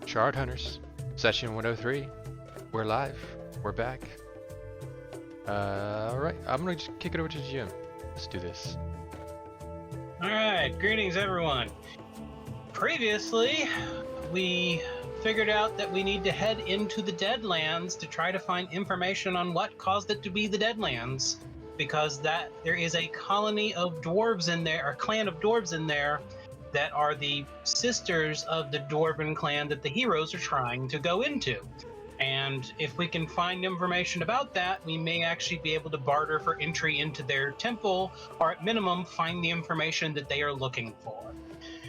Shard Hunters, session 103. We're live. We're back. Alright, I'm gonna just kick it over to Jim. Let's do this. Alright, greetings everyone. Previously, we figured out that we need to head into the deadlands to try to find information on what caused it to be the deadlands. Because there is a colony of dwarves in there, or clan of dwarves in there, that are the sisters of the dwarven clan that the heroes are trying to go into. And if we can find information about that, we may actually be able to barter for entry into their temple, or at minimum, find the information that they are looking for.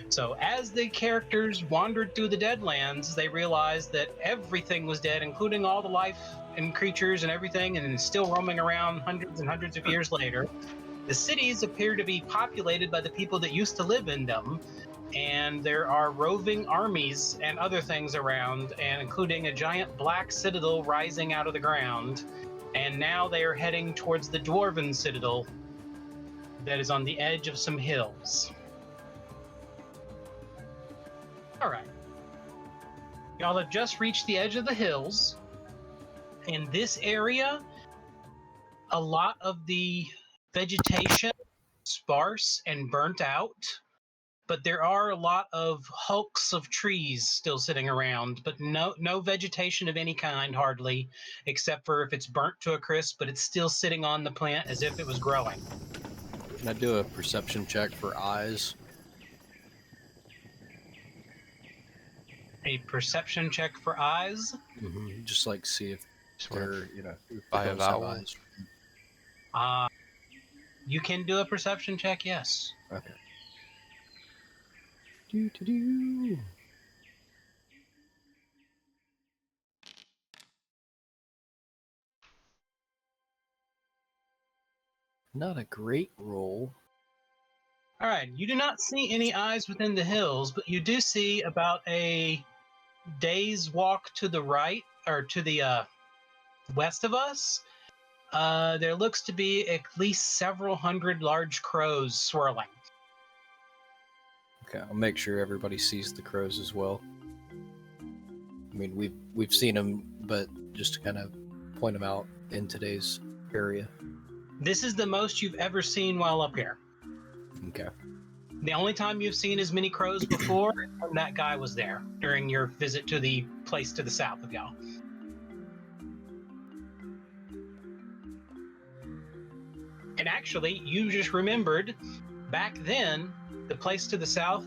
So as the characters wandered through the Deadlands, they realized that everything was dead, including all the life and creatures and everything, and still roaming around hundreds and hundreds of years later. The cities appear to be populated by the people that used to live in them, and there are roving armies and other things around, and including a giant black citadel rising out of the ground. And now they are heading towards the dwarven citadel that is on the edge of some hills. All right. Y'all have just reached the edge of the hills. In this area, a lot of the vegetation sparse and burnt out, but there are a lot of hulks of trees still sitting around, but no vegetation of any kind, hardly, except for if it's burnt to a crisp, but it's still sitting on the plant as if it was growing. Can I do a perception check for eyes? A perception check for eyes? Mm-hmm. Just like see if they're, if By they a both have vowel? eyes. You can do a perception check, yes. Okay. Do. Not a great roll. All right, you do not see any eyes within the hills, but you do see about a day's walk to the right, or to the west of us. There looks to be at least several hundred large crows swirling. Okay, I'll make sure everybody sees the crows as well. I mean, we've seen them, but just to kind of point them out in today's area. This is the most you've ever seen while up here. Okay. The only time you've seen as many crows before is when that guy was there during your visit to the place to the south of y'all. And actually, you just remembered, back then, the place to the south,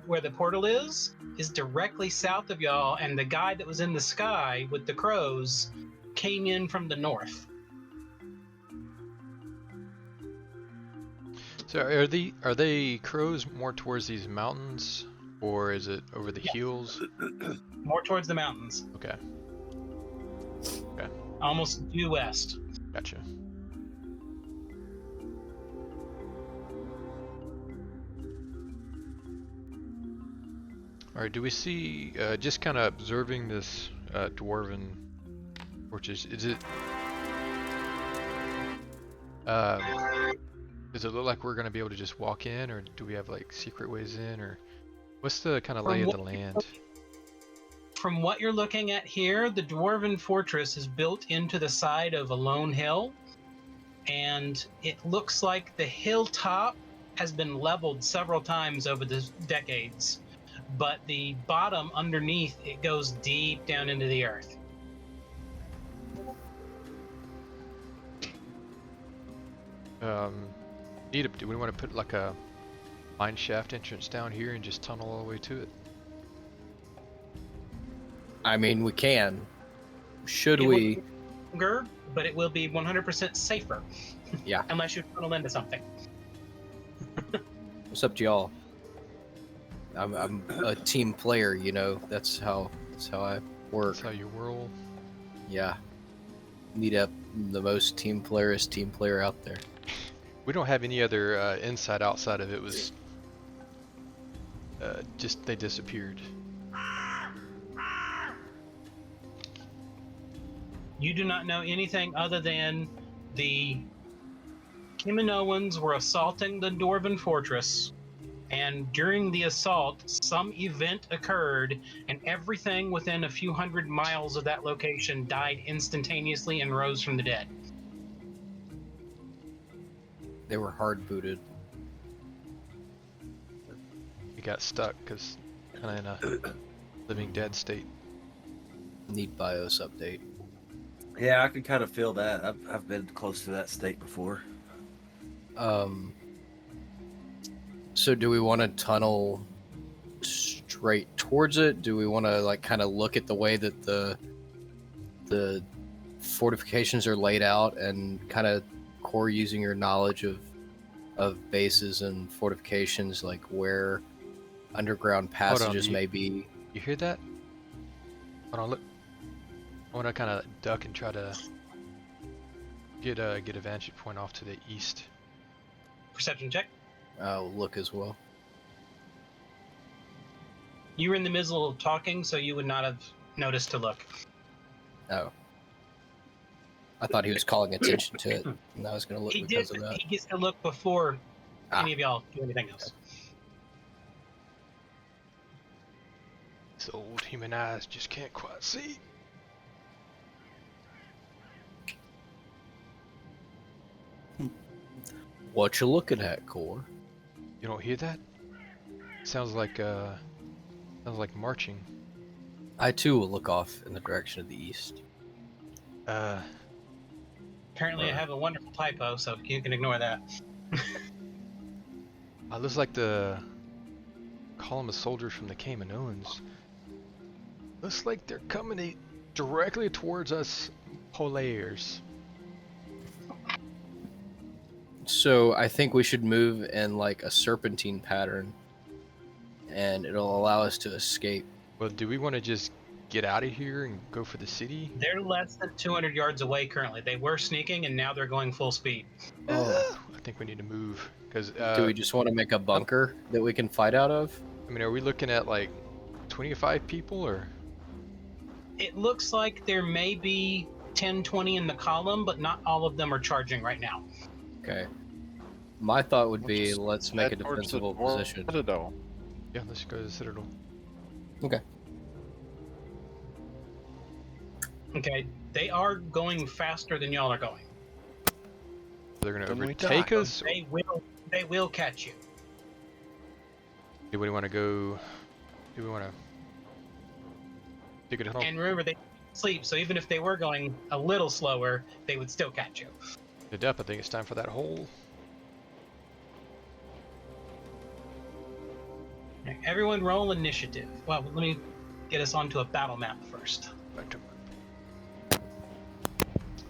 where the portal is directly south of y'all, and the guy that was in the sky with the crows came in from the north. So are they crows more towards these mountains, or is it over the hills? More towards the mountains. Okay. Almost due west. Gotcha. Alright, do we see, just kind of observing this dwarven fortress, is it... does it look like we're going to be able to just walk in, or do we have like secret ways in, or what's the kind of lay of the land? From what you're looking at here, the dwarven fortress is built into the side of a lone hill, and it looks like the hilltop has been leveled several times over the decades, but the bottom underneath, it goes deep down into the earth. Do we want to put like a mine shaft entrance down here and just tunnel all the way to it? I mean, we can. Should It we? will be longer, but it will be 100% safer. Yeah. Unless you tunnel into something. It's up to y'all. I'm a team player, That's how I work. That's how you whirl. Yeah. Need up the most team player out there. We don't have any other inside outside of it. Was just they disappeared. You do not know anything other than the Kiminoans were assaulting the Dwarven fortress, And during the assault, some event occurred, and everything within a few hundred miles of that location died instantaneously and rose from the dead. They were hard booted. We got stuck because kind of in a living dead state. Need BIOS update. Yeah, I can kind of feel that. I've been close to that state before. So do we want to tunnel straight towards it? Do we want to like kind of look at the way that the fortifications are laid out and kind of core using your knowledge of bases and fortifications, like where underground passages may be? You hear that? Hold on, look. I want to kind of duck and try to get a vantage point off to the east. Perception check. I'll look as well. You were in the middle of talking, so you would not have noticed to look. Oh. I thought he was calling attention to it, and I was going to look He because did. of that. He gets to look before Ah. any of y'all do anything else. These old human eyes just can't quite see. What you looking at, Core? You don't hear that? Sounds like marching. I too will look off in the direction of the east. Apparently, I have a wonderful typo, so you can ignore that. Looks like the column of soldiers from the Kaminoans. Looks like they're coming directly towards us, Polaires. So I think we should move in like a serpentine pattern, and it'll allow us to escape. Well, do we want to just get out of here and go for the city? They're less than 200 yards away currently. They were sneaking, and now they're going full speed. Oh. I think we need to move because. Do we just want to make a bunker that we can fight out of? I mean, are we looking at like 25 people or? It looks like there may be 10, 20 in the column, but not all of them are charging right now. Okay. My thought would be Just let's make a head towards the defensible dwarf position. Citadel. Yeah, let's go to the Citadel. Okay. Okay, they are going faster than y'all are going. They're gonna Then we overtake die. us. They will catch you. Do we want to go? Do we want to dig a tunnel? And remember, they sleep, so even if they were going a little slower, they would still catch you. To depth, I think it's time for that hole. Right, everyone roll initiative. Well, let me get us onto a battle map first.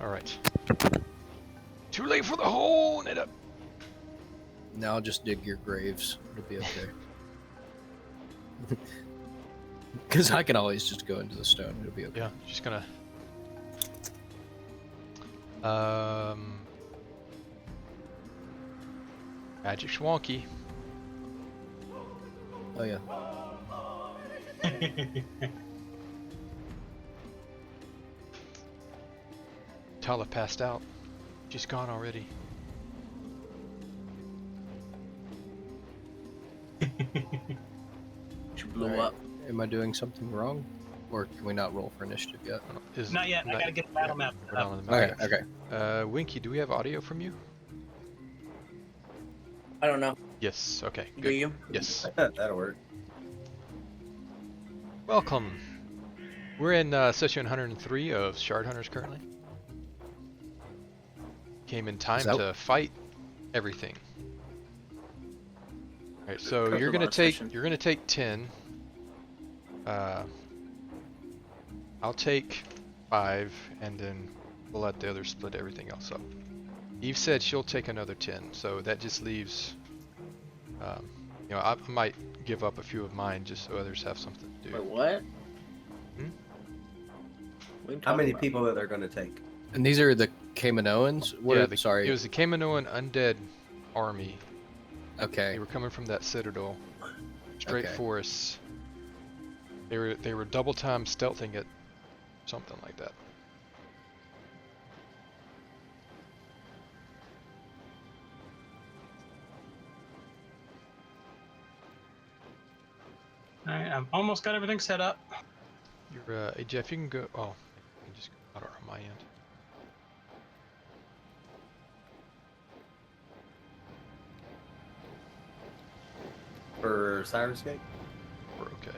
All right. Too late for the hole. Net up. Now just dig your graves. It'll be okay. Because I can always just go into the stone. It'll be okay. Yeah, just gonna. Magic Schwonky. Oh yeah. Tala passed out. She's gone already. She blew Alright. up. Am I doing something wrong? Or can we not roll for initiative yet? I don't know, is- Not yet. I gotta get the battle map. We're not up. on the map. Okay, okay. Winky, do we have audio from you? I don't know. Yes. Okay. Do Good. you? Yes. That'll work. Welcome. We're in session 103 of Shard Hunters currently. Came in time that- to fight everything. Alright, so Comes you're with gonna our take session. 10. I'll take 5, and then we'll let the others split everything else up. Eve said she'll take another 10, so that just leaves. You know, I might give up a few of mine just so others have something to do. Wait, what? Hmm? What are you How talking many about? people that they're going to take? And these are the Kaminoans? What Yeah, are- sorry. It was the Kaminoan undead army. Okay. They were coming from that citadel, straight Okay. for us. They were double time stealthing it, something like that. Alright, I've almost got everything set up. You're, hey Jeff, you can go. Oh, I can just go out on my end. For Sirenscape? We're okay.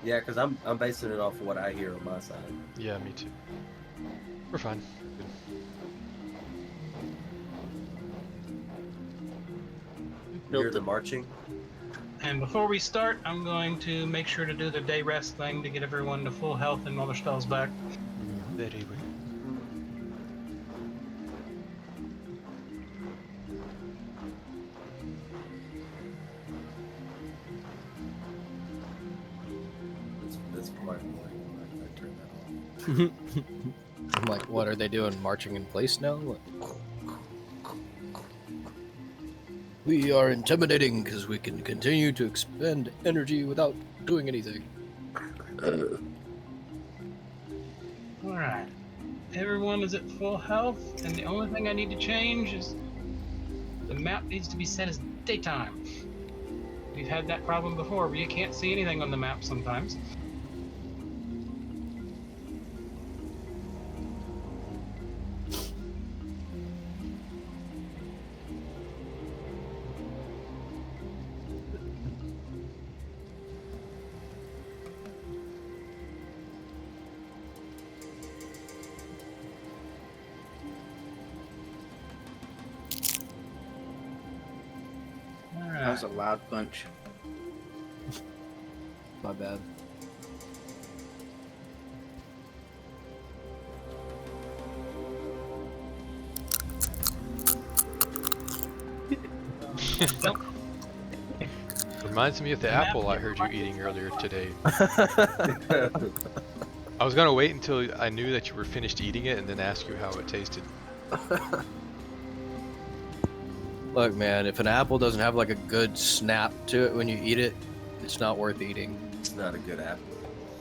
Yeah, because I'm basing it off of what I hear on my side. Yeah, me too. We're fine. Good. You hear the marching? And before we start, I'm going to make sure to do the day rest thing to get everyone to full health and all their spells back. Very well. That's quite annoying. I turn that off. I'm like, what are they doing? Marching in place now? What? We are intimidating because we can continue to expend energy without doing anything. Alright. Everyone is at full health, and the only thing I need to change is the map needs to be set as daytime. We've had that problem before where you can't see anything on the map sometimes. That was a loud bunch. My bad. Reminds me of the apple I heard you eating earlier today. I was gonna wait until I knew that you were finished eating it and then ask you how it tasted. Look, man, if an apple doesn't have like a good snap to it when you eat it, it's not worth eating. It's not a good apple.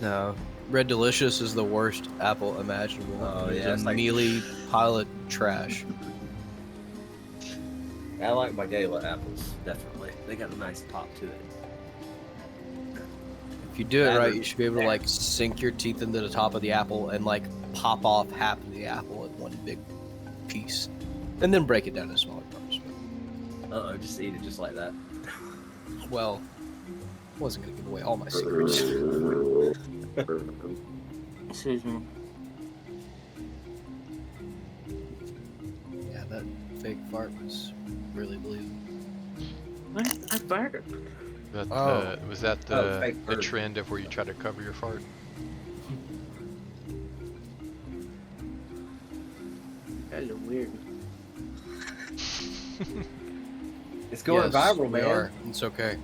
No. Red Delicious is the worst apple imaginable. Oh, It's yeah, a it's like- mealy pile of trash. I like my Gala apples, definitely. They got a nice pop to it. If you do it That right, is- you should be able to like sink your teeth into the top of the apple and like pop off half of the apple in one big piece, and then break it down into smaller parts. Uh-oh, just eat it just like that. Well, I wasn't gonna give away all my secrets. Excuse me. Yeah, that fake fart was really believable. What? I farted. That, Oh. was that Oh, fake the bird. trend of where you try to cover your fart? You guys are weird. It's going Yes, viral, we man. are. It's okay.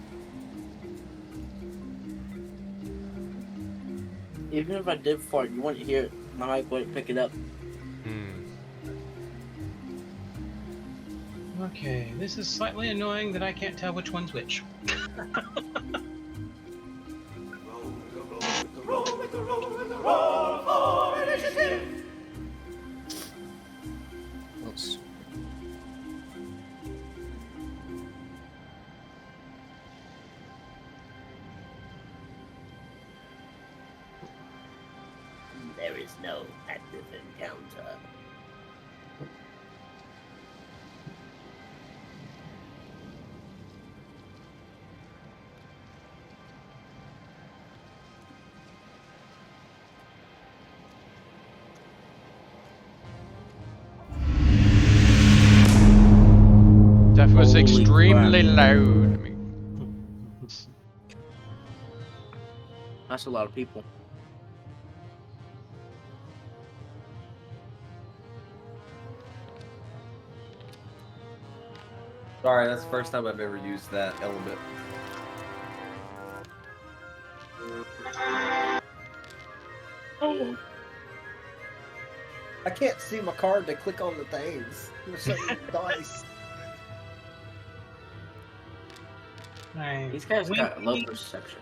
Even if I did fart, you wouldn't hear it. My mic wouldn't pick it up. Hmm. Okay, this is slightly annoying that I can't tell which one's which. Let's. There is no active encounter. That was Holy extremely crap. loud. I mean, That's a lot of people. Sorry, that's the first time I've ever used that element. Oh. I can't see my card to click on the things. There's so many dice. Alright, These guys got Winky, low perception.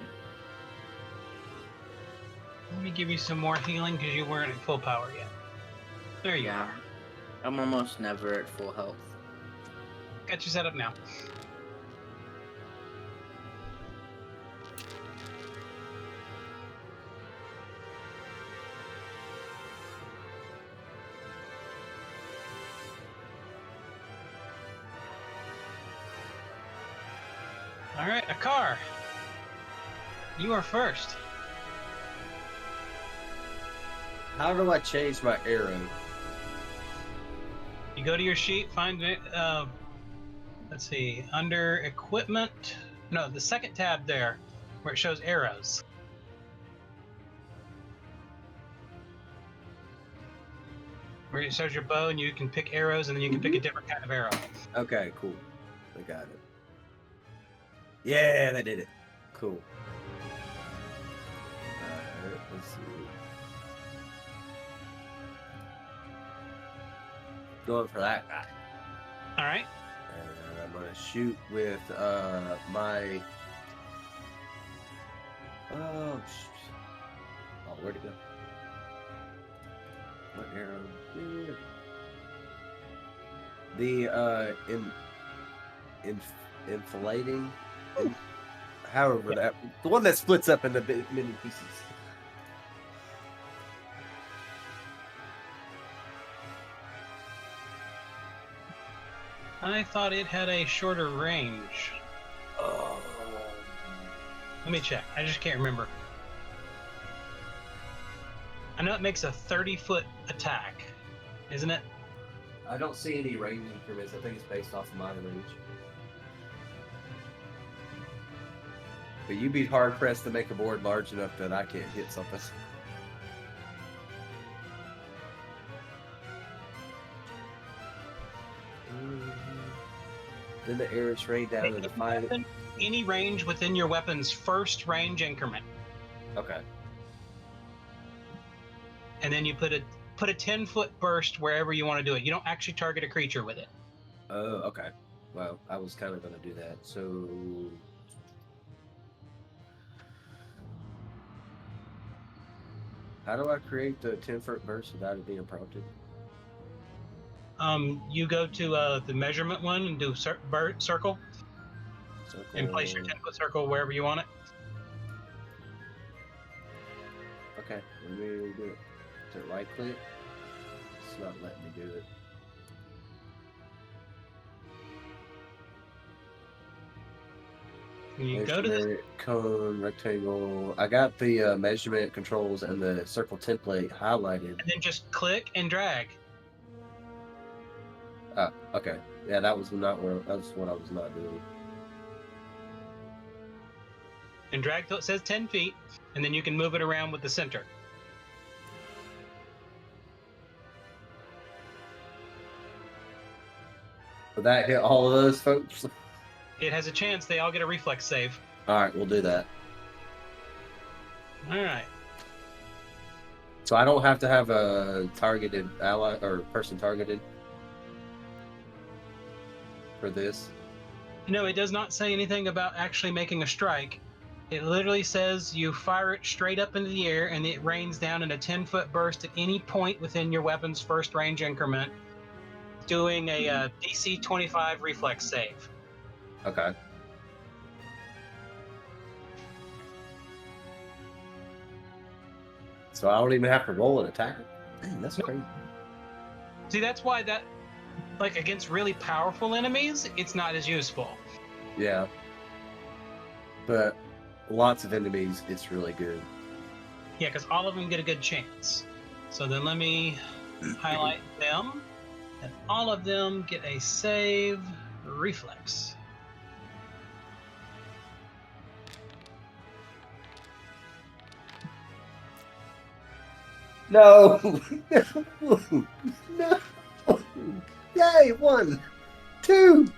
let me give you some more healing because you weren't at full power yet. There you Yeah. I'm almost never at full health. go. Got you set up now. All right, Akar. You are first. How do I change my arrow? You go to your sheet, find it. Let's see, under equipment. No, the second tab there, where it shows arrows. Where it shows your bow, and you can pick arrows, and then you can pick a different kind of arrow. Okay, cool. I got it. Yeah, that did it. Cool. Alright, let's see. Going for that guy. All right. And I'm gonna shoot with my oh where'd it go? What arrow? The inflating however that the one that splits up into many pieces. I thought it had a shorter range. Oh. Let me check. I just can't remember. I know it makes a 30-foot attack, isn't it? I don't see any range increments. I think it's based off of my range. But you'd be hard pressed to make a board large enough that I can't hit something. Then the arrows rain down to the five. Any range within your weapon's first range increment, Okay. and then you put a 10-foot burst wherever you want to do it. You don't actually target a creature with it. Oh, okay. Well, I was kind of going to do that. So. How do I create the 10-foot burst without it being prompted? You go to the measurement one and do circle, and place your 10-foot circle wherever you want it. Okay, let me do it. Is it right click? It's not letting me do it. You go to the cone, rectangle. I got the measurement controls and the circle template highlighted. and then just click and drag. Oh, okay. Yeah, that was not where. That's what I was not doing. And drag till it says 10 feet, and then you can move it around with the center. Would that hit all of those folks? It has a chance they all get a reflex save. All right, we'll do that. All right. So I don't have to have a targeted ally or person targeted for this. No, it does not say anything about actually making a strike. It literally says you fire it straight up into the air, and it rains down in a 10-foot burst at any point within your weapon's first range increment, doing a DC 25 reflex save. Okay. So I don't even have to roll an attack. Dang, that's crazy. See, that's why that, like, against really powerful enemies, it's not as useful. Yeah. But lots of enemies, it's really good. Yeah, because all of them get a good chance. So then let me highlight them, and all of them get a save reflex. No! No! Yay! 1, 2!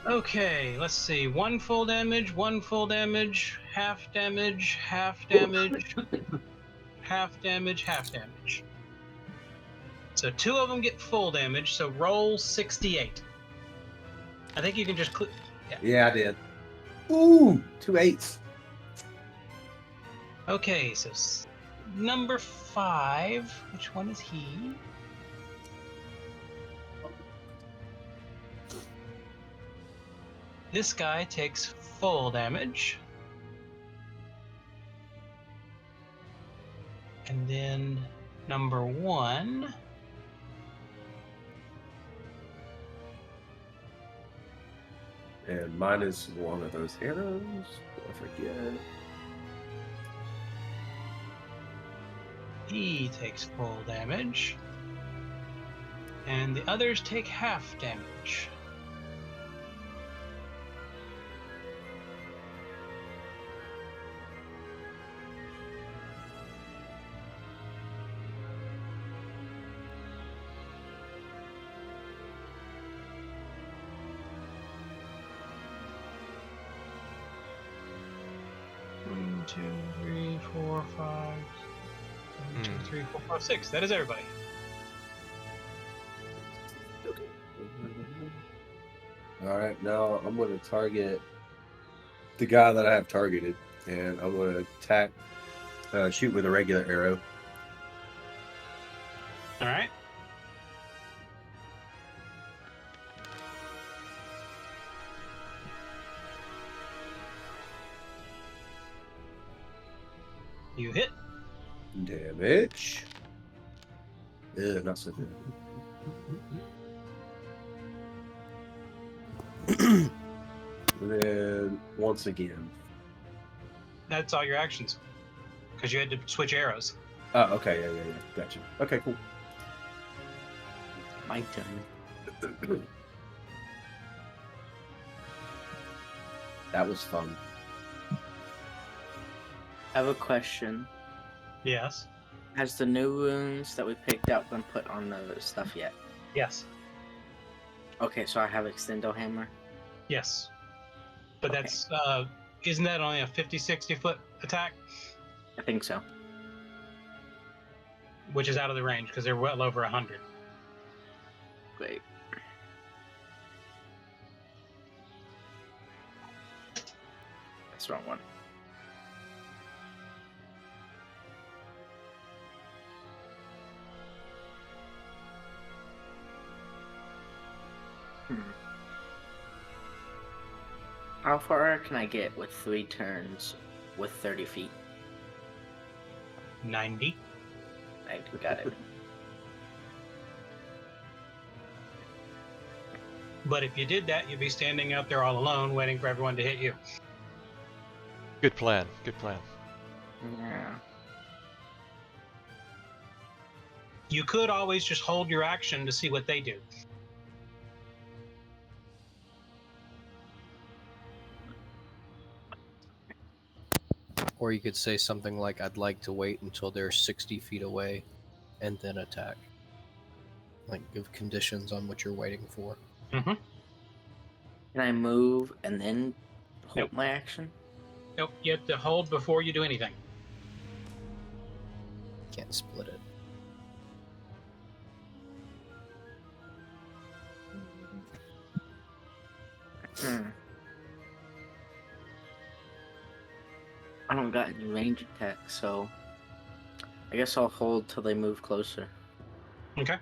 Okay, let's see. 1 full damage, 1 full damage, half damage, half damage, half damage, half damage. So 2 of them get full damage, so roll 68. I think you can just click. Yeah, I did. Ooh! 2 8s. Okay, so number 5. Which one is he? This guy takes full damage. And then number 1 And mine is one of those arrows. I forget. He takes full damage. And the others take half damage. One, two, three, four, five. 1, 2, 3, 4, 5, 6. That is everybody. All right, now I'm going to target the guy that I have targeted, and I'm going to attack, shoot with a regular arrow. All right. You hit. Damage. Yeah, not so good. And then once again. That's all your actions. Because you had to switch arrows. Oh, okay, yeah. Gotcha. Okay, cool. My turn. That was fun. I have a question. Yes. Has the new runes that we picked out been put on the stuff yet? Yes. Okay, so I have Extendo Hammer. Yes. But Okay. that's, isn't that only a 50, 60 foot attack? I think so. Which is out of the range because they're well over 100. Great. That's the wrong one. How far can I get with 3 turns with 30 feet? 90. I got it. But if you did that, you'd be standing out there all alone waiting for everyone to hit you. Good plan. Good plan. Yeah. You could always just hold your action to see what they do. Or you could say something like, I'd like to wait until they're 60 feet away and then attack. Like, give conditions on what you're waiting for. Mm-hmm. Can I move and then hold Nope. my action? Nope, you have to hold before you do anything. Can't split it. I don't got any range attacks, so I guess I'll hold till they move closer. Okay.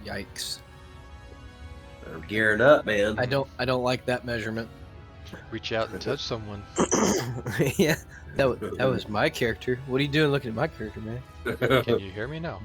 Yikes. I'm gearing up, man. I don't like that measurement. Reach out and touch someone. Yeah, that was my character. What are you doing looking at my character, man? Can you hear me now?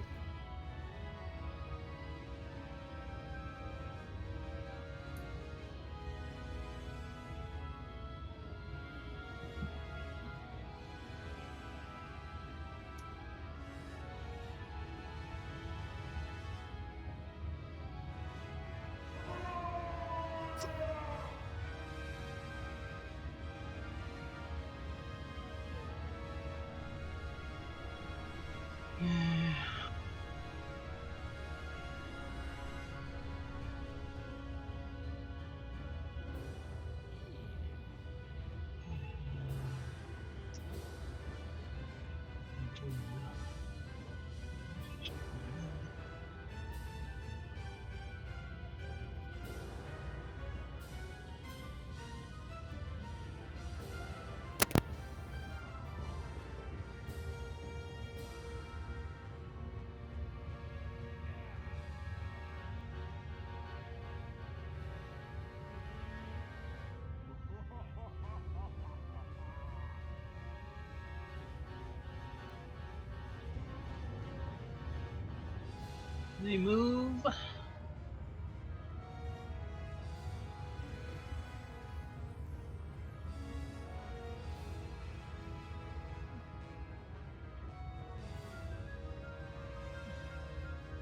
They move.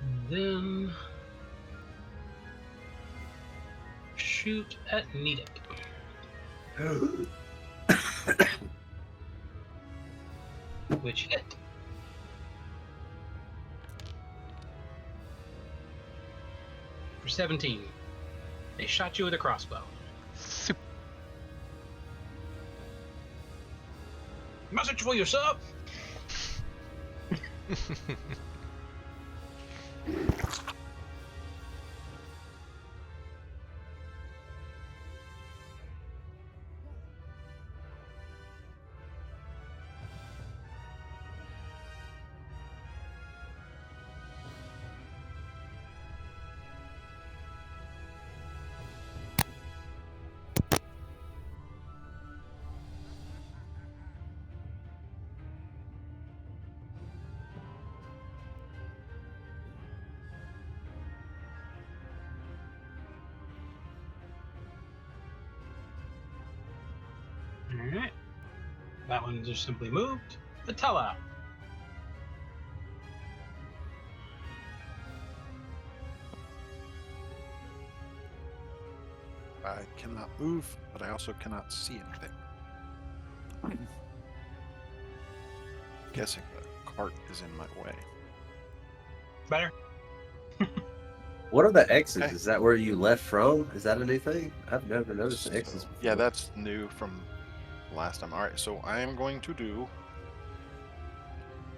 And then shoot at Nedic. Which hit. For 17. They shot you with a crossbow. Soup. Message for you, sir. Alright. That one just simply moved. Attila. I cannot move, but I also cannot see anything. Guessing the cart is in my way. Better? What are the X's? Okay. Is that where you left from? Is that a new thing? I've never noticed the X's. So, yeah, that's new from last time. All right, so I am going to do.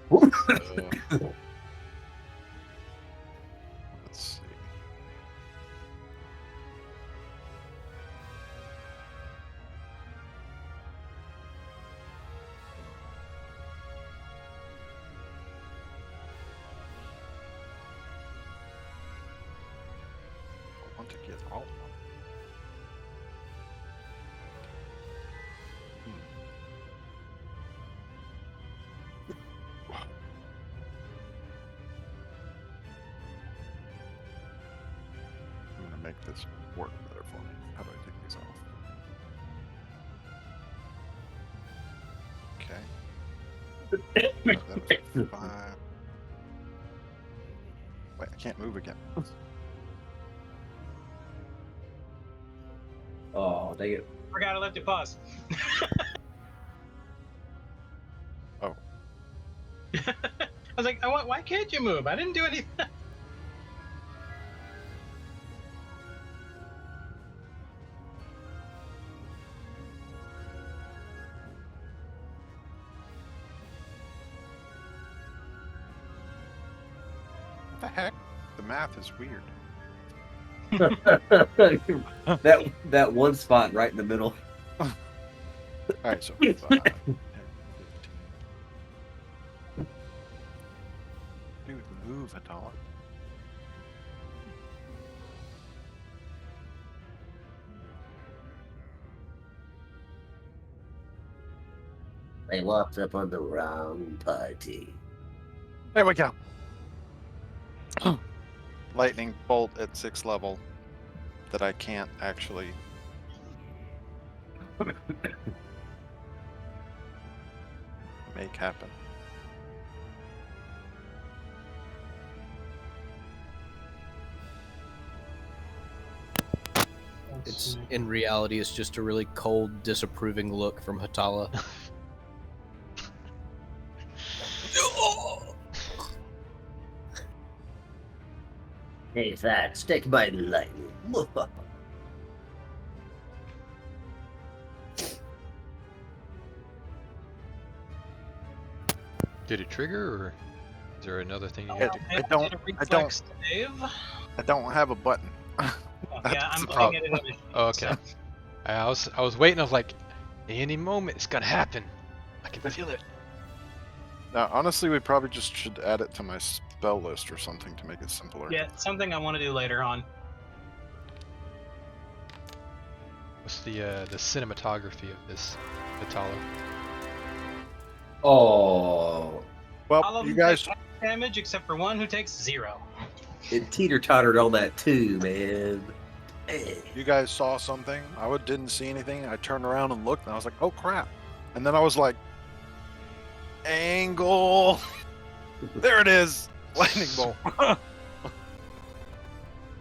Let's see. I want to get all of them. I'm gonna make this work better for me. How do I take these off? Okay. That was 5. Wait, I can't move again. Oh, dang it. Forgot I left it pause. Oh. I was like, why can't you move? I didn't do anything. What the heck? The math is weird. that one spot right in the middle. All right, so 5, 10, 15. Dude, move, Atala. They walked up on the wrong party. There we go. Lightning bolt at 6th level that I can't actually. Make happen. It's in reality, it's just a really cold, disapproving look from Hatala. Hey, fat, stick by the lightning. Did it trigger, or is there another thing you I had to? I don't- Reflex save. I don't have a button. Oh, yeah, That's I'm the looking problem. at it. On the Oh, okay. I was waiting. I was like, any moment it's gonna happen. I can feel it. Now, honestly, we probably just should add it to my spell list or something to make it simpler. Yeah, it's something I want to do later on. What's the cinematography of this Atala? Oh, Well, All of you them guys, take damage except for one who takes 0. It teeter-tottered on that too, man. Eh. You guys saw something. Didn't see anything. I turned around and looked, and I was like, "Oh crap!" And then I was like, "Angle." There it is. Lightning bolt.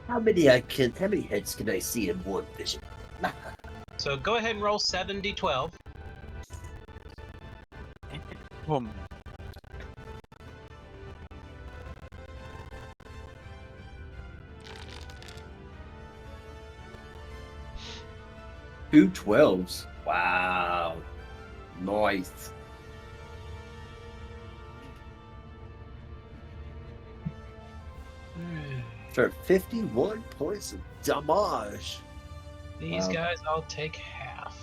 How many heads can I see in one vision? So go ahead and roll 7d12. Boom. Two 12s. Wow. Nice. For 51 points of damage. These Wow. guys all take half.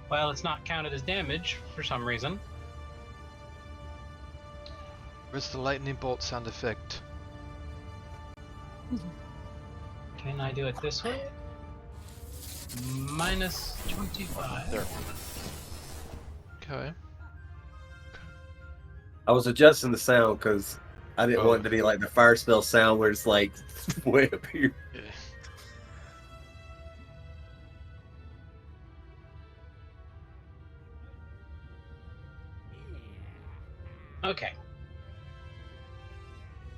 Well, it's not counted as damage for some reason. Where's the lightning bolt sound effect? Can I do it this way? Minus 25. There. Okay. I was adjusting the sound because I didn't Oh. want it to be like the fire spell sound where it's like way up here. Yeah. Okay.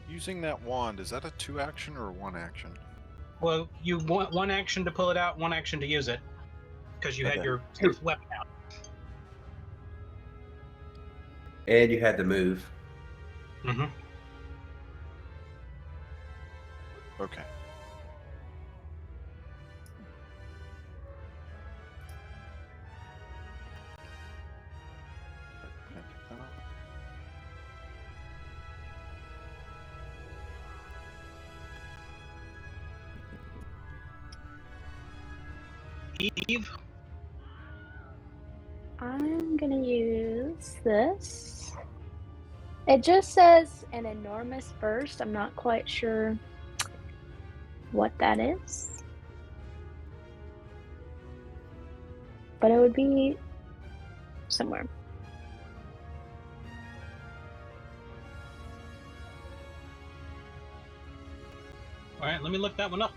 Using that wand, is that a 2 action or a 1 action? Well, you want one action to pull it out, one action to use it, because you had Okay. your weapon out. And you had to move. Mm-hmm. Okay. Eve, I'm gonna use this. It just says an enormous burst. I'm not quite sure what that is. But it would be somewhere. all right, let me look that one up.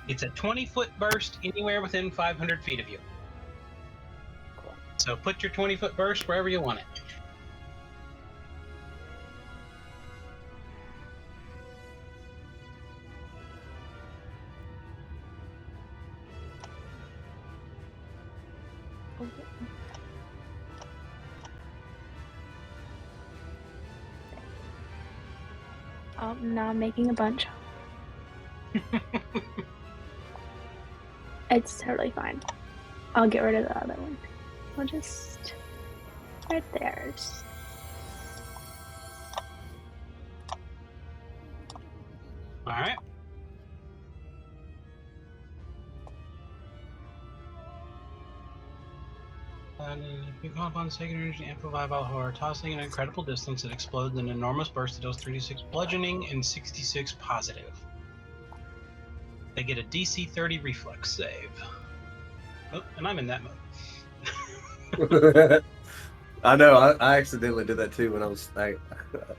It's a 20-foot burst anywhere within 500 feet of you. Cool. So put your 20-foot burst wherever you want it. Oh, now I'm making a bunch. It's totally fine. I'll get rid of the other one. We'll just... right there. All right. And if you call upon sacred energy to amplify by horror, tossing an incredible distance, it explodes in an enormous burst that does 36 bludgeoning and 66 positive. They get a DC 30 reflex save. Oh, and I'm in that mode. I know. I accidentally did that too when I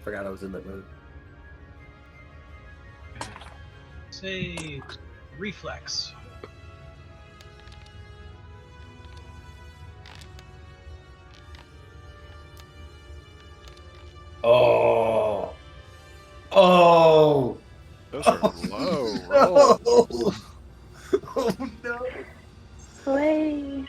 forgot I was in that mode. Save reflex. Oh. Oh. Those are low No. rolls. Oh no. Slay.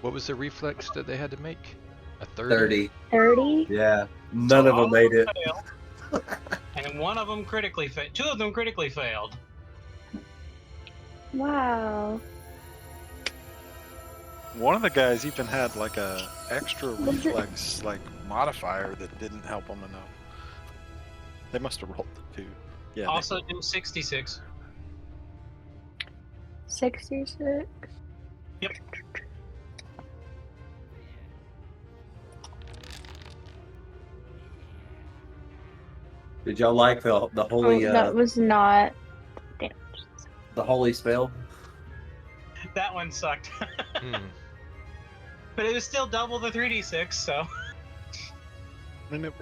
What was the reflex that they had to make? A 30? 30. 30? Yeah. None of all them made it. failed, and one of them critically failed. Two of them critically failed. Wow. One of the guys even had like a extra Was it- reflex like modifier that didn't help him enough. They must have rolled the 2. Yeah. Also do 66. 66. Yep. Did y'all like the Oh, holy that was not damage. the holy spell? That one sucked. Hmm. But it was still double the 3d6, so. And it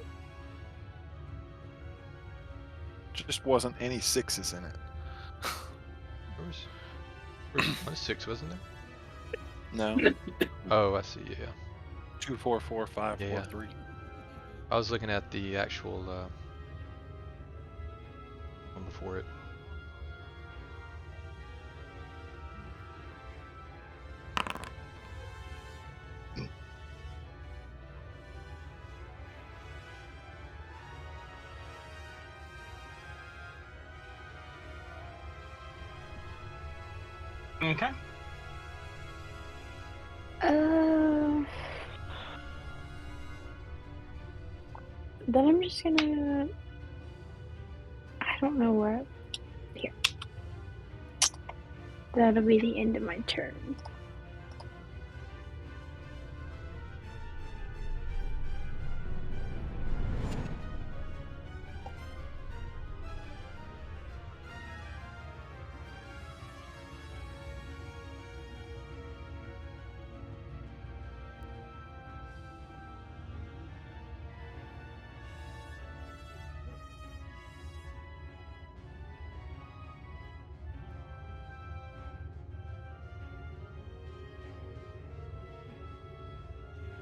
just wasn't any 6s in it. There was 6, wasn't there? No. Oh, I see. Yeah. 2, 4, 4, 5, 4, Yeah. 3. I was looking at the actual one before it. Okay. Then I'm just gonna. I don't know where. Here. That'll be the end of my turn.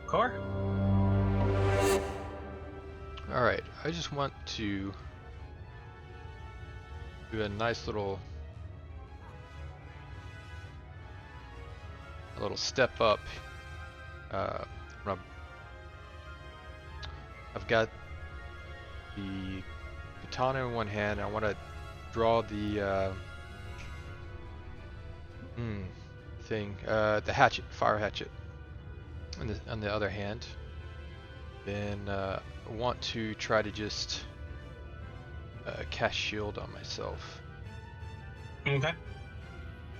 Core? All right. I just want to do a nice little step up. From I've got the katana in one hand. I want to draw the the hatchet, fire hatchet, on the other hand. Then I want to try to just cast shield on myself. Okay.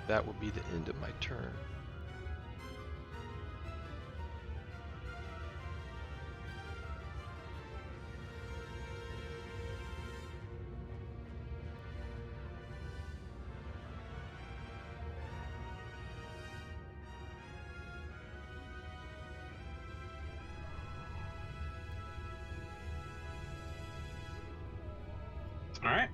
That will be the end of my turn. Alright.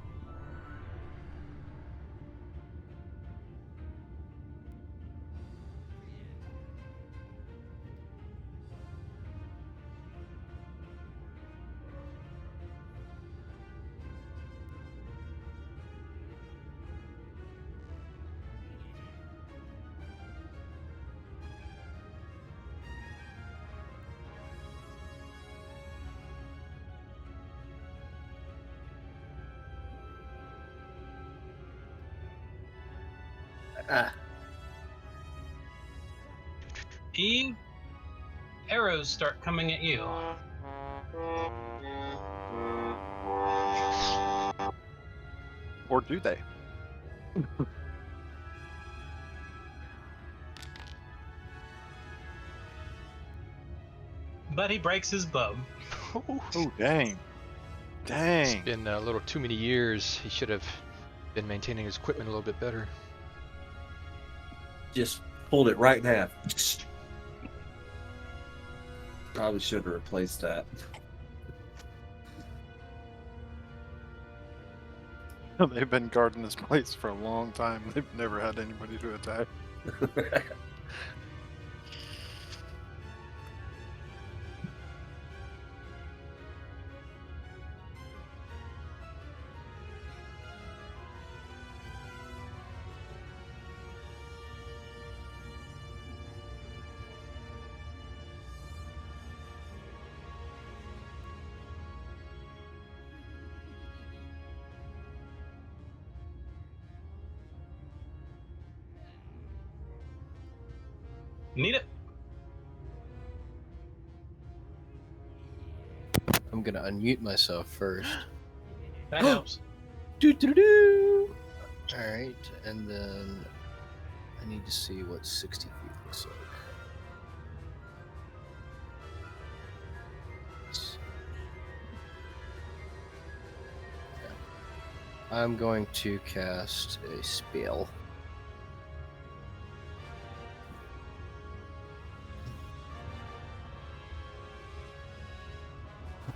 Ah, Eve, arrows start coming at you. Or do they? But he breaks his bow. Oh, dang. It's Dang. been a little too many years. He should have been maintaining his equipment a little bit better. Just pulled it right in half. Probably should have replaced that. They've been guarding this place for a long time. They've never had anybody to attack. Need it. I'm gonna unmute myself first. That helps. Do. Alright, and then I need to see what 60 feet looks like. Yeah. I'm going to cast a spell.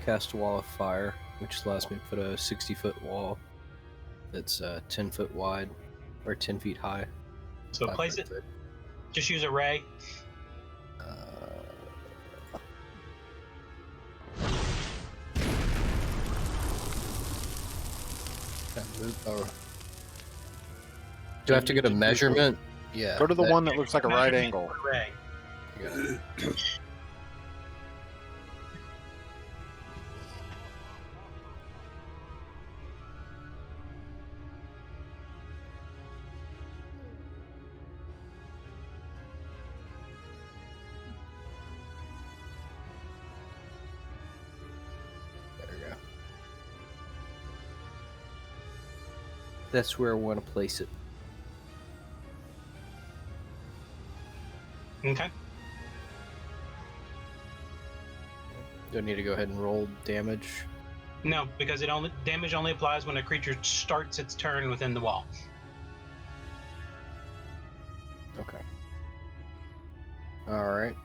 Cast a wall of fire, which allows me to put a 60-foot wall that's 10 foot wide, or 10 feet high. So 5 place foot it. thick. Just use a ray. Do I have to get a measurement? Yeah. Go to the that- one that looks like a right Measurement angle. for ray. yeah. There we go. That's where I want to place it. Okay. Do I need to go ahead and roll damage? No, because damage only applies when a creature starts its turn within the wall. Okay. Alright.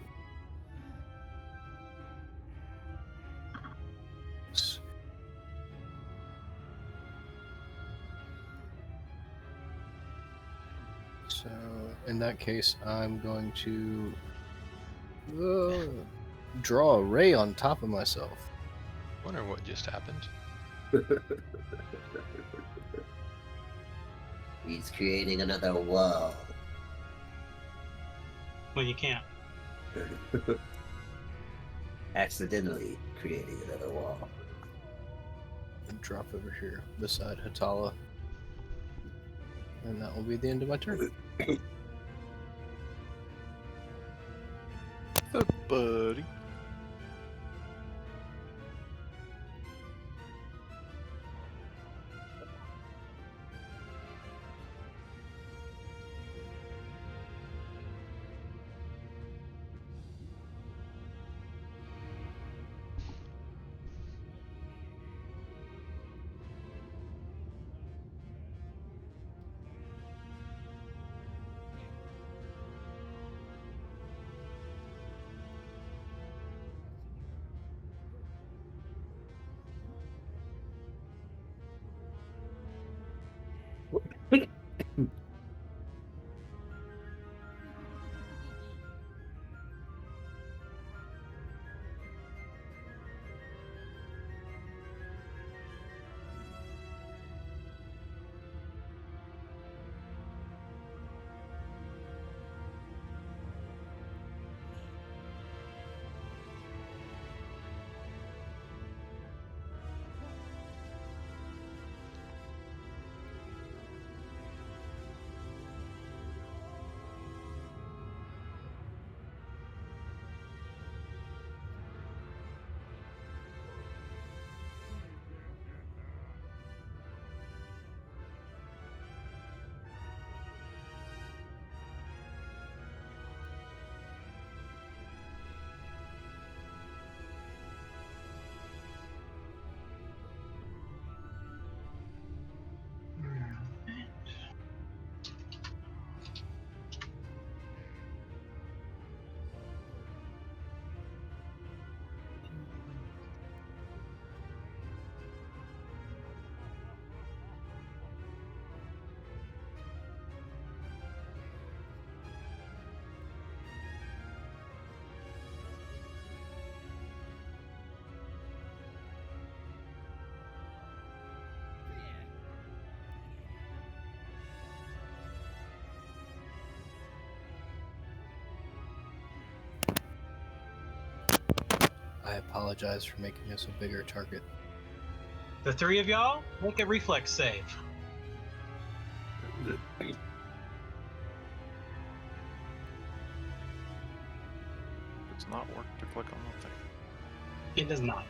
So, in that case, I'm going to draw a ray on top of myself. Wonder what just happened. He's creating another wall. Well, you can't. Accidentally creating another wall. And drop over here beside Hatala. And that will be the end of my turn. Buddy. I apologize for making us a bigger target. The three of y'all, make a reflex save. not work to click on the thing. It does not.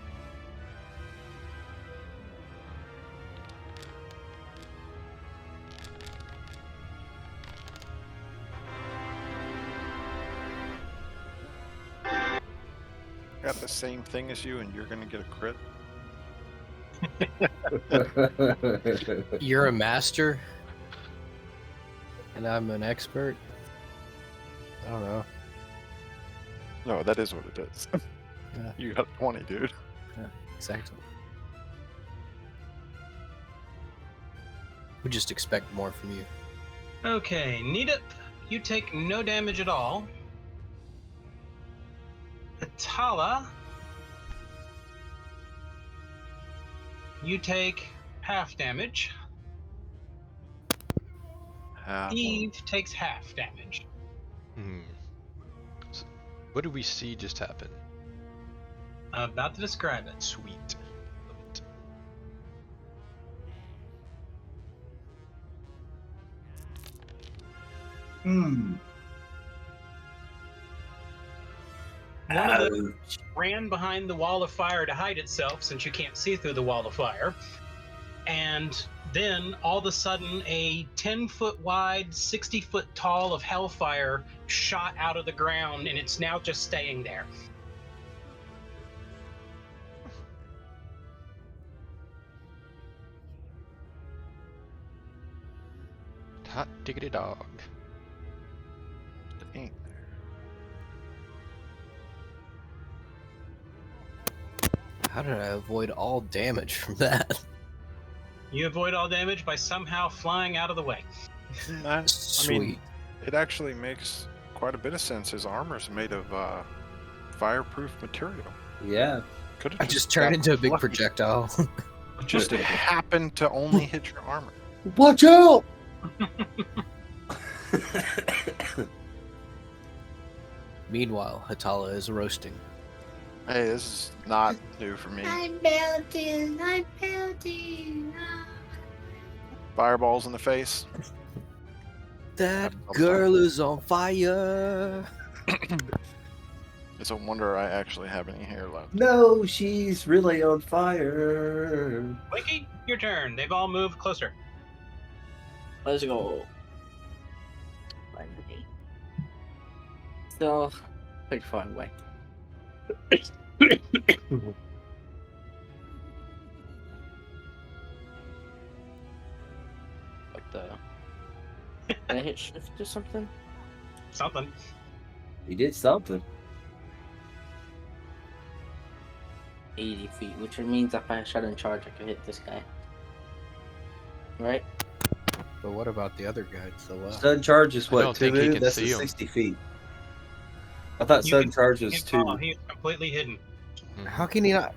Got the same thing as you, and you're gonna get a crit. You're a master, and I'm an expert. I don't know. No, that is what it is. Yeah. You got a 20, dude. Yeah, exactly. We just expect more from you. Okay, Needip, you take no damage at all. Atala, you take half damage. Eve takes half damage. So, what did we see just happen? About to describe it. Sweet. Love it. One of them ran behind the wall of fire to hide itself, since you can't see through the wall of fire. And then, all of a sudden, a 10-foot wide, 60-foot tall of hellfire shot out of the ground, and it's now just staying there. Hot diggity dog. It ain't there. How did I avoid all damage from that? You avoid all damage by somehow flying out of the way. I Sweet. mean, it actually makes quite a bit of sense. His armor's made of fireproof material. Yeah. Could I just turned into a big projectile. Just happened to only hit your armor. Watch out! Meanwhile, Hatala is roasting. Hey, this is not new for me. I'm melting. I'm melting. Fireballs in the face. That I'll girl is on fire. It's a wonder I actually have any hair left. No, she's really on fire. Winky, your turn. They've all moved closer. Let's go. Finally. Still pretty far away. Like the. Did I hit shift or something? Something. He did something. 80 feet, which means if I shot in charge, I could hit this guy. Right? But what about the other guy to the left? Sudden charge is I what? don't 2 think he moves? can That's see a 'em. 60 feet. I thought You sudden can- charge You was can follow. 2. He's completely hidden. How can he not?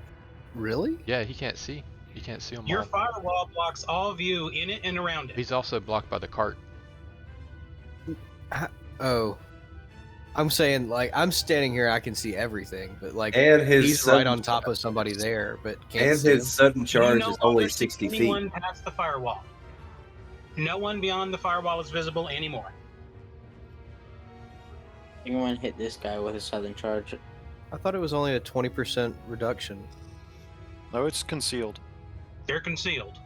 Really? Yeah, he can't see. You can't see him Your all. firewall blocks all view in it and around it. He's also blocked by the cart. Oh. I'm saying, like, I'm standing here, I can see everything, but, like, And his he's sudden, right on top of somebody there, but can't and see his sudden charge You no is only longer see 60 feet. anyone past the firewall. No one beyond the firewall is visible anymore. I'm gonna hit this guy with a southern charge. I thought it was only a 20% reduction. No, it's concealed. They're concealed.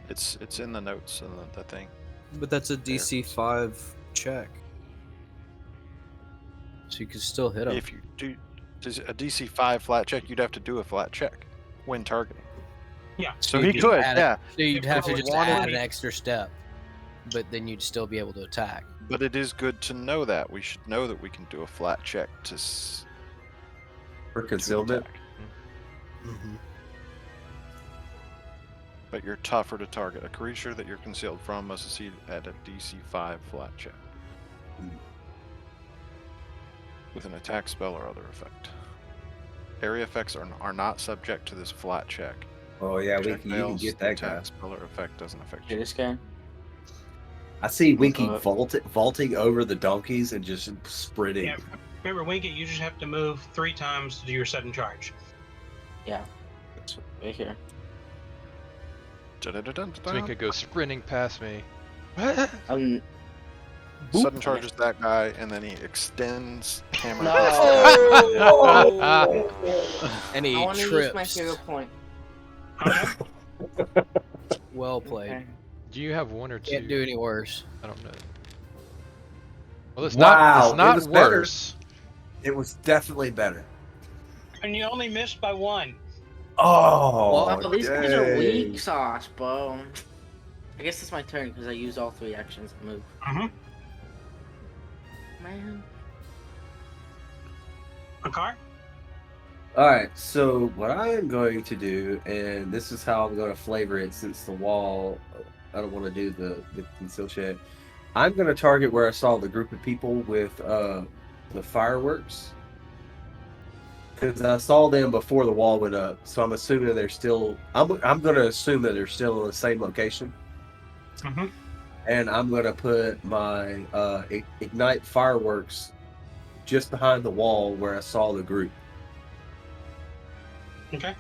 It's in the notes and the thing. But that's a DC 5 check. So you can still hit him. If you do a DC 5 flat check, you'd have to do a flat check when targeting. Yeah. So you he just could, add it- yeah. So you'd have to If just you add wanted- an extra step, but then you'd still be able to attack. But it is good to know that. We should know that we can do a flat check to For concealment. attack. Mm-hmm. But you're tougher to target. A creature that you're concealed from must succeed at a DC 5 flat check. With an attack spell or other effect. Area effects are not subject to this flat check. Oh yeah, Check you can fails, get the that attack guy. spell or effect doesn't affect Hit you. this guy. I see Winky Uh, vaulting over the donkeys and just sprinting. Yeah. Remember, Winky, you just have to move 3 times to do your sudden charge. Yeah. It's right here. Twinka goes sprinting past me. I'm Sudden charges that guy, and then he extends hammer. No. hits the guy in the head. And I he want to use my trips. hero point. Okay. Well played. Okay. Do you have one or two? Can't do any worse. I don't know. Well, it's Wow, it not was better. worse. It was definitely better. And you only missed by one. Oh, Oh, these guys are dang. weak sauce, bro. I guess it's my turn because I used all 3 actions to move. Mm-hmm. Man. Akar? All right, so what I am going to do, and this is how I'm going to flavor it since the wall, I don't want to do the conceal shit. I'm going to target where I saw the group of people with the fireworks. Because I saw them before the wall went up, so I'm assuming they're still. I'm going to assume that they're still in the same location, Mm-hmm. and I'm going to put my ignite fireworks just behind the wall where I saw the group. Okay.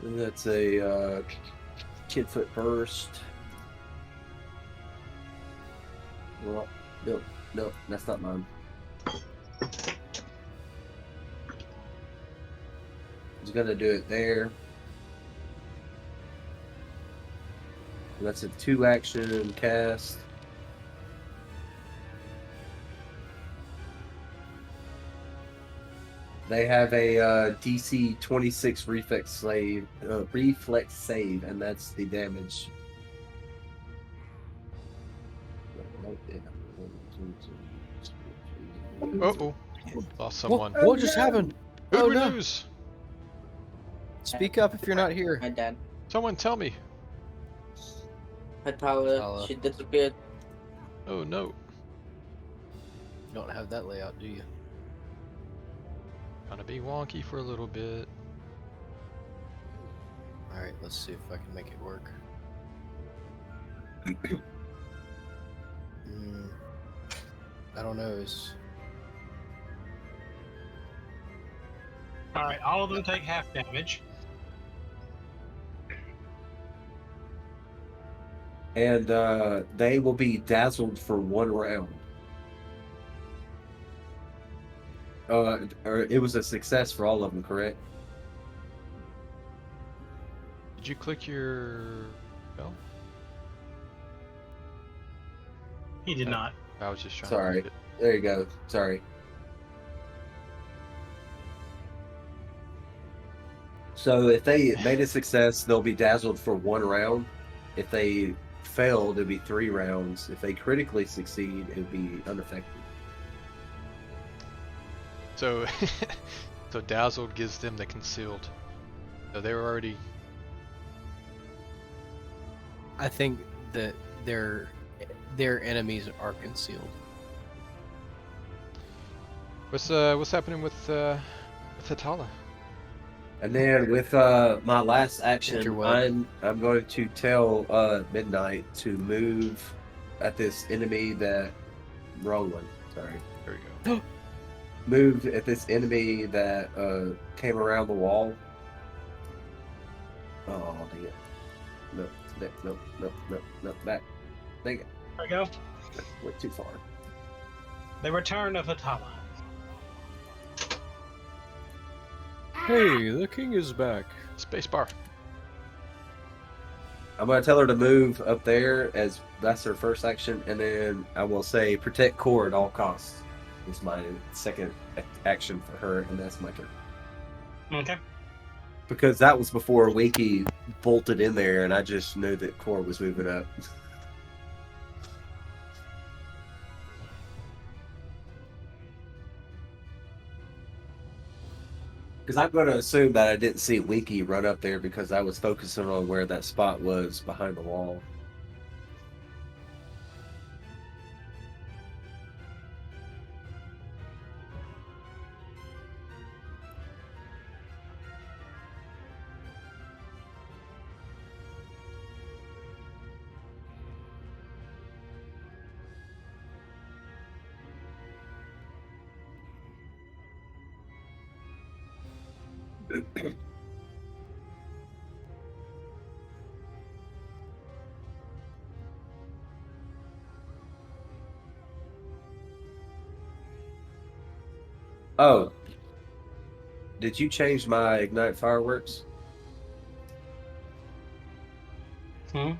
And that's a kid foot burst. Well, no, that's not mine. He's gonna do it there. That's a 2-action cast. They have a DC 26 reflex save, and that's the damage. Uh-oh. Lost someone. What just happened? Who'd Oh we no! lose? Speak up if you're not here. My dad. Someone tell me. Hatala, Hatala. she disappeared. Oh no. You don't have that layout, do you? Gonna be wonky for a little bit. Alright, let's see if I can make it work. I don't know. All right. All of them take half damage. And they will be dazzled for 1 round. Or it was a success for all of them, correct? Did you click your bell? He did No. not. I was just trying Sorry. to read it. There you go. Sorry. So if they made a success, they'll be dazzled for 1 round. If they failed, it'd be 3 rounds. If they critically succeed, it'd be unaffected. So, so dazzled gives them the concealed. So they were already. I think that their enemies are concealed. What's happening with Hatala? And then with my last Enter action, web. I'm going to tell Midnight to move at this enemy that wrong one. Sorry. There we go. Move at this enemy that came around the wall. Oh, dang it. No, back. Dang it. There we go. Went too far. The return of Hatala. Hey, the king is back. Spacebar. I'm going to tell her to move up there as that's her first action, and then I will say protect core at all costs. Is my second action for her, and that's my turn. Okay. Because that was before Winky bolted in there, and I just knew that core was moving up. Because I'm going to assume that I didn't see Winky run up there because I was focusing on where that spot was behind the wall. Oh, did you change my ignite fireworks? Hmm?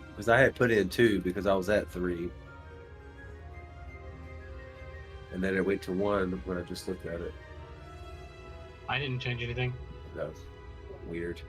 Because I had put in 2 because I was at 3. And then it went to 1 when I just looked at it. I didn't change anything. That was weird.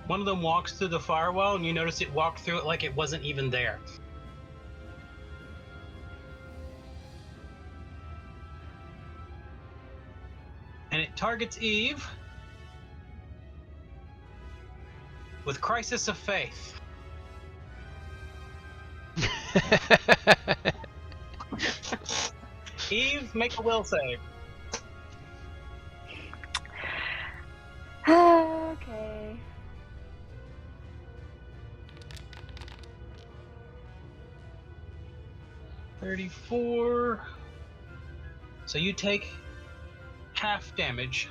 One of them walks through the firewall, and you notice it walked through it like it wasn't even there. And it targets Eve with Crisis of Faith. Eve, make a will save. Okay. $34. So you take half damage.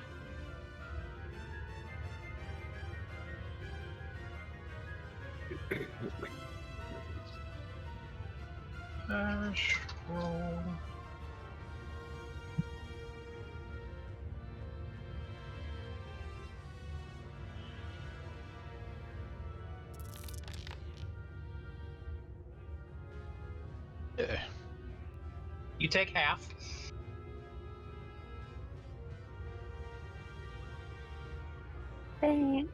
Roll. Yeah. You take half. Thanks.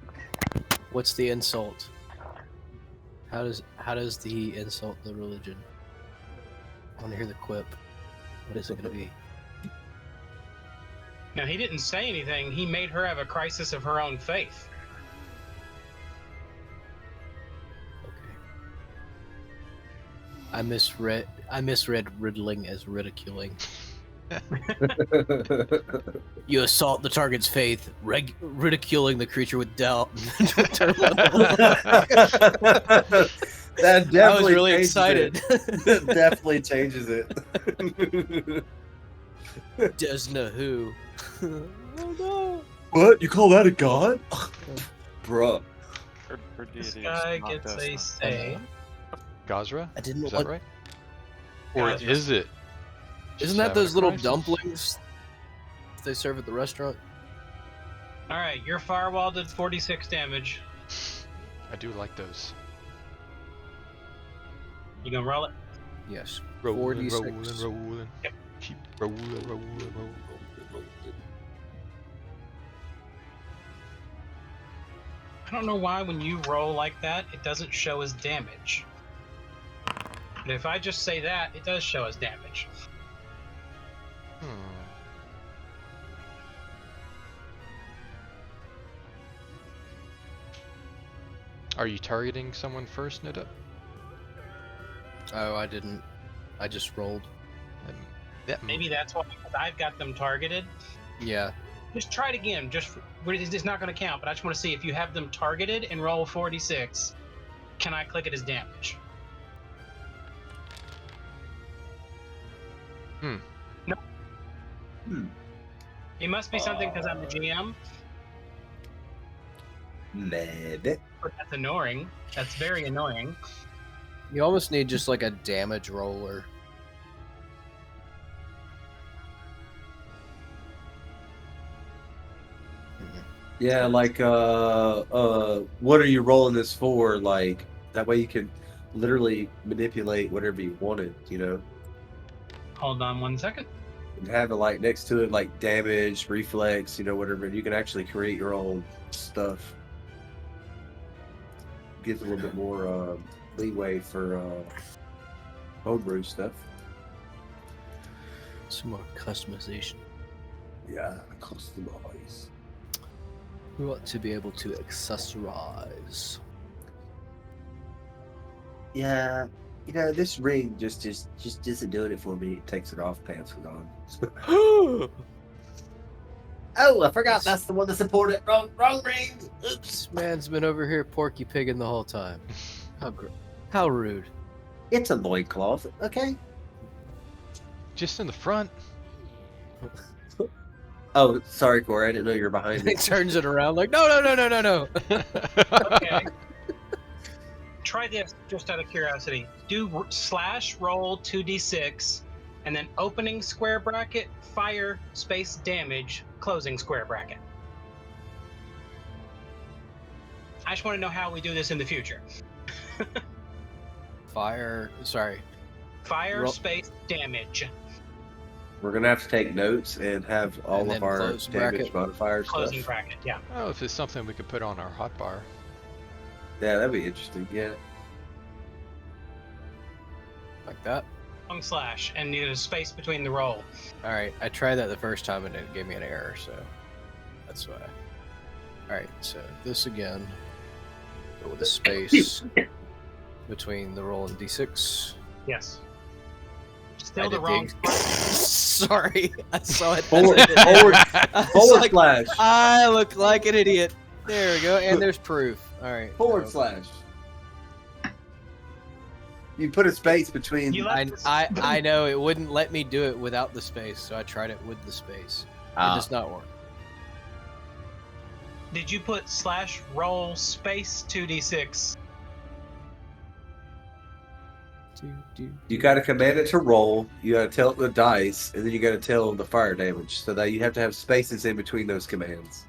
What's the insult? How does the insult the religion? I want to hear the quip. What is it going to be? Now, he didn't say anything. He made her have a crisis of her own faith. Okay. I misread riddling as ridiculing. You assault the target's faith, ridiculing the creature with doubt. That definitely I was really changes excited. It. Definitely changes it. Desna who? Oh no! What? You call that a god? Bruh. Her This deity is guy not gets a Desna. save. Gazra? I didn't Is that want. right? Or Gazra. is it? Isn't She's that having a those little crisis? dumplings they serve at the restaurant? All right, your firewall did 46 damage. I do like those. You gonna roll it? Yes. Rolling, 46. rolling. Yep. Keep rolling. I don't know why when you roll like that, it doesn't show as damage. But if I just say that, it does show as damage. Are you targeting someone first, Nida? Oh, I didn't. I just rolled. Maybe that's why, because I've got them targeted. Yeah. Just try it again. It's not going to count, but I just want to see if you have them targeted and roll 46. Can I click it as damage? No. It must be something because I'm the GM. Maybe. But that's annoying. That's very annoying. You almost need just like a damage roller. Yeah, like what are you rolling this for? Like that way you can literally manipulate whatever you wanted, you know, Hold on 1 second. and have it like next to it like damage, reflex, you know, whatever. You can actually create your own stuff. Gives a little bit more leeway for homebrew stuff. Some more customization. Yeah, customize. We want to be able to accessorize. Yeah, you know, this ring just isn't doing it for me. It takes it off, pants are gone. Oh, I forgot that's the one that supported wrong ring. Oops. This man's been over here porky pigging the whole time. How rude. It's a loincloth, okay? Just in the front. Oh, sorry, Corey. I didn't know you were behind me. He turns it around like, no. Okay. Try this just out of curiosity. Do /roll 2d6, and then opening square bracket, fire, space, damage, closing square bracket. I just want to know how we do this in the future. Fire, Fire, Roll- space, damage, We're gonna have to take notes and have all And of then our close damage bracket. modifiers closing stuff. bracket. Yeah. Oh, if it's something we could put on our hotbar. Yeah, that'd be interesting. Yeah. like that. Long slash, and need a space between the roll. Alright, I tried that the first time and it gave me an error, so that's why. Alright, so this again. Go with a space between the roll and d6. Yes. I Still the did wrong. Sorry, I saw it. Forward I was like, slash. I look like an idiot. There we go, and there's proof. Alright. Forward so slash. You put a space between. You I, left this- I know it wouldn't let me do it without the space, so I tried it with the space. It does not work. Did you put /roll space 2d6? You got to command it to roll. You got to tell it the dice, and then you got to tell the fire damage. So that you have to have spaces in between those commands.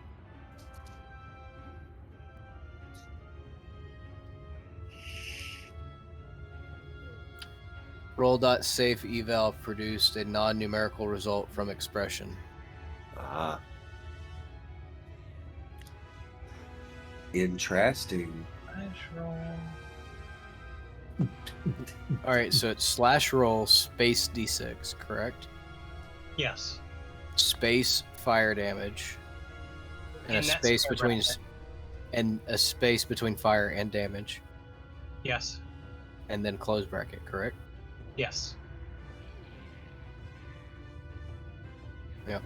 Roll.safe eval produced a non-numerical result from expression. Ah. Interesting. Alright, so it's /roll space d6, correct? Yes. Space fire damage. And a And that's space square between bracket. and a space between fire and damage. Yes. And then close bracket, correct? Yes. Yeah.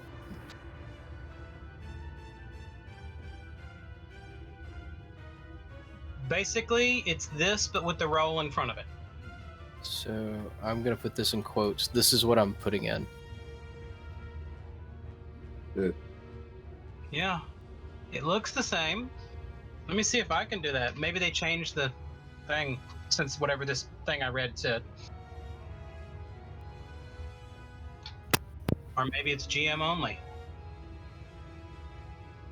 Basically, it's this, but with the roll in front of it. So I'm gonna put this in quotes. This is what I'm putting in. Yeah. It looks the same. Let me see if I can do that. Maybe they changed the thing since whatever this thing I read said. Or maybe it's GM only.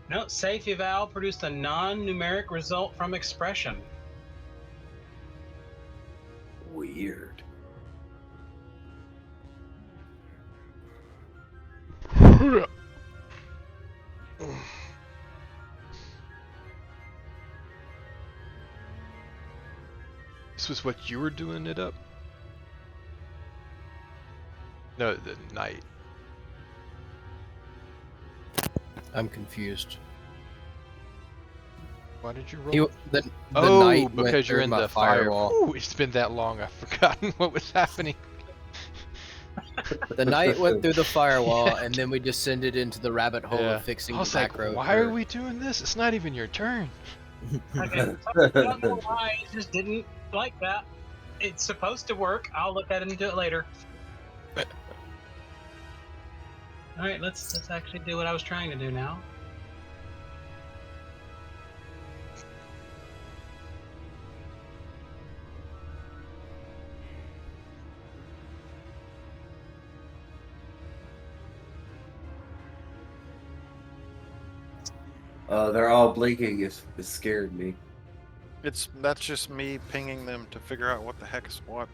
No, safe eval produced a non-numeric result from expression. Weird. This was what you were doing it up? No, the night. I'm confused. Why did you roll? The Oh, knight went because you're through in my the fire. firewall. Ooh, it's been that long. I've forgotten what was happening. The knight went through the firewall, Yeah. and then we descended into the rabbit hole Yeah. of fixing I the was back like, road. why are we doing this? It's not even your turn. Okay. I don't know why. It just didn't like that. It's supposed to work. I'll look at it and do it later. All right, let's actually do what I was trying to do now. They're all blinking. It scared me. That's just me pinging them to figure out what the heck is what.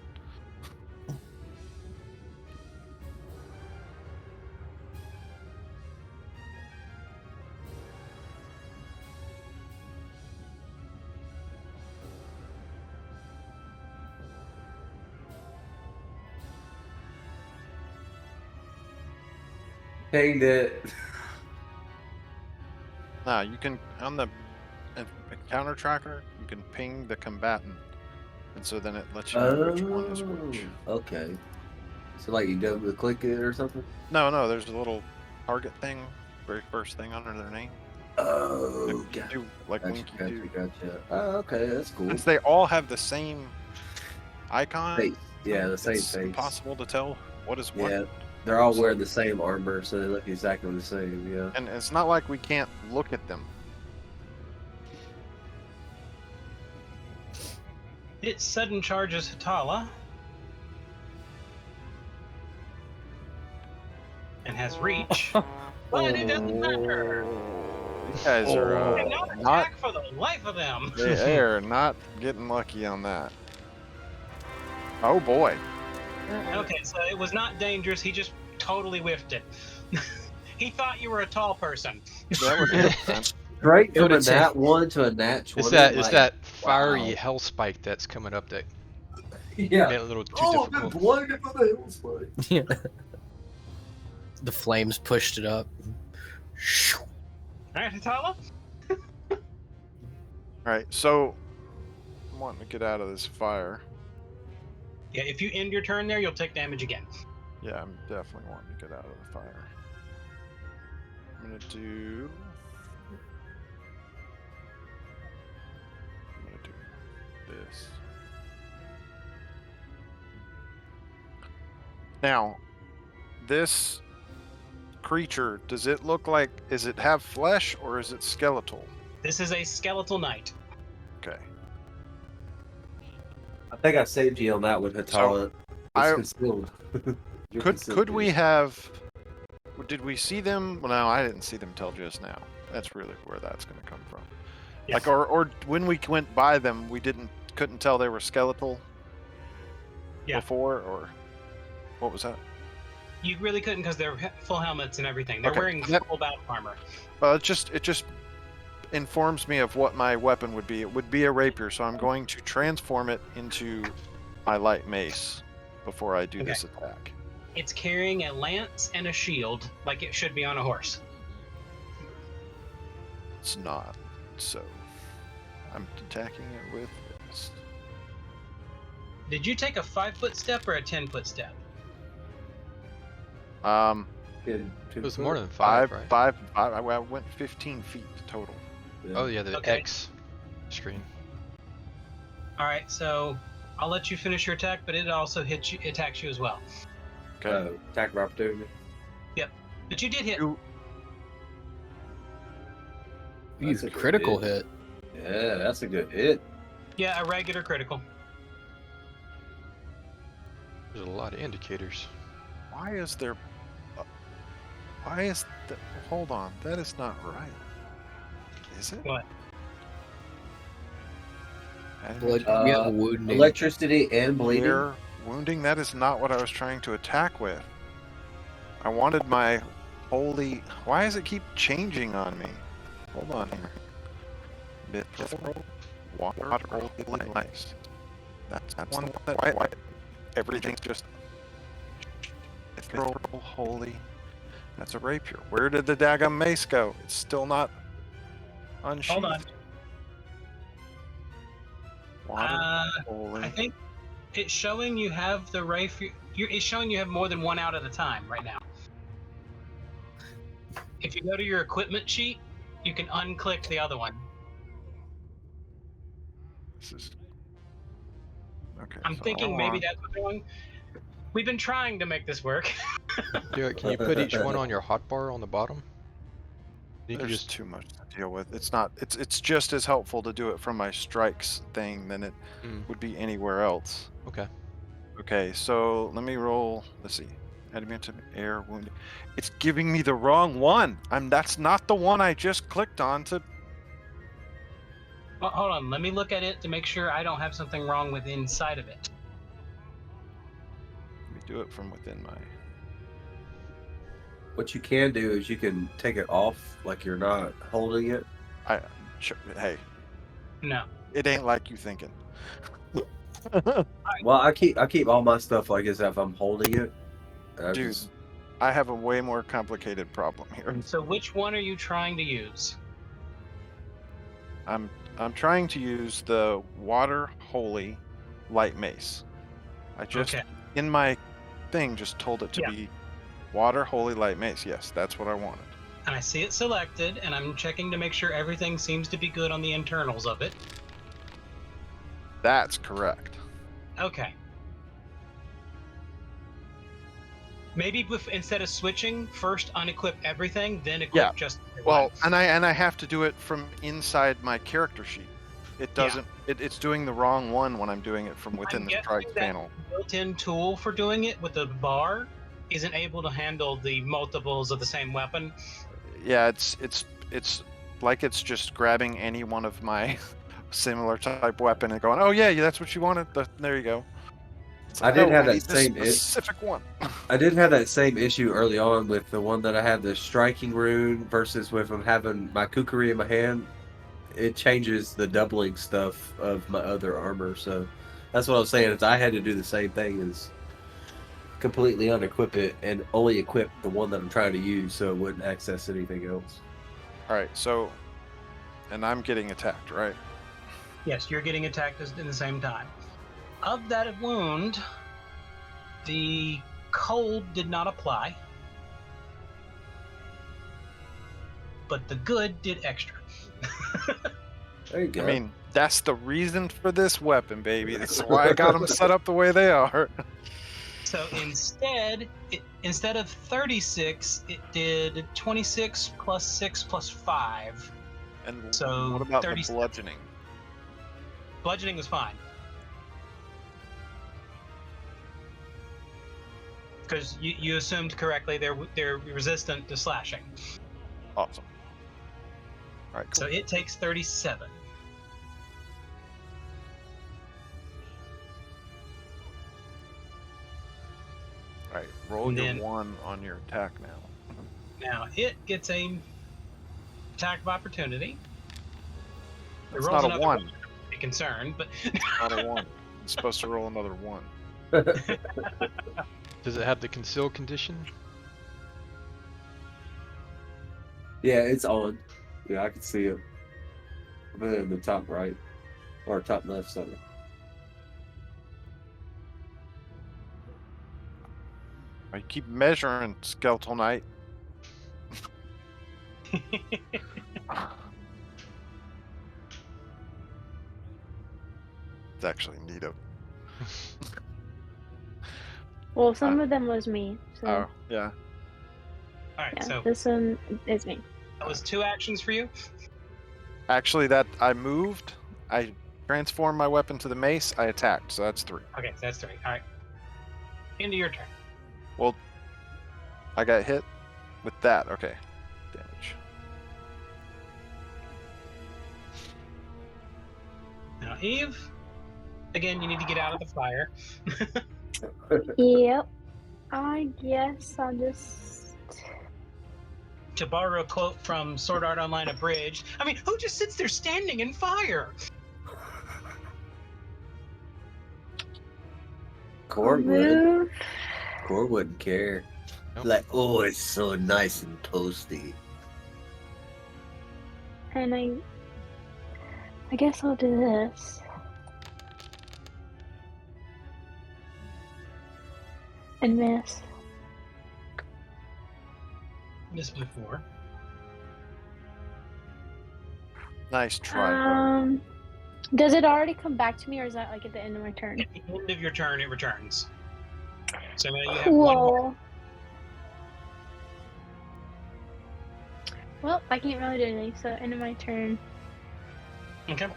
Pinged it. Nah, you can on the encounter tracker. You can ping the combatant, and so then it lets you know which one is which. Okay. So like you double click it or something? No, there's a little target thing, very first thing under their name. Oh, You do like Winky do. gotcha. Oh, okay, that's cool. Since they all have the same icon, Face. Yeah, the same it's face. impossible to tell what is what. Yeah, they're all wearing the same armor, so they look exactly the same. Yeah. And it's not like we can't look at them. It sudden charges Hatala. And has reach. But it doesn't matter. These guys are They don't not. attack for the life of them. They are not getting lucky on that. Oh boy. Okay, so it was not dangerous. He just totally whiffed it. He thought you were a tall person. That would make sense. Right It from a would've taken- nat 1 to a nat 20. It's that fiery wow. hell spike that's coming up that Yeah. made it a little too Oh, I've been difficult. blinded by the hell spike. Yeah. The flames pushed it up. Alright, Hatala? Alright, so I'm wanting to get out of this fire. Yeah, if you end your turn there, you'll take damage again. Yeah, I'm definitely wanting to get out of the fire. I'm gonna do this. Now, this creature, does it look like, is it have flesh or is it skeletal? This is a skeletal knight. Okay. I think I saved you on that one, Hatala. I- It's concealed. You're Could concealed. we have, did we see them? Well, no, I didn't see them till just now. That's really where that's going to come from. Yeah. Like, or when we went by them, we couldn't tell they were skeletal. Yeah. Before, or what was that? You really couldn't because they're full helmets and everything. They're Okay. wearing full battle armor. Well, it just informs me of what my weapon would be. It would be a rapier, so I'm going to transform it into my light mace before I do Okay. this attack. It's carrying a lance and a shield like it should be on a horse. It's not, so I'm attacking it with this. Did you take a 5-foot step or a 10-foot step? Good. It was more than five, right? Five. I went 15 feet total. Oh yeah, the Okay. X screen. Alright, so I'll let you finish your attack, but it also attacks you as well. Okay. Attack of opportunity. But you did hit. You- He's That's a a good critical hit. hit. Yeah, that's a good hit. Yeah, a regular critical. There's a lot of indicators. Why is there? Why is that? Hold on, that is not right. Is it? What? Blood, Uh, yeah, wounding. Electricity and bleeding. Air wounding. That is not what I was trying to attack with. I wanted my holy. Why does it keep changing on me? Hold on here. Mithril, water, holy, nice. That's one that. Why everything's just mithril, holy. That's a rapier. Where did the daggum mace go? It's still not unsheathed. Hold on. Water, holy. I think it's showing you have the rapier. It's showing you have more than one out at a time right now. If you go to your equipment sheet, you can unclick the other one. This is okay. I'm so thinking hold maybe on. that's what's going. We've been trying to make this work. Can you put each one on your hotbar on the bottom? You can There's just too much to deal with. It's not. It's just as helpful to do it from my strikes thing than it Mm. would be anywhere else. okay. Okay, so let me roll. Let's see. Adamantium air wound. It's giving me the wrong one. That's not the one I just clicked on to. Well, hold on, let me look at it to make sure I don't have something wrong with inside of it. Let me do it from within my. What you can do is you can take it off like you're not holding it. Hey, No. it ain't like you thinking. Well, I keep all my stuff like as if I'm holding it. Dude, I have a way more complicated problem here. So which one are you trying to use? I'm trying to use the water holy light mace. I just in my thing just told it to be water holy light mace. Yes, that's what I wanted. And I see it selected, and I'm checking to make sure everything seems to be good on the internals of it. That's correct. Okay. Maybe instead of switching, first unequip everything, then equip just well, and I have to do it from inside my character sheet. It doesn't. It's doing the wrong one when I'm doing it from within the strikes panel. Built-in tool for doing it with the bar isn't able to handle the multiples of the same weapon. Yeah, it's like it's just grabbing any one of my similar type weapon and going, oh yeah, that's what you wanted. There you go. I did have that same specific one. I did have that same issue early on with the one that I had the striking rune versus with them having my kukri in my hand. It changes the doubling stuff of my other armor, so that's what I was saying. Is I had to do the same thing as completely unequip it and only equip the one that I'm trying to use, so it wouldn't access anything else. All right, so, and I'm getting attacked, right? Yes, you're getting attacked in the same time. Of that wound, the cold did not apply, but the good did extra. There you go. I mean, that's the reason for this weapon, baby. That's why I got them set up the way they are. So instead of 36, it did 26 plus 6 plus 5. And so what about the bludgeoning? Bludgeoning was fine. Because you assumed correctly they're resistant to slashing. Awesome. All right, cool. So it takes 37. All right, roll your 1 on your attack now. Now it gets a attack of opportunity. It's not a 1. Be concerned, but not a 1. It's supposed to roll another 1. Does it have the conceal condition? Yeah, it's on. Yeah, I can see it. In the top right or top left side. I keep measuring, Skeletal Knight. It's actually neato. Well, some of them was me. So. Oh, yeah. All right, Yeah, so this one is me. That was 2 actions for you? Actually, that I moved. I transformed my weapon to the mace. I attacked, so that's 3. Okay, so that's 3. All right. Into your turn. Well, I got hit with that. Okay. Damage. Now, Eve, again, you need to get out of the fire. Yep. I guess I'll just... To borrow a quote from Sword Art Online Abridged, I mean, who just sits there standing in fire? Core would. Core wouldn't care. Nope. Like, oh, it's so nice and toasty. And I guess I'll do this. And miss. Miss before. Nice try. Does it already come back to me, or is that like at the end of my turn? At the end of your turn, it returns. So now you have Cool. 1 more. Well, I can't really do anything, so end of my turn. Okay.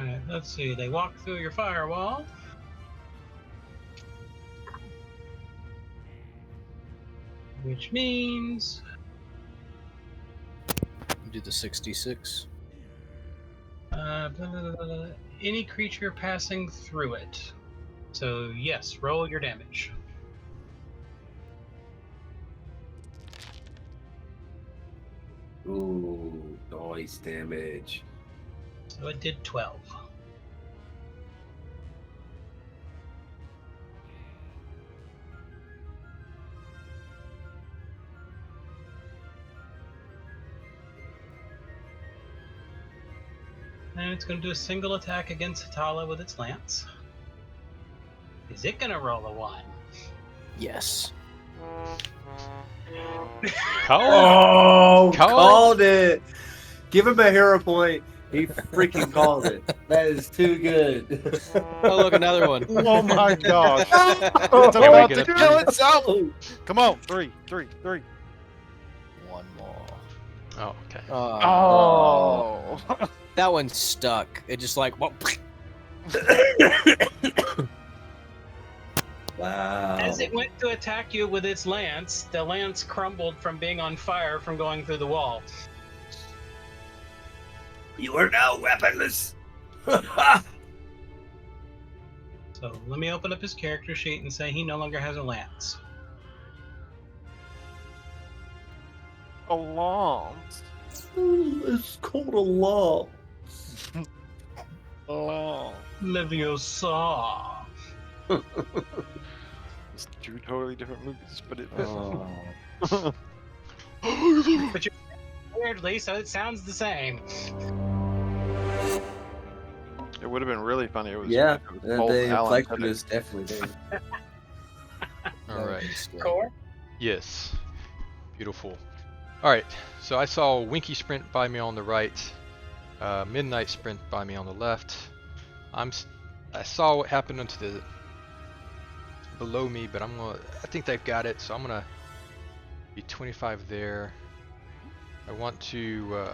Alright, let's see. They walk through your firewall. Which means Do the 66. any creature passing through it. So yes, roll your damage. Ooh, noise damage. So it did 12. And it's going to do a single attack against Hatala with its lance. Is it going to roll a 1? Yes. Call Oh, called it. Give him a hero point. He freaking called it. That is too good. Oh, look, another one. Oh my gosh. Oh, It's Can we about get to a kill three? itself. Come on, three. One more. Oh, okay. Oh. That one stuck. It just like, well, Wow. As it went to attack you with its lance, the lance crumbled from being on fire from going through the wall. You are now weaponless. So let me open up his character sheet and say he no longer has a lance. Alarm. It's called a law. Alarm. Leviosa. It's two totally different movies, but it. Oh. But you're weirdly, so it sounds the same. It would have been really funny. It was. Yeah, it was and both the Alan inflection Tudyk. is definitely there. All right. Core? Yes. Beautiful. All right. So I saw Winky sprint by me on the right, Midnight sprint by me on the left. I saw what happened onto the below me, but I think they've got it, so I'm gonna be 25 there. I want to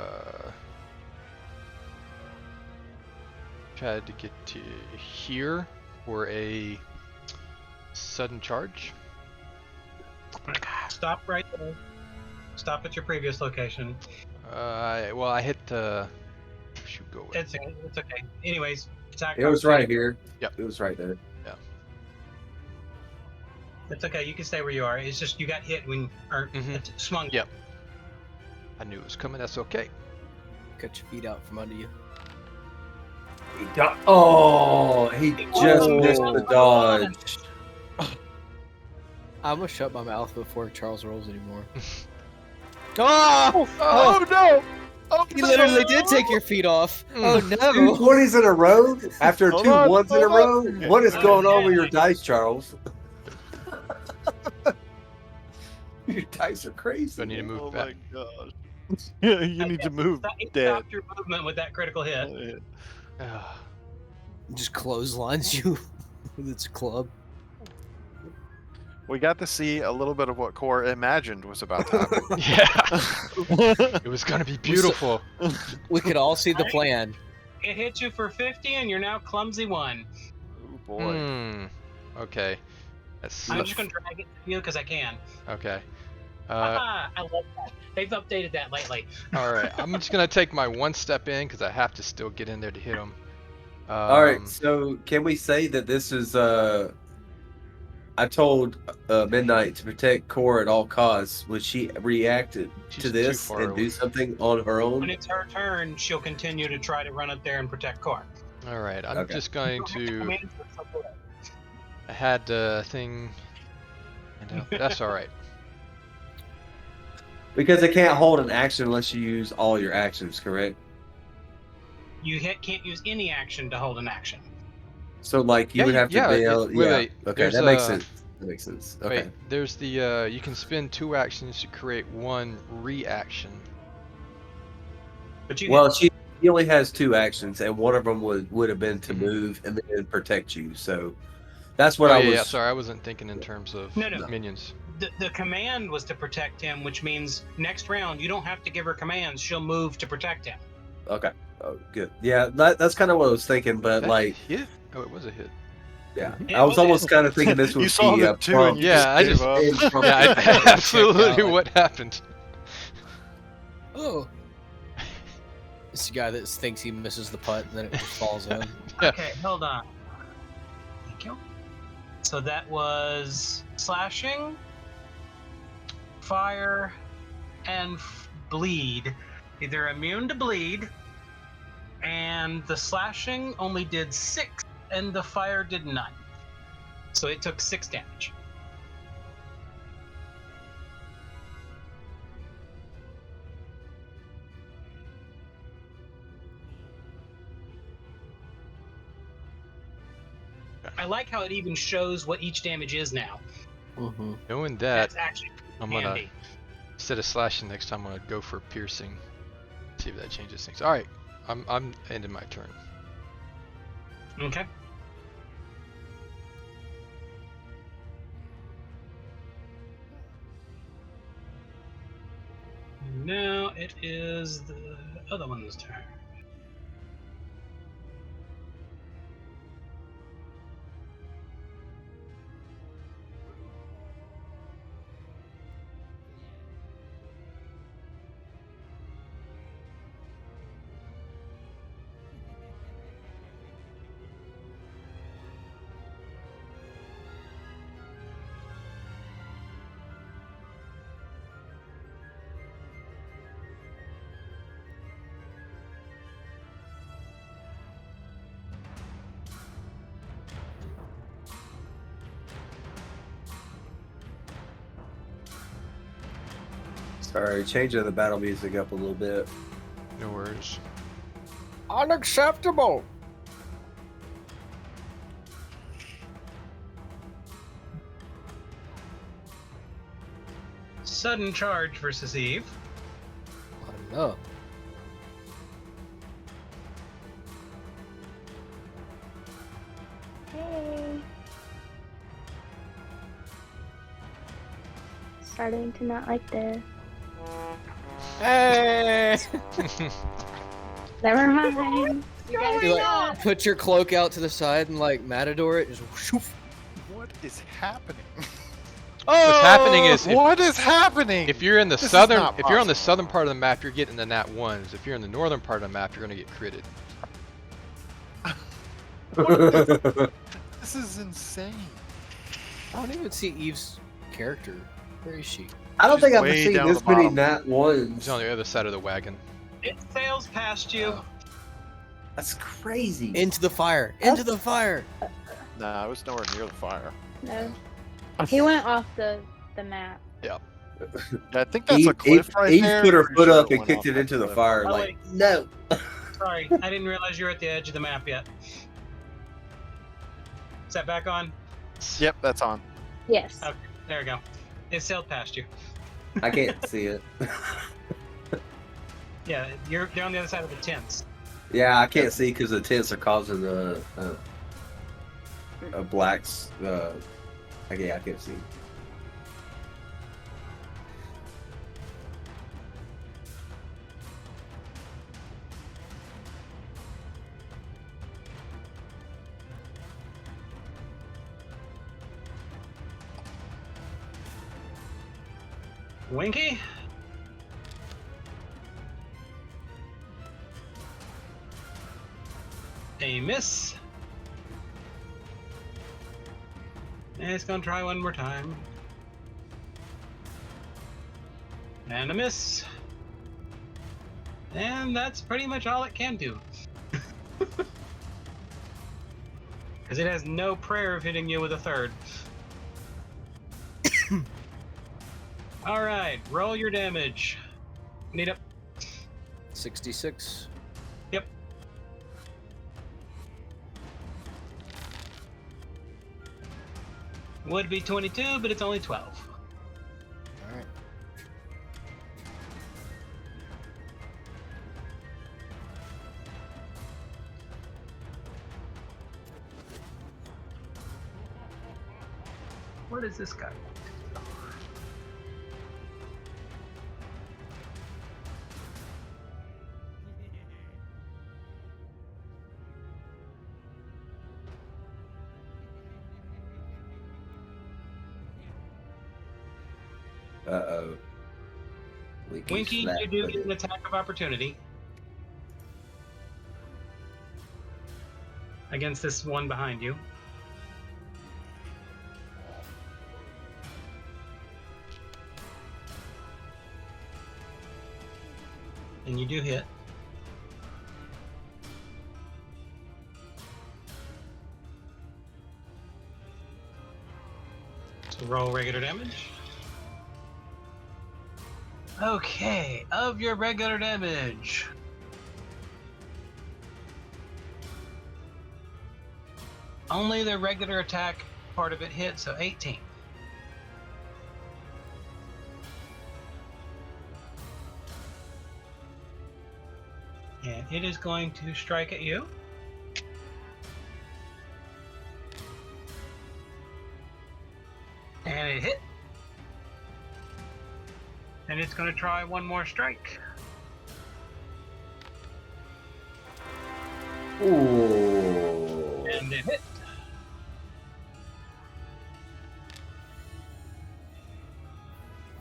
try to get to here for a sudden charge. Stop right there. Stop at your previous location. Well, I hit the. Shoot, go away. It's okay. It's okay. Anyways, attack. It was right here. Yep. It was right there. It's okay. You can stay where you are. It's just you got hit when it swung. Yep. I knew it was coming. That's okay. cut your feet out from under you. He just missed the dodge. I'm gonna shut my mouth before Charles rolls anymore. Oh no! Oh, He literally did take your feet off. Oh Two no! 20s in a row after Hold two on, ones in a hold row. What is going on with your dice, Charles? Your dice are crazy. Do I need to move Oh back? my gosh. Yeah, you need to move, It Dad. stopped your movement with that critical hit. Just clotheslines you with its club. We got to see a little bit of what Core imagined was about to happen. Yeah. It was gonna be beautiful. We could all see the plan. It hit you for 50, and you're now clumsy 1. Oh boy. Okay. That's I'm just gonna drag it to you because I can. okay. I love that. They've updated that lately. All right. I'm just gonna take my one step in because I have to still get in there to hit him. All right, so can we say that this is I told Midnight to protect Core at all costs. Would she react to She's too this far and do away. something on her When own? it's her turn, she'll continue to try to run up there and protect Core. All right. I'm Okay. just going You don't have to. command for support. I had the thing. And that's all right. Because it can't hold an action unless you use all your actions, correct? You can't use any action to hold an action. So, like, you would have to yeah, be able. wait, Yeah. wait, Okay, there's, that makes sense. That makes sense. Okay. Wait. There's the. You can spend 2 actions to create 1 reaction. But you Well, she only has 2 actions, and one of them would have been to Mhm. move and then protect you. So that's what Oh I yeah, was. yeah. Sorry, I wasn't thinking in terms of No, no. minions. the command was to protect him, which means next round you don't have to give her commands. She'll move to protect him. Okay. Oh, good. Yeah, that's kind of what I was thinking, but That like, hit? Oh, it was a hit. yeah, It I was was almost it. kind of thinking this would You saw be the a two prompt. and you Yeah, I just just- gave up. Impromptu. Yeah, I, absolutely. like- What happened? Oh. It's the guy that thinks he misses the putt and then it just falls in. Yeah. Okay, hold on. Thank you. So that was slashing, fire, and bleed. They're immune to bleed, and the slashing only did 6, and the fire did none. So it took 6 damage. I like how it even shows what each damage is now. Mm-hmm. Knowing that, That's actually I'm gonna handy. instead of slashing next time, I'm gonna go for piercing. See if that changes things. All right, I'm ending my turn. Okay. Now it is the other one's turn. Sorry, changing the battle music up a little bit. No worries. Unacceptable! Sudden charge versus Eve. I don't know. Hey. Starting to not like this. Hey! Never mind. You guys You, saw like, put your cloak out to the side and like matador it. Just shoof. What is happening? What's happening is What is happening? if you're in the This is southern, not if you're on the southern part of the map, you're getting the nat ones. If you're in the northern part of the map, you're gonna get critted. This is insane. I don't even see Eve's character. Where is she? I don't She's think I've way seen down this the many bottom. nat ones. He's on the other side of the wagon. It sails past you. Oh. That's crazy. Into the fire! Into the fire! Nah, I was nowhere near the fire. No. He went off the map. Yeah, I think that's a Eve, cliff right Eve there. put her Pretty foot sure up it and went kicked off it that into the cliff. fire. Oh, Like, wait. no. Sorry, I didn't realize you were at the edge of the map yet. Is that back on? Yep, that's on. Yes. Okay, there we go. It sailed past you. I can't see it. Yeah, you're on the other side of the tents. Yeah, I can't see because the tents are causing a blacks. Okay, I can't see. Winky? A miss. And it's gonna try one more time. And a miss. And that's pretty much all it can do. Because it has no prayer of hitting you with a third. Alright, roll your damage. Need up. 66. Yep. Would be 22, but it's only 12. Alright. What is this guy? Uh-oh. Winky, you do get an attack of opportunity against this one behind you. And you do hit. So roll regular damage. Okay, of your regular damage, only the regular attack part of it hit, so 18. And it is going to strike at you. And it hit. And it's going to try one more strike. Ooh. And it hit.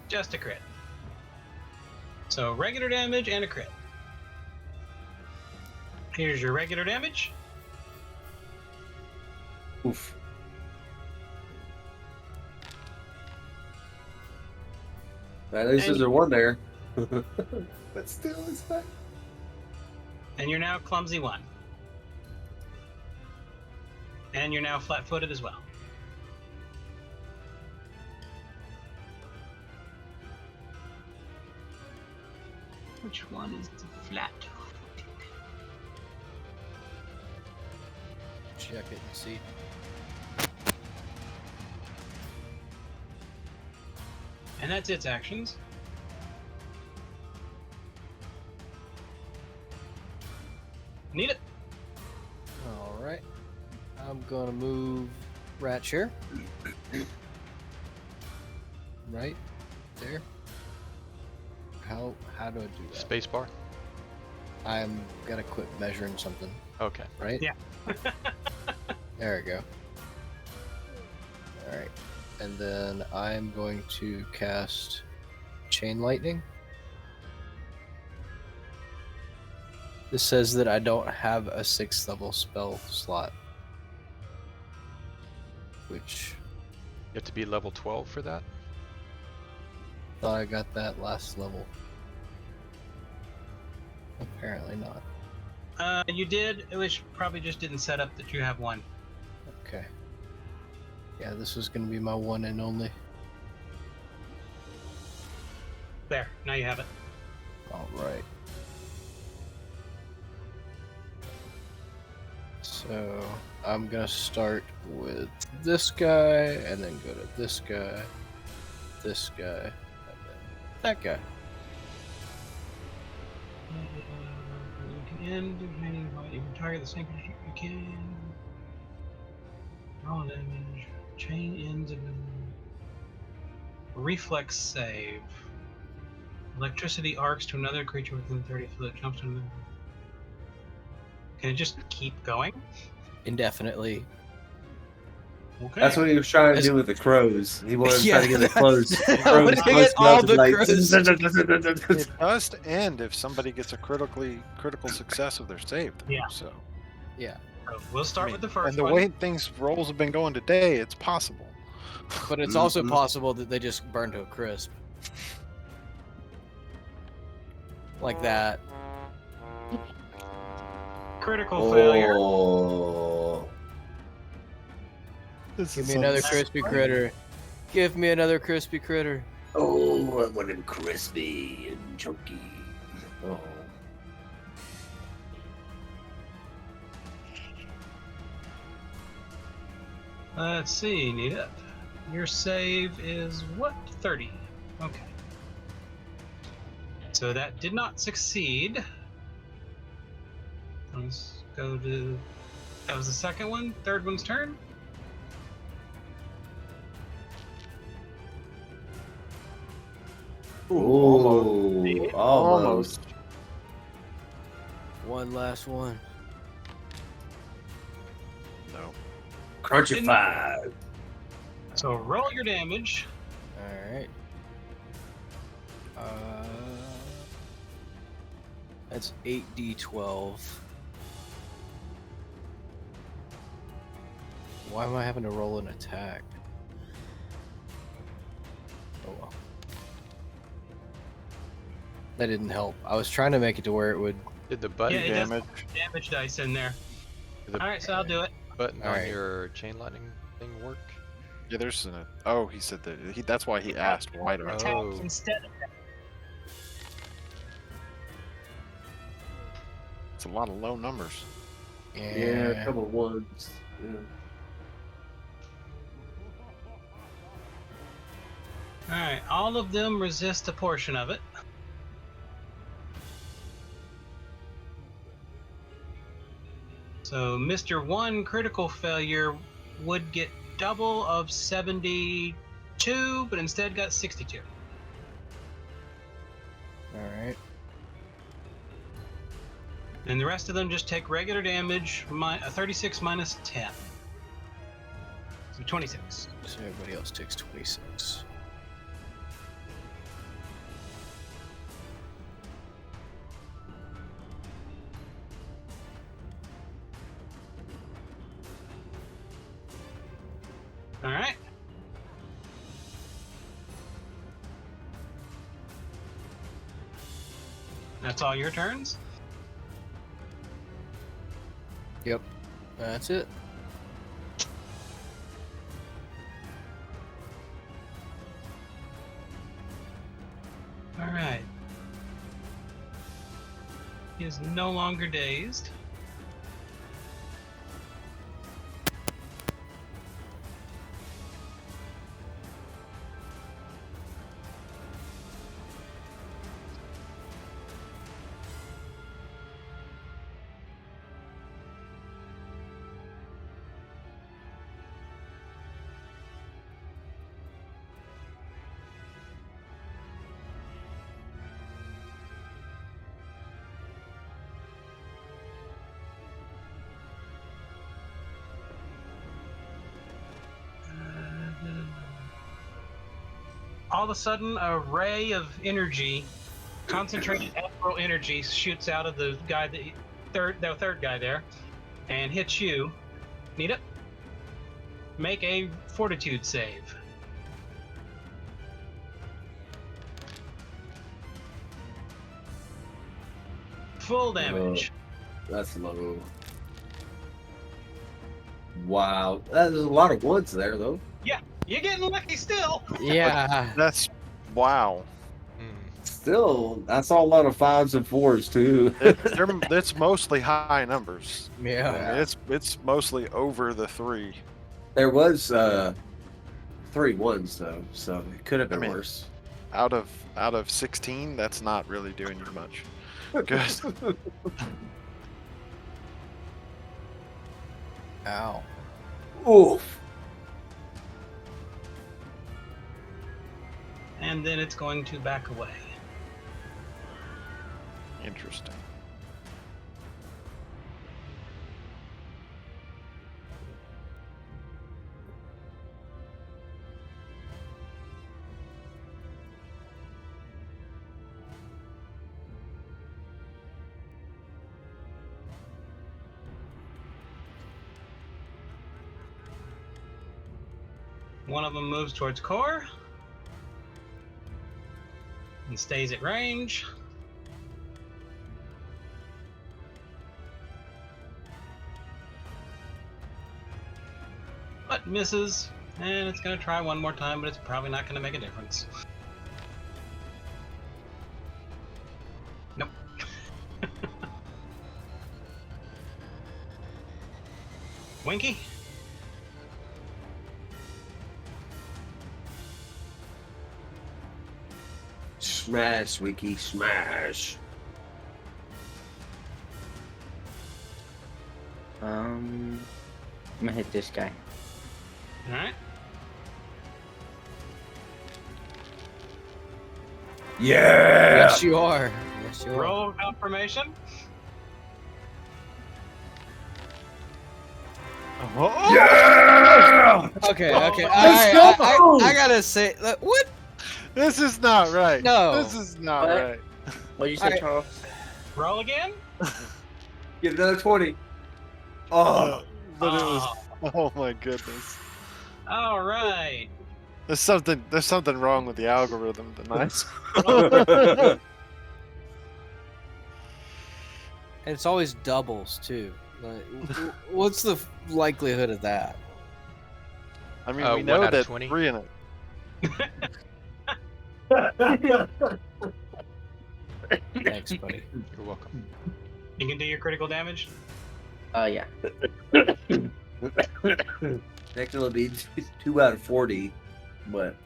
Just a crit. So regular damage and a crit. Here's your regular damage. Oof. At least there's a one there. But still, it's fine. And you're now clumsy 1. And you're now flat-footed as well. Which one is the flat? Check it and see. And that's its actions. Need it. All right. I'm gonna move Rat Chair. Right there. How do I do that? Spacebar. I'm gonna quit measuring something. Okay. Right? Yeah. There we go. All right. And then I'm going to cast Chain Lightning. This says that I don't have a 6th level spell slot. Which You have to be level 12 for that. thought I got that last level. Apparently not. You did. It was probably just didn't set up that you have one. Okay. Yeah, this was going to be my one and only. There. Now you have it. All right. So I'm gonna start with this guy, and then go to this guy, and then that guy. You can end remaining fight. You can target the same creature you can. Roll damage. Chain ends of reflex save. Electricity arcs to another creature within 30 feet. Jumps to another. Can it just keep going? Indefinitely. Okay. That's what he was trying to do with the crows. He wanted to try to get the crows. I wanted to get all the crows. It does end if somebody gets a critical success of their save. Though, Yeah. So. Yeah. So we'll start with the first And the one. way things rolls have been going today, it's possible. But it's also possible that they just burn to a crisp. Like that. Critical failure. Oh. Give me another crispy critter. Give me another crispy critter. Oh, I want him crispy and chunky. Oh. Let's see, Nita. Your save is what? 30. Okay. So that did not succeed. Let's go to. That was the second one. Third one's turn. Ooh, almost. One last one. No. Crunchy five. So roll your damage. Alright. That's 8d12. Why am I having to roll an attack? Oh well. That didn't help. I was trying to make it to where it would. Did the button Yeah, it does damage. damage dice in there. did the All right, so I'll do it. button on Alright. your chain lightning thing work? Yeah, there's an. Oh, he said that. That's why he asked. Why do I? Attack Oh. instead of It's a lot of low numbers. Yeah, a couple of ones. Yeah. All right, all of them resist a portion of it. So Mr. One critical failure would get double of 72, but instead got 62. Alright. And the rest of them just take regular damage, 36 minus 10. So 26. So everybody else takes 26. All right. That's all your turns? Yep. That's it. All right. He is no longer dazed. All of a sudden, a ray of energy, concentrated emerald energy, shoots out of the guy, the third guy there, and hits you. Nita, make a fortitude save. Full damage. That's low. Wow, there's a lot of ones there though. You're getting lucky still. Yeah. That's wow. Hmm. Still, that's all a lot of 5s and 4s too. It's mostly high numbers. Yeah. I mean, it's mostly over the 3. There was 3 ones though, so it could have been I mean, worse. Out of 16, that's not really doing you much. Good. Ow. Oof. And then it's going to back away. Interesting. One of them moves towards core and stays at range. But misses, and it's going to try one more time, but it's probably not going to make a difference. Nope. Winky? Smash, Wiki, smash. I'm gonna hit this guy. Alright. Yeah. Yes, you are. Yes, you are. Roll confirmation. Yeah. Okay, Oh, okay. let's All right. go! I gotta say, what? This is not right. No. This is not What? right. What'd you say, I- Charles? Roll again. Get another 20. Oh. But it was. Oh my goodness. All right. There's something wrong with the algorithm tonight. And it's always doubles too. Like, what's the likelihood of that? I mean, we 1 know out of that 20. 3 in it. Thanks, buddy. You're welcome. You can do your critical damage. Yeah. Next will be 2 out of 40, but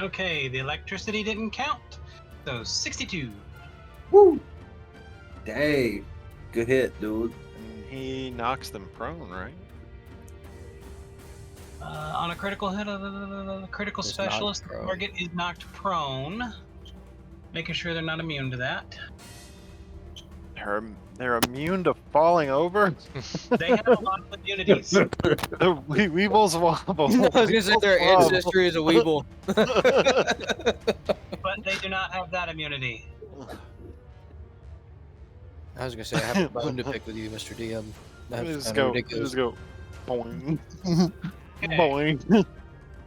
Okay, the electricity didn't count. So 62. woo! Dang, good hit, dude. And he knocks them prone, right? On a critical hit of the critical It's knocked specialist, the prone. target is knocked prone. Making sure they're not immune to that. They're immune to falling over. They have a lot of immunities. The Weebles wobble. I was gonna say their Weebles ancestry is a weeble. But they do not have that immunity. I was gonna say I have a bone to pick with you, Mr. DM. That's Just kind go. of ridiculous. Just go. Boing. Okay. Boing.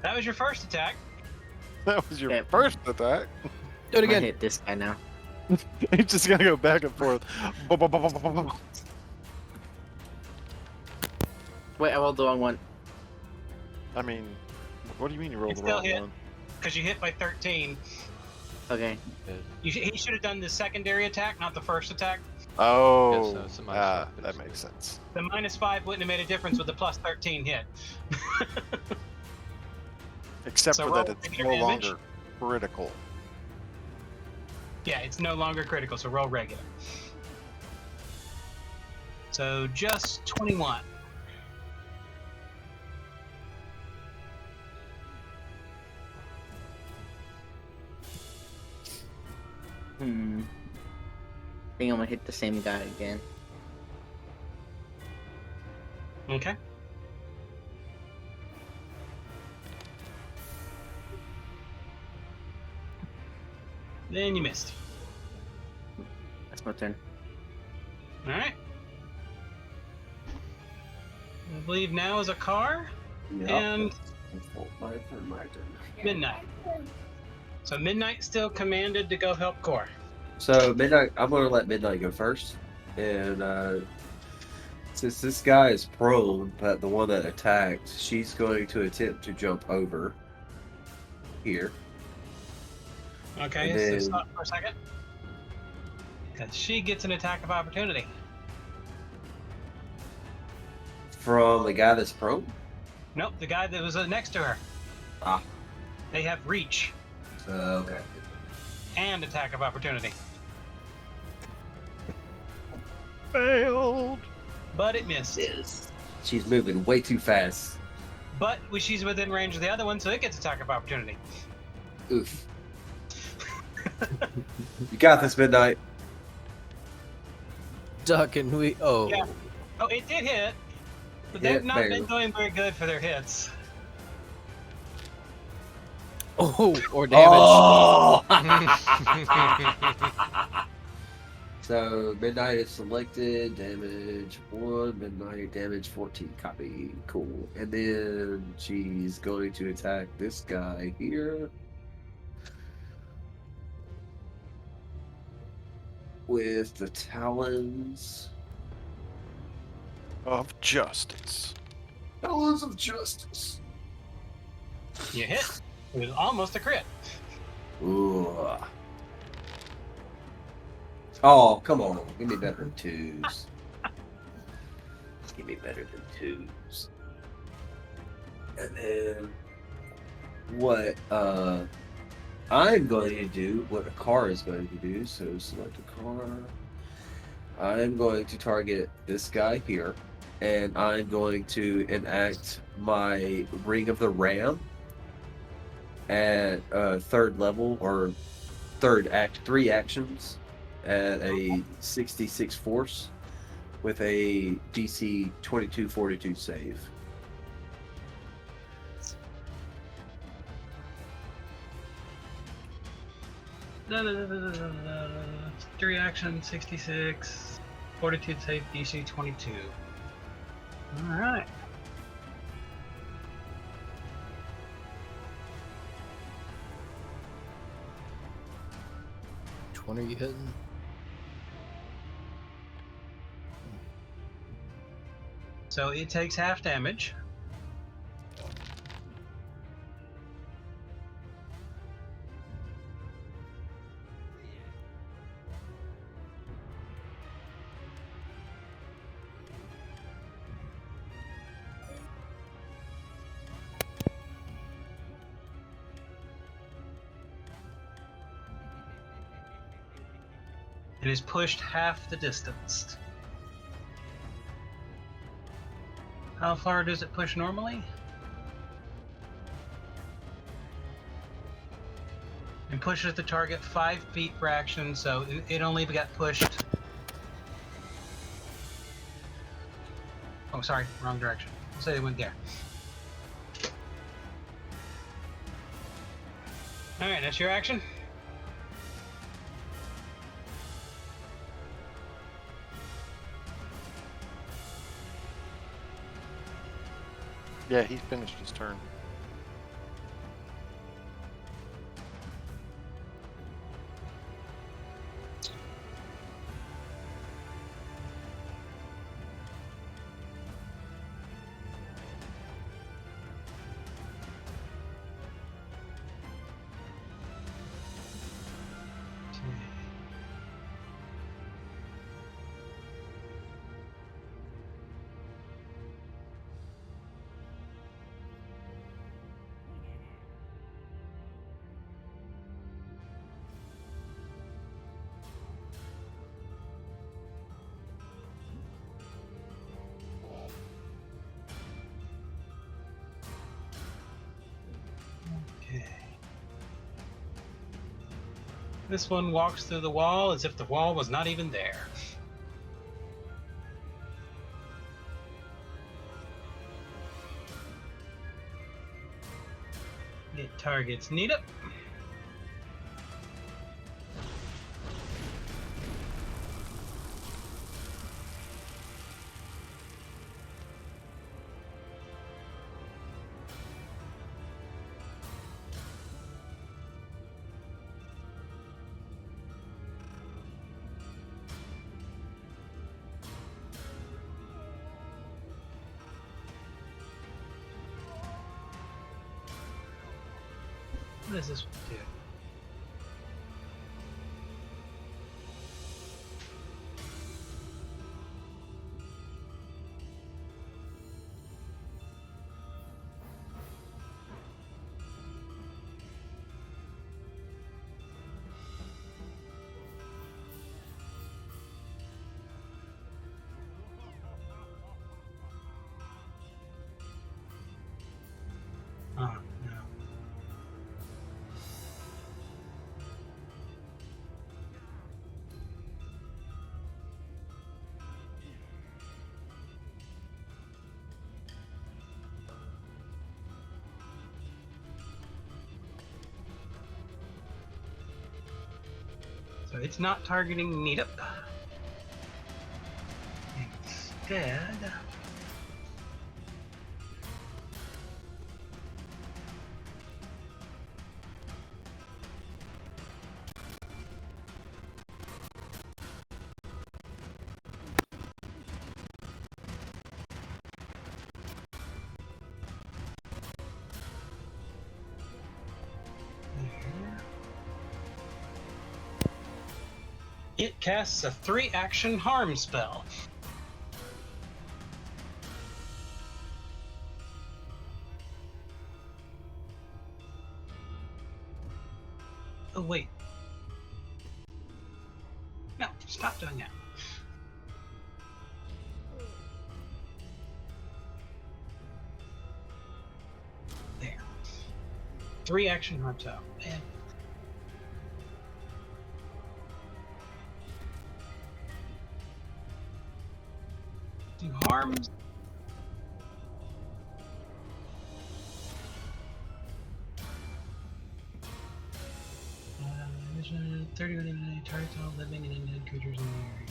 That was your first attack. That was your Okay. first attack. Do it I'm gonna again. hit this guy now. He's just gonna go back and forth. Wait, I rolled the wrong one. I mean, what do you mean you rolled It's the still wrong hit. one? Because you hit by 13. Okay. He should have done the secondary attack, not the first attack. Oh, Yes, it's a -5, but that it's- makes sense. The -5 wouldn't have made a difference with the plus 13 hit. Except So for that roll it's regular no damage. longer critical. Yeah, it's no longer critical, so roll regular. So just 21. I think I'm gonna hit the same guy again. Okay. Then you missed. That's my turn. Alright. I believe now is a car and Midnight. So Midnight still commanded to go help Core. So Midnight, I'm gonna let Midnight go first, and since this guy is prone, but the one that attacked, she's going to attempt to jump over here. Okay, And so then- stop for a second. Because she gets an attack of opportunity. From the guy that's prone? Nope, the guy that was next to her. Ah. They have reach Okay. and attack of opportunity. Failed. But it missed. She's moving way too fast. But she's within range of the other one, so it gets attack of opportunity. Oof. You got this, Midnight. Duck and we. Oh. Yeah. Oh, it did hit. But Hit they've not barely. been doing very good for their hits. Oh, or damage. Oh! So Midnight is selected. Damage 1. Midnight damage 14. Copy. Cool. And then she's going to attack this guy here. With the talons. Of justice. Talons of justice. You hit. It was almost a crit. Ooh. Oh, come on. Give me better than twos. Give me better than twos. And then what I'm going to do, what a car is going to do, so select a car. I'm going to target this guy here, and I'm going to enact my Ring of the Ram at third level, or three actions at a 66 force with a DC 22/42 save. 3 action, 66. Fortitude save, DC 22. Alright. Which one are you hitting? So it takes half damage. It is pushed half the distance. How far does it push normally? It pushes the target 5 feet per action, so it only got pushed. Oh, sorry, wrong direction. I'll say it went there. Alright, that's your action. Yeah, he finished his turn. Okay. This one walks through the wall as if the wall was not even there. It targets Nita. What does this one do? Oh, no. So it's not targeting Nita. Instead, it casts a 3-action harm spell. Oh, wait. No, stop doing that. There. 3-action harm spell. And do harms. 30 minutes targets all living and undead creatures in the area.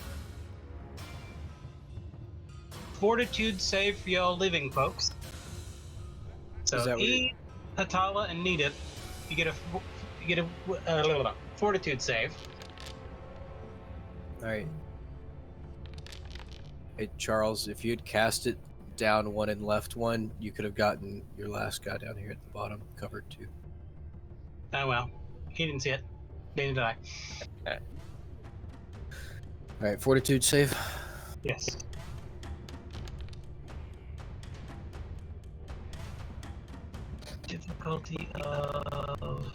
Fortitude save for y'all living folks. Is So that what E, Hatala, and Needip, you get a fortitude save. All right. Hey, Charles, if you'd cast it down one and left one, you could have gotten your last guy down here at the bottom covered too. Oh well, he didn't see it. Didn't die. All right, fortitude save. Yes. Difficulty of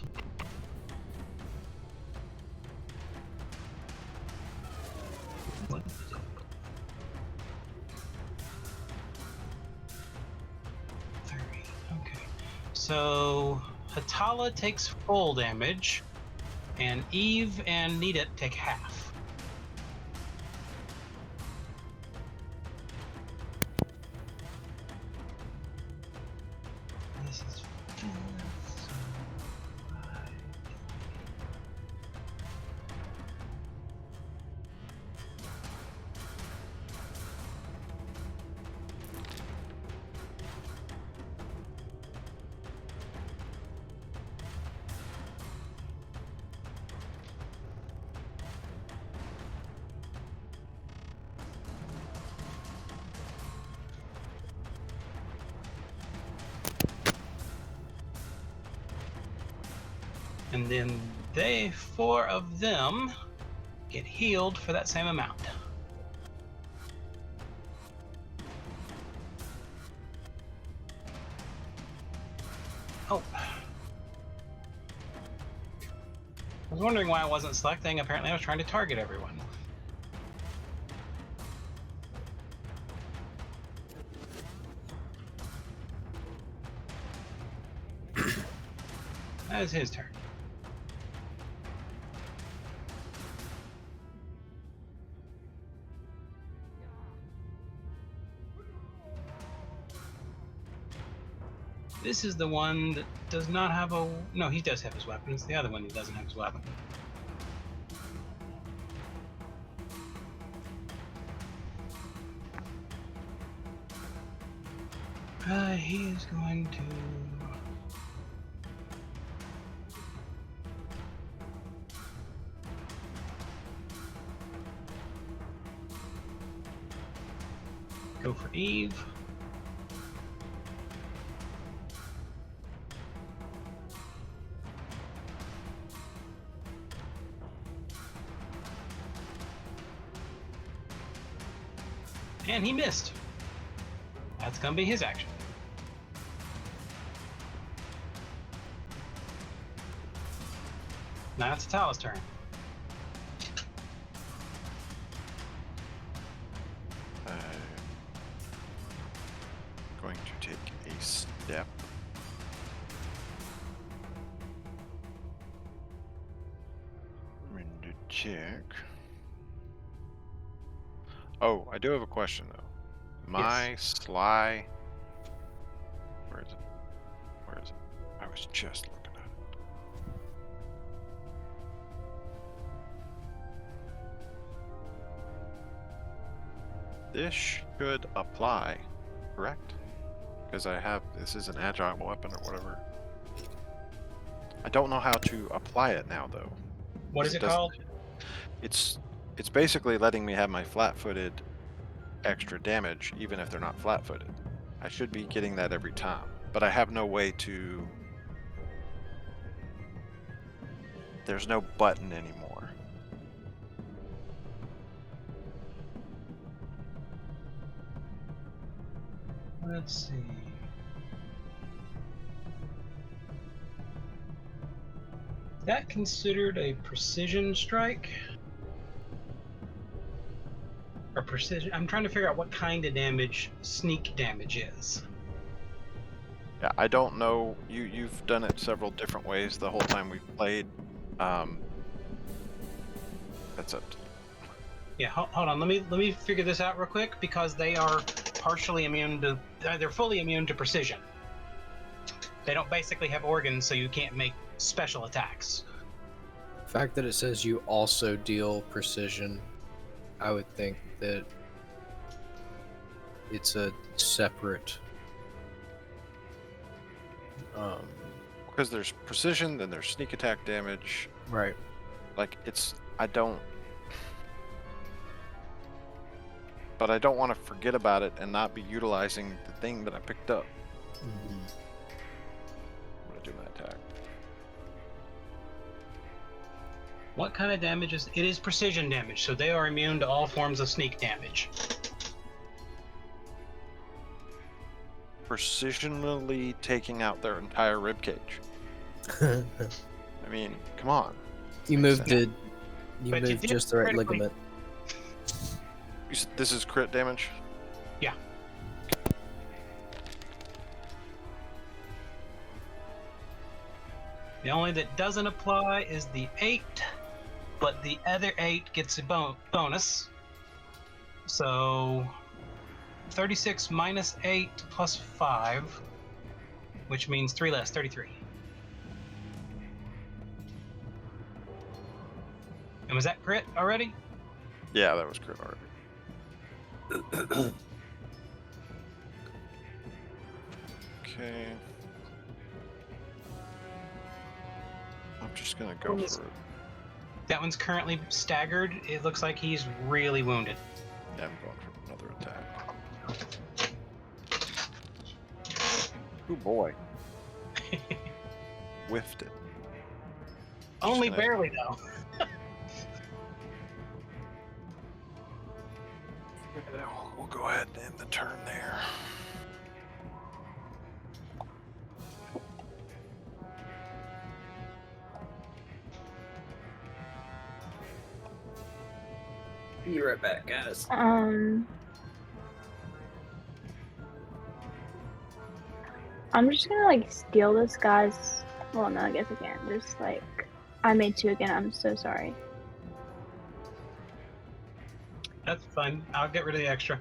what? 30. Okay. So Hatala takes full damage, and Eve and Nita take half. This is 4, so 5. And then they, 4 of them, get healed for that same amount. Oh. I was wondering why I wasn't selecting. Apparently I was trying to target everyone. That is his turn. This is the one that does not have a... No, he does have his weapon. It's the other one who doesn't have his weapon. He is going to... go for Eve. And he missed. That's gonna be his action. Now it's Tala's turn. I'm going to take a step. I'm going to check. Oh, I do have a question though. My sly. Where is it? Where is it? I was just looking at it. This should apply, correct? Because this is an agile weapon or whatever. I don't know how to apply it now though. What is it doesn't- called? It's basically letting me have my flat-footed extra damage even if they're not flat-footed. I should be getting that every time, but I have no way to... There's no button anymore. Let's see. Is that considered a precision strike? Or precision? I'm trying to figure out what kind of damage sneak damage is. Yeah, I don't know. You've done it several different ways the whole time we've played. That's up to you. Yeah, hold on. Let me figure this out real quick because they are partially immune to. They're fully immune to precision. They don't basically have organs, so you can't make special attacks. The fact that it says you also deal precision, I would think that it's a separate. Because there's precision, then there's sneak attack damage. Right. Like, I don't want to forget about it and not be utilizing the thing that I picked up. Mm-hmm. I'm gonna do my attack. What kind of damage is it? Is precision damage, so they are immune to all forms of sneak damage. Precisionally taking out their entire rib cage. I mean, come on. You Makes moved sense. you But you moved did just the right critically- ligament. This is crit damage? Yeah. The only that doesn't apply is the 8, but the other 8 gets a bonus. So 36 minus 8 plus 5, which means 3 less, 33. And was that crit already? Yeah, that was crit already. Okay. I'm just gonna go for it. That one's currently staggered. It looks like he's really wounded. Yeah, I'm going for another attack. Oh boy. Whiffed it. Only gonna- barely, though. We'll go ahead and end the turn there. Be right back, guys. I'm just gonna like steal this guy's. Well, no, I guess I can't. Just like I made 2 again. I'm so sorry. That's fine. I'll get rid of the extra.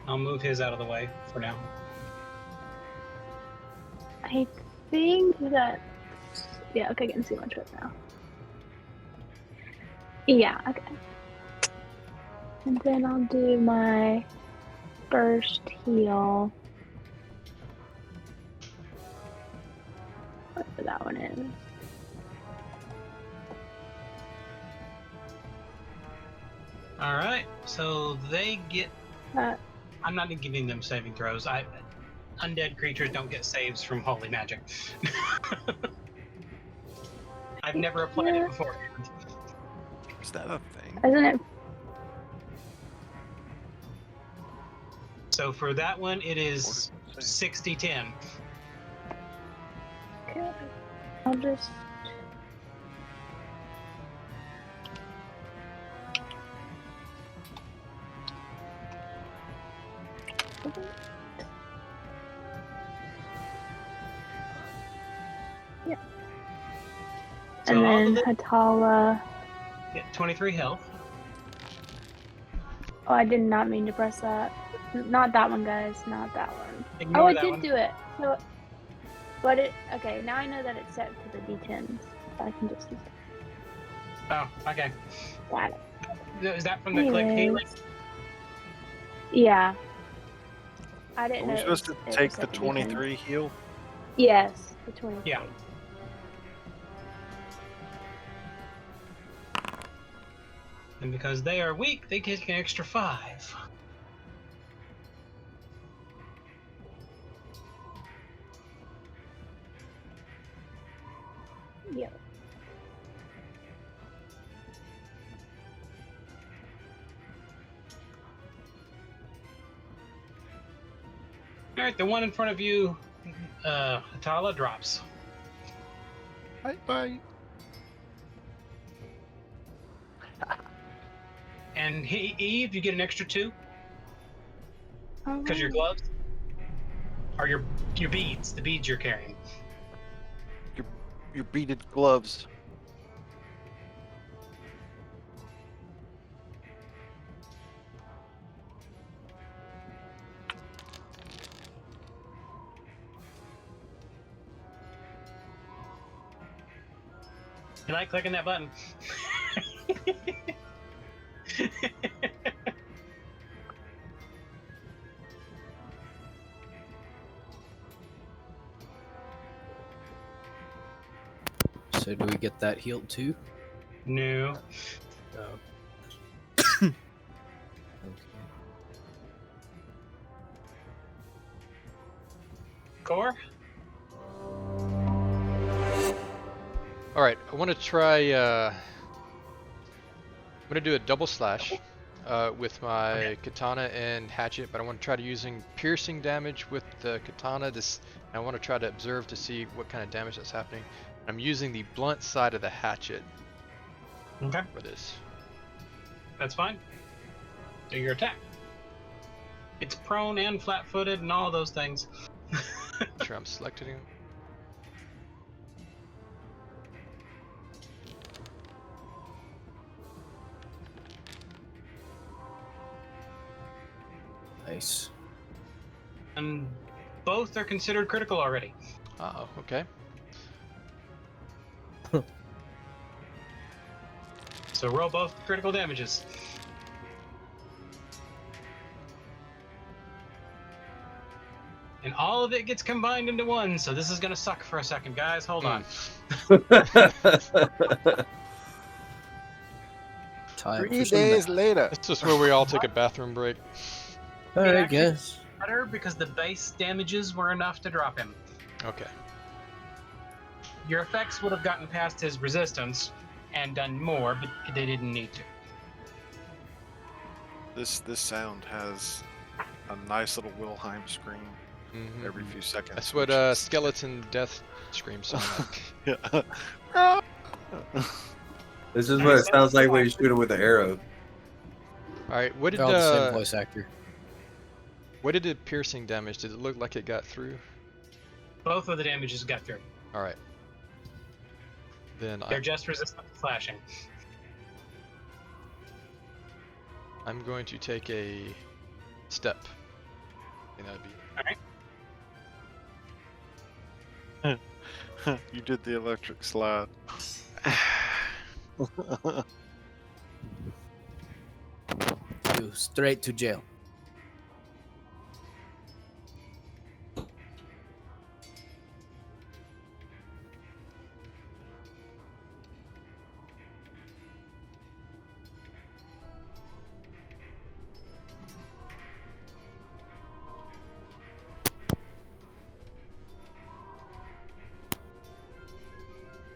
I'll move his out of the way for now. I think that. Yeah. Okay, I can see my trip now. Yeah. Okay. And then I'll do my first heal. Whatever that one is. All right. So they get. Uh, I'm not giving them saving throws. Undead creatures don't get saves from holy magic. I've never applied Yeah. it before. Is that a thing? Isn't it? So for that one, it is Fortitude save. 60-10. Okay. I'll just. Yeah. So And all then the Hatala. get 23 health. Oh, I did not mean to press that. Not that one, guys. Not that one. Ignore Oh, I that did one. do it. So, but it. Okay, now I know that it's set to the D10s. I can just use it. Oh, okay. Got it. Is that from the click healing? Anyways. Yeah. I didn't Are know. we it was- supposed to it was take the set to D10. 23 heal? Yes, the 23. Yeah. And because they are weak, they get an extra 5. Yep. All right, the one in front of you, Atala, drops. Bye. And Eve, you get an extra 2 because your gloves are your beads, the beads you're carrying. Your beaded gloves. You like clicking that button? So do we get that healed too? No. No. Okay. Core? All right, I want to try. I'm gonna do a double slash with my katana and hatchet, but I want to try to using piercing damage with the katana. I want to try to observe to see what kind of damage that's happening. I'm using the blunt side of the hatchet Okay, for this. that's fine. Do your attack. It's prone and flat-footed and all those things. Make sure I'm selecting it. Nice. And both are considered critical already. Oh, okay. So roll both critical damages. And all of it gets combined into one, so this is gonna suck for a second, guys. Hold on. Time 3 for some days math. later. This is where we all take a bathroom break. All It right, actually- guys. Better because the base damages were enough to drop him. Okay. Your effects would have gotten past his resistance and done more, but they didn't need to. This sound has a nice little Wilhelm scream Mhm. every few seconds. That's what which is- skeleton death screams sound like. Yeah. This is what it sounds like when you shoot him with an arrow. All right, what did They're all the same voice actor. what did the piercing damage? Did it look like it got through? Both of the damages got through. All right. Then They're just resistant to slashing. I'm going to take a step. I think that'd be. You did the electric slide. You straight to jail.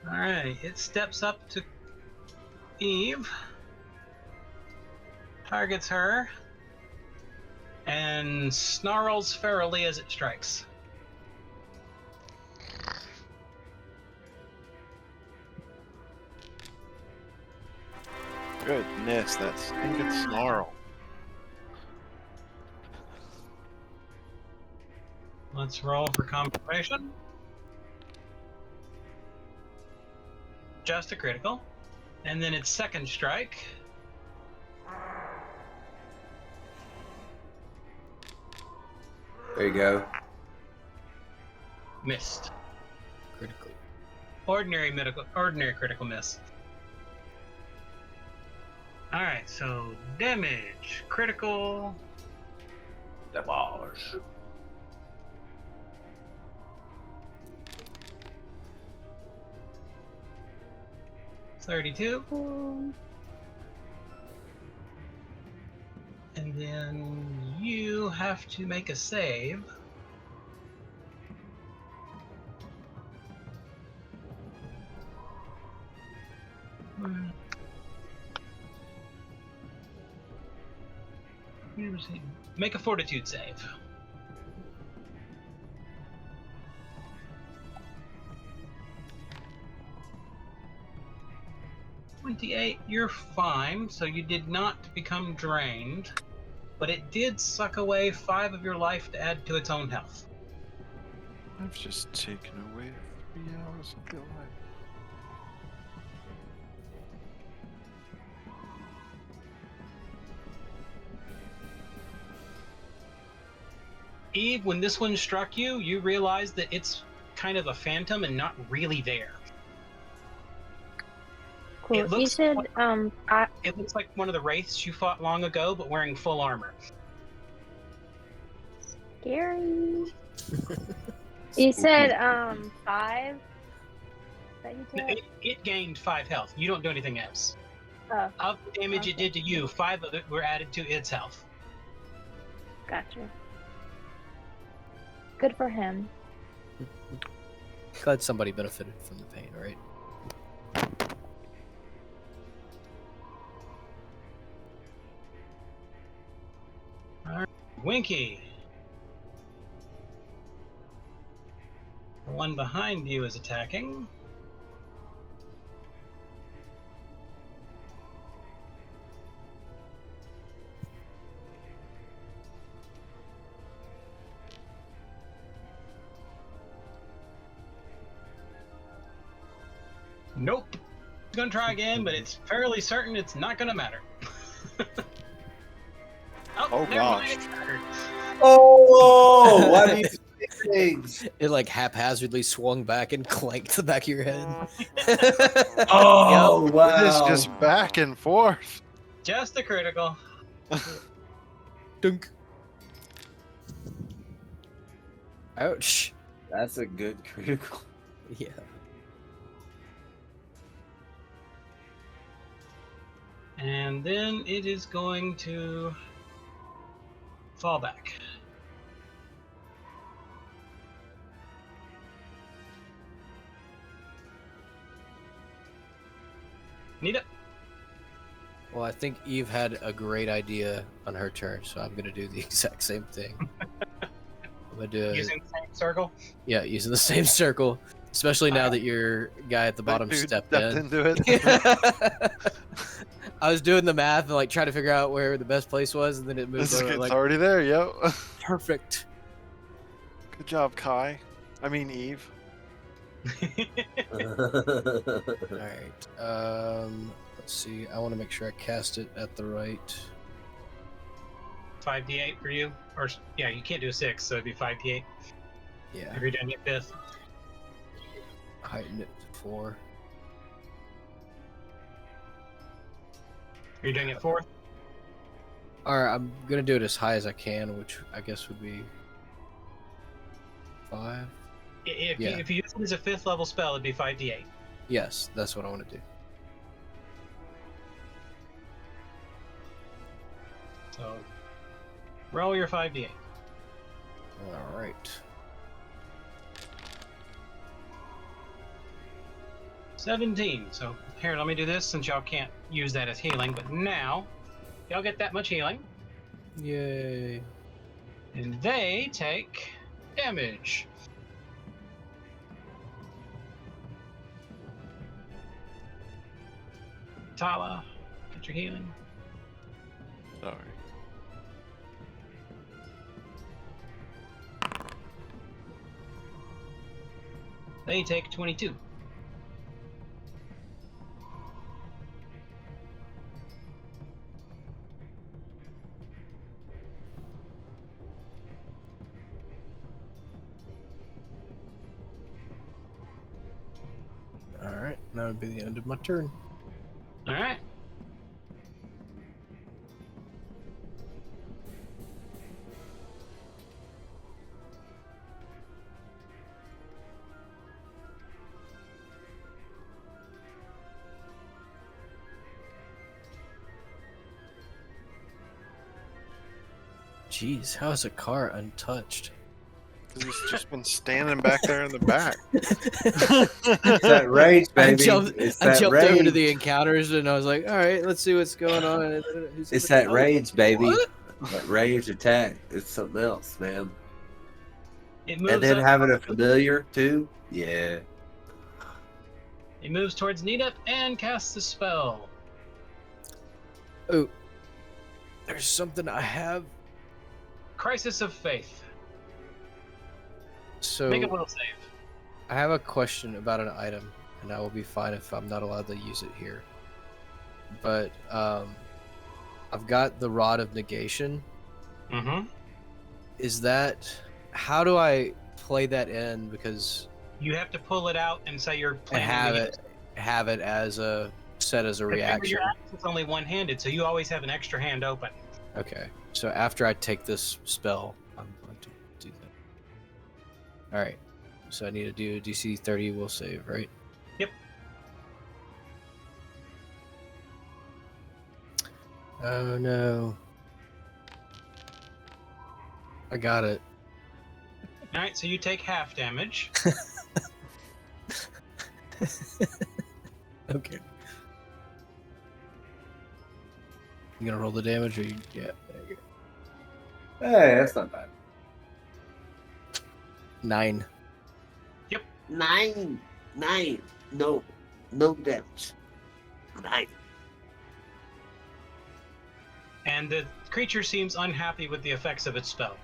Alright, it steps up to Eve, targets her, and snarls ferally as it strikes. Goodness, that stinking snarl. Let's roll for confirmation. Just a critical. And then its second strike. There you go. Missed. Critical. Ordinary critical miss. Alright, so damage, critical. Damage. $32. And then you have to make a save. Make a fortitude save. You're fine, so you did not become drained, but it did suck away 5 of your life to add to its own health. I've just taken away 3 hours of your life. Eve, when this one struck you, you realized that it's kind of a phantom and not really there. Cool. You looks said it looks like one of the wraiths you fought long ago, but wearing full armor. Gary. You said 5 that you took? It gained 5 health. You don't do anything else. Oh, Of the damage it Okay. did to you, 5 of it were added to its health. gotcha. Good for him. Glad somebody benefited from the pain, right? Winky. The one behind you is attacking. Nope. He's gonna try again, but it's fairly certain it's not gonna matter. Oh, never gosh. mind, it mattered. Oh, why do you say things? It like haphazardly swung back and clanked the back of your head. Oh, It is wow. just back and forth. Just a critical. Dunk. Ouch. That's a good critical. Yeah. And then it is going to fall back. Nita. Well, I think Eve had a great idea on her turn, so I'm gonna do the exact same thing. I'm gonna do Using the same circle. yeah, using the same circle, especially now that your guy at the bottom Dude stepped in. into it. I was doing the math and like trying to figure out where the best place was, and then it moved over. It's Like already there, yep. perfect. Good job, Kai. I mean, Eve. All right. Let's see. I want to make sure I cast it at the right. 5d8 for you, or yeah, you can't do a 6, so it'd be 5d8. Yeah. If you're doing it 5th. Heighten it to 4. You're doing it 4th. All right. I'm gonna do it as high as I can, which I guess would be 5. If, Yeah. if you use it as a 5th level spell, it'd be 5d8. Yes, that's what I want to do. So roll your 5d8. All right. 17. So here, let me do this since y'all can't use that as healing, but now y'all get that much healing, Yay. and they take damage. Tala, get your healing. Sorry. They take 22. All right. That would be the end of my turn. All right. Jeez, how is a car untouched? Because he's just been standing back there in the back. It's that rage, I baby. jumped, It's I that jumped rage. over to the encounters and I was like, all right, let's see what's going on. It's that rage, baby. What? That rage attack. It's something else, man. It moves And then up. having a familiar too. Yeah. It moves towards Nita and casts a spell. Oh, there's something I have. Crisis of Faith. So Make a will save. I have a question about an item, and I will be fine if I'm not allowed to use it here. But I've got the Rod of Negation. Mm-hmm. Is that how do I play that in? Because You have to pull it out and say you're I planning to use have it as a set as a Remember, reaction. your axe is only one-handed, so you always have an extra hand open. Okay. So after I take this spell, I'm going to do that. All right. So I need to do a DC 30 will save, right? Yep. Oh no. I got it. All right, so you take half damage. Okay. You gonna roll the damage or you yeah, there you go. Hey, that's not bad. 9. 9. No damage. 9. And the creature seems unhappy with the effects of its spell.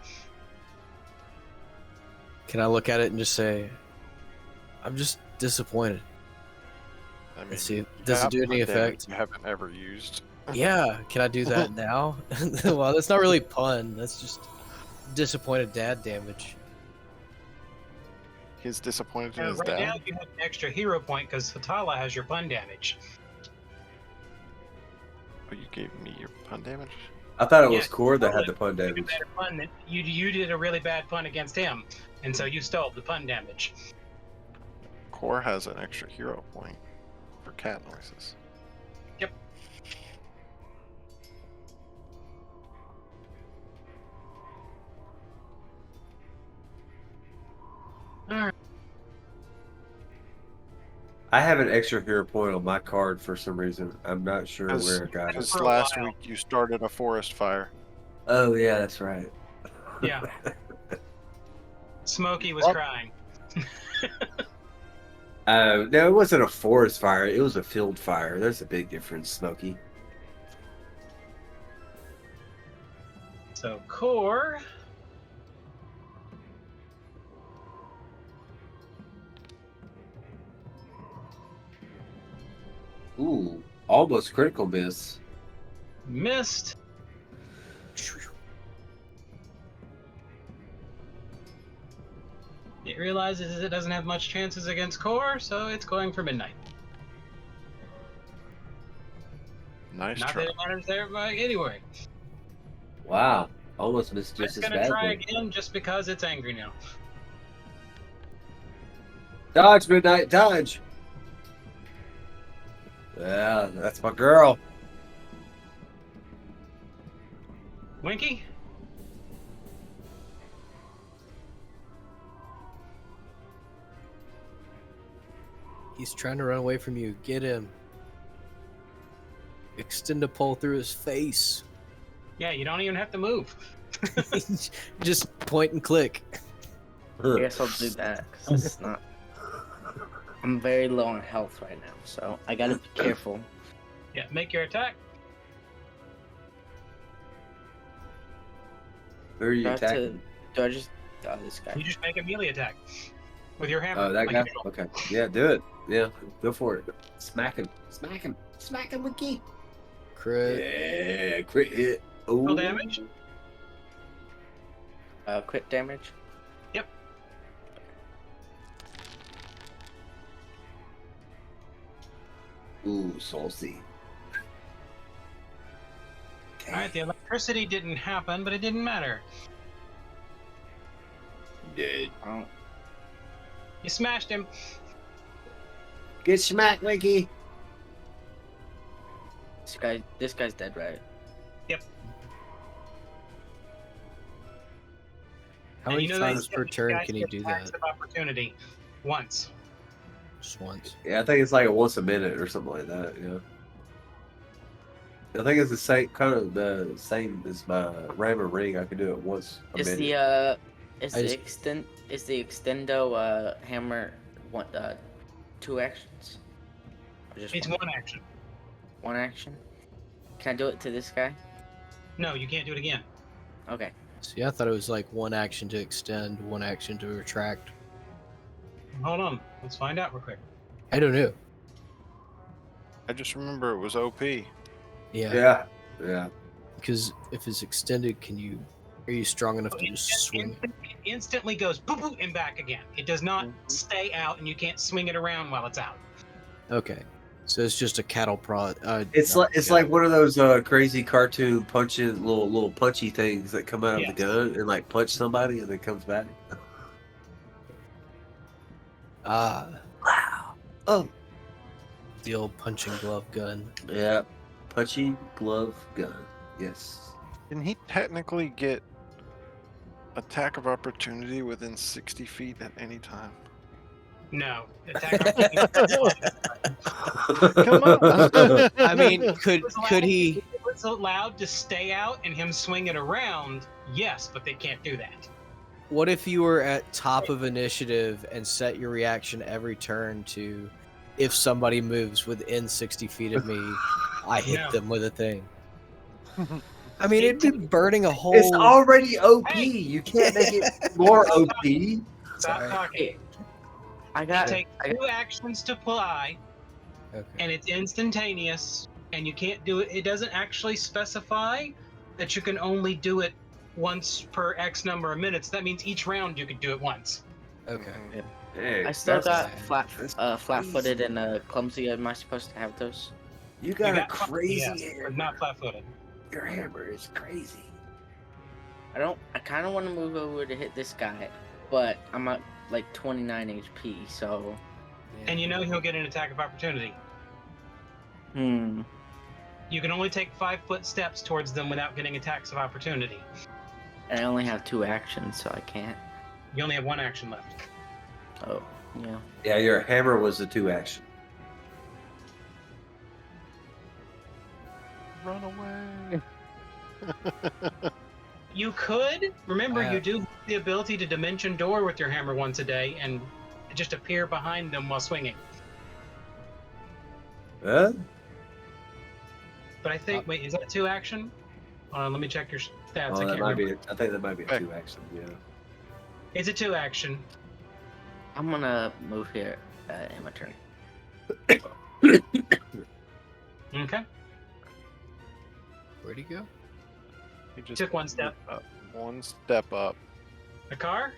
Can I look at it and just say I'm just disappointed? I mean, Let's see. you Does it have do any one damage effect? you haven't ever used. Yeah, can I do that now? Well, that's not really pun. That's just disappointed dad damage. He's disappointed in his Right now, dad. you have an extra hero point because Hatala has your pun damage. Oh, you gave me your pun damage? I thought it was Yeah, Core that had totally. the pun You did a damage. better pun than- you did a really bad pun against him, and so you stole the pun damage. Core has an extra hero point for cat noises. Yep. All right. I have an extra hero point on my card for some reason. I'm not sure where I got it. Because For a last while. week you started a forest fire. Oh yeah, that's right. Yeah. Smokey was What? crying. No, it wasn't a forest fire. It was a field fire. There's a big difference, Smokey. So core. Ooh, almost critical miss. Missed. It realizes it doesn't have much chances against core, so it's going for midnight. Nice Not try. that it matters there, but anyway. Wow, almost missed It's just as gonna try badly. again just because it's angry now. Dodge, Midnight, dodge. Yeah, that's my girl. Winky? He's trying to run away from you. Get him. Extend a pole through his face. Yeah, you don't even have to move. Just point and click. I guess I'll do that because it's not. I'm very low on health right now, so I gotta be careful. Yeah, make your attack. Who are you Do I have to? attacking? Do I just? Oh, this guy. You just make a melee attack with your hammer. Oh, that like guy? usual. Okay. Yeah, do it. Yeah, go for it. Smack him. Smack him. Smack him, Wiki. Crit. Yeah, crit hit. Full Ooh. damage? Crit damage. Ooh, saucy. Alright, the electricity didn't happen, but it didn't matter. Dead. Oh, You smashed him. Get smacked, Wiki. this guy's dead, right? How And many you know that times per turn guys can he get do attacks that? of opportunity once. Just once. Yeah, I think it's like a once a minute or something like that. Yeah. I think it's the same kind of the same as my ram and ring. I can do it once a Is minute. the is I the just- extendo hammer one 2 actions? Or just It's one action. one action? Can I do it to this guy? No, you can't do it again. Okay. See, I thought it was like one action to extend, one action to retract. Hold on. Let's find out real quick. I don't know. I just remember it was OP. Yeah. Yeah. Because if it's extended, are you strong enough to It just swing? it instantly goes boop boop and back again. It does not Mhm. stay out, and you can't swing it around while it's out. Okay. So it's just a cattle prod. It's not it's cattle. like one of those crazy cartoon punching little punchy things that come out of the Yes. gun and like punch somebody and then comes back. Ah, Oh, the old punching glove gun. yeah, punchy glove gun. Yes. Can he technically get attack of opportunity within 60 feet at any time? No. Attack opportunity. Come on. I mean, could It was he? If it was allowed to stay out and him swing it around, yes, but they can't do that. What if you were at top of initiative and set your reaction every turn to, if somebody moves within 60 feet of me, I hit No. them with a thing? I mean, it'd be burning a whole. It's already OP. Hey. You can't make it more OP. Stop Sorry. talking. Hey, I It got. takes I got 2 actions to apply, Okay. and it's instantaneous, and you can't do it. It doesn't actually specify that you can only do it once per X number of minutes. That means each round you could do it once. Okay. Hey, I still that's- got that's flat-footed crazy. and clumsy. Am I supposed to have those? You got You a crazy yes, hammer. but not flat-footed. Your hammer is crazy. I kind of want to move over to hit this guy, but I'm at like 29 HP. So. And you know he'll get an attack of opportunity. Hmm. You can only take 5-foot steps towards them without getting attacks of opportunity. And I only have 2 actions, so I can't. You only have 1 action left. Oh, yeah. Yeah, your hammer was the 2 action. Run away. You could remember Uh, you do have the ability to dimension door with your hammer once a day and just appear behind them while swinging. Huh? But I think wait, is that 2 action? Hold on, let me check your stats. Oh, I that can't might remember. be. I think that might be a Hey. 2 action. Yeah. It's a 2 action. I'm gonna move here in my turn. Okay. Where'd he go? He just Took 1 step. up. 1 step up. A car?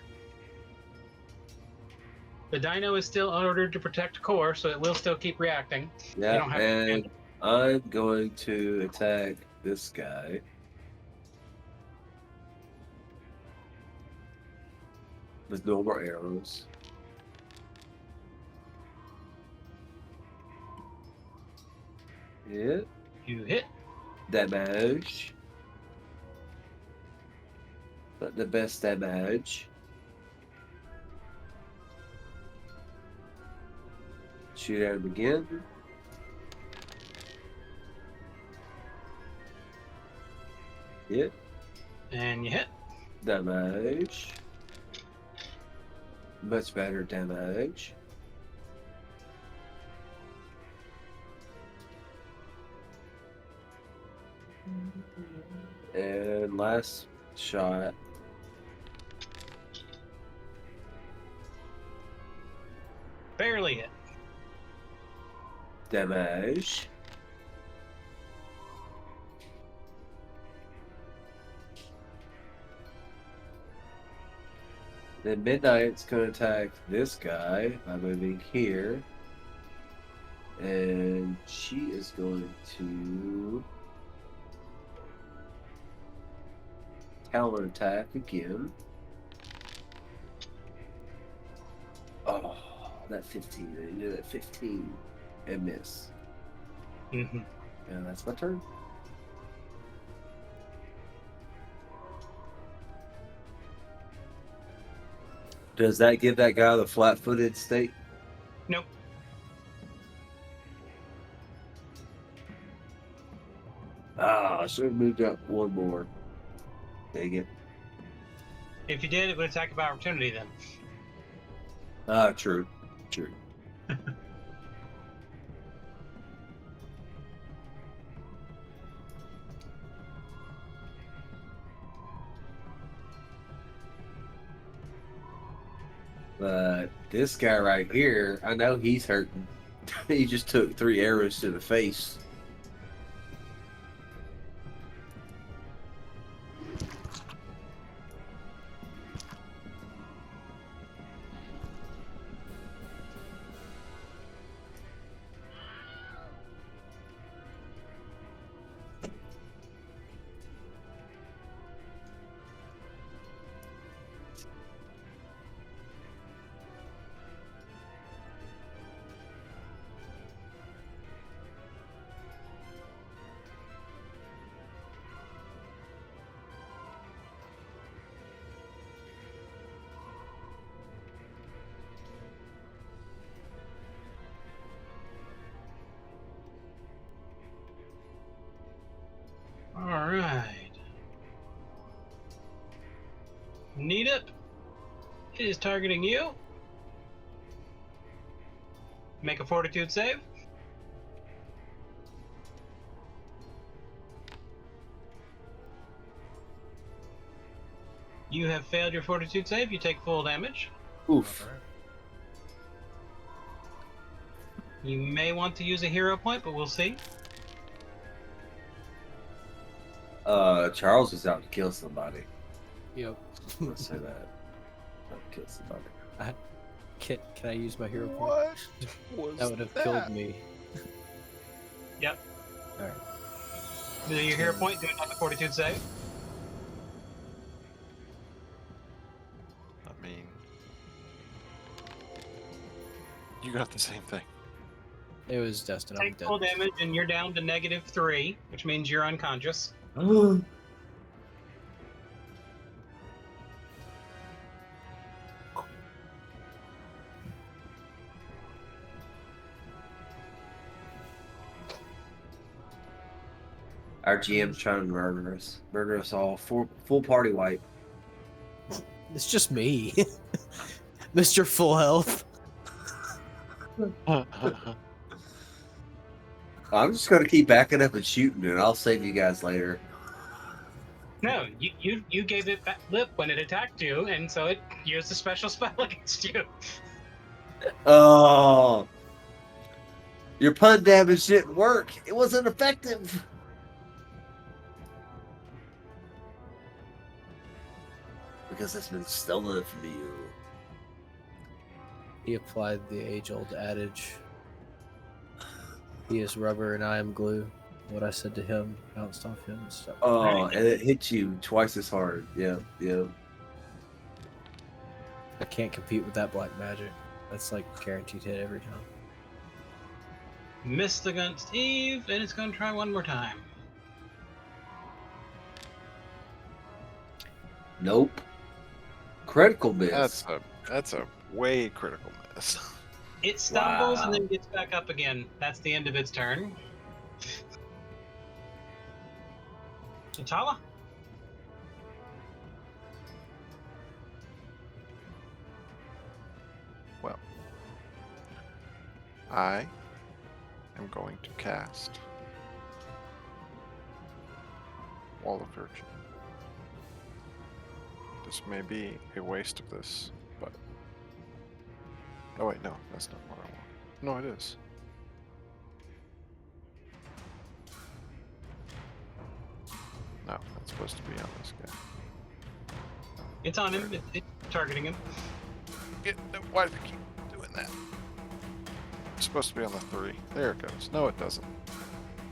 The dino is still ordered to protect core, so it will still keep reacting. Yeah, don't have to and I'm going to attack this guy. With no more arrows. Hit. You hit. Damage. Not the best damage. Shoot at him again. Hit. And you hit. Damage. Much better damage. And last shot. Barely hit. Damage. Then Midnight's going to attack this guy by moving here. And she is going to counter attack again. Oh, that 15. I knew that 15 and miss. Mm-hmm. And that's my turn. Does that give that guy the flat-footed state? Nope. Ah, I should have moved up one more. Dang it. If you did, it would attack of opportunity then. Ah, true. True. But this guy right here, I know he's hurting. He just took 3 arrows to the face. It is targeting you. Make a fortitude save. You have failed your fortitude save. You take full damage. Oof. You may want to use a hero point, but we'll see. Charles was out to kill somebody. Yep. Let's say that. Out to kill somebody. Can I use my hero point? What was That would have that? killed me. Yep. Alright. Do your hero point. Do another fortitude save. I mean, you got the same thing. It was destined. I'm Take dead. full damage, and you're down to -3, which means you're unconscious. Our GM's trying to murder us. Murder us all. Full party wipe. It's just me. Mr. Full Health. I'm just gonna keep backing up and shooting, and I'll save you guys later. No, you gave it lip when it attacked you, and so it used a special spell against you. Oh, your pun damage didn't work. It wasn't effective. Because it's been stolen from you. He applied the age-old adage. He is rubber and I am glue. What I said to him bounced off him and stuff. Oh, and it hit you twice as hard. Yeah, yeah. I can't compete with that black magic. That's like guaranteed hit every time. Missed against Eve, and it's going to try one more time. Nope. Critical miss. That's a way critical miss. It stumbles Wow. and then gets back up again. That's the end of its turn. Tala? Well, I am going to cast Wall of Virtue. This may be a waste of this, but... Oh wait, no, that's not what I want. No, it is. No, that's supposed to be on this guy. It's on him. It's targeting him. Why do we keep doing that? It's supposed to be on the 3. There it goes. No, it doesn't.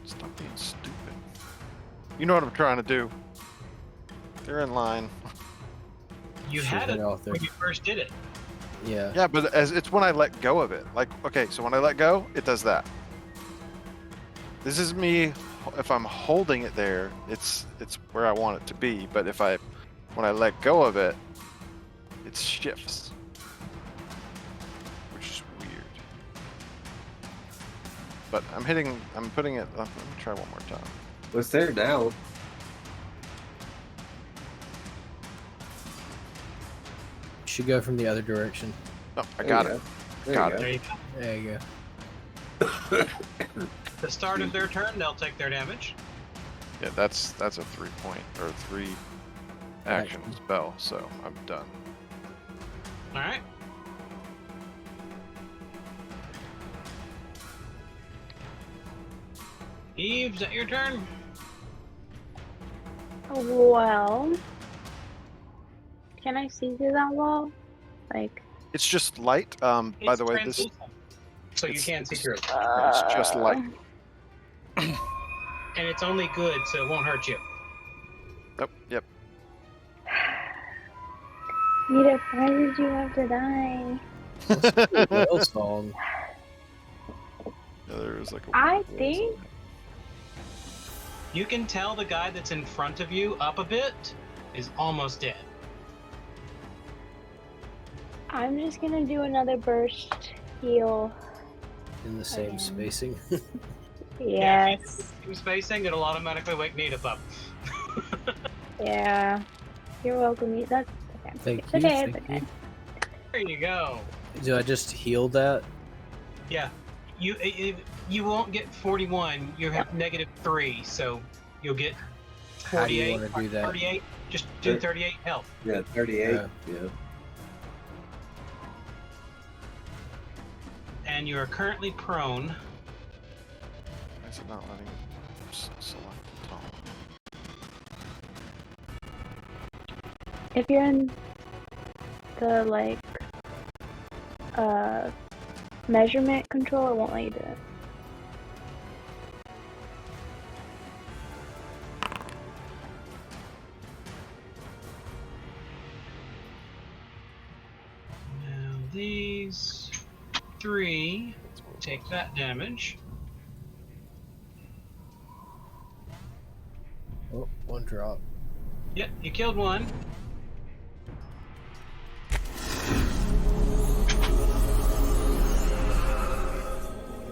Stop being stupid. You know what I'm trying to do. They're in line. You Should had hit it all three. when you first did it. Yeah. Yeah, but it's when I let go of it. Like, okay, so when I let go, it does that. This is me. If I'm holding it there, it's where I want it to be. But when I let go of it, it shifts, which is weird. But I'm putting it. Let me try one more time. What's there now? Should go from the other direction. Oh, I There got you it. go. Got There There you you go. There you go. At the start of their turn, they'll take their damage. Yeah, that's a 3-point or 3 action spell. So I'm done. All right. Eve, is that your turn? Well, can I see through that wall? Like, It's just light. By It's the way, this translucent, so you it's- can't see through it. it's just light. And it's only good, so it won't hurt you. Yep. Edith, why did you have to die? Whale song. Yeah, there is like a I weird wall think- zone. You can tell the guy that's in front of you up a bit is almost dead. I'm just gonna do another burst heal. In the same Okay. spacing. Yeah, if Yes. you keep spacing, it'll automatically wake Native up. Yeah. You're welcome. That's okay. Thank It's you. okay. It's Thank okay. you. There you go. Do I just heal that? Yeah. You won't get 41. You have -3, so you'll get How do you 48. want to do that? 38. Just do 38 health. Yeah, 38. Yeah. Yeah. And you are currently prone. Why is it not letting me select the top? If you're in the measurement control, it won't let you do it. Now these 3 take that damage. Oh, one drop. Yep, you killed one.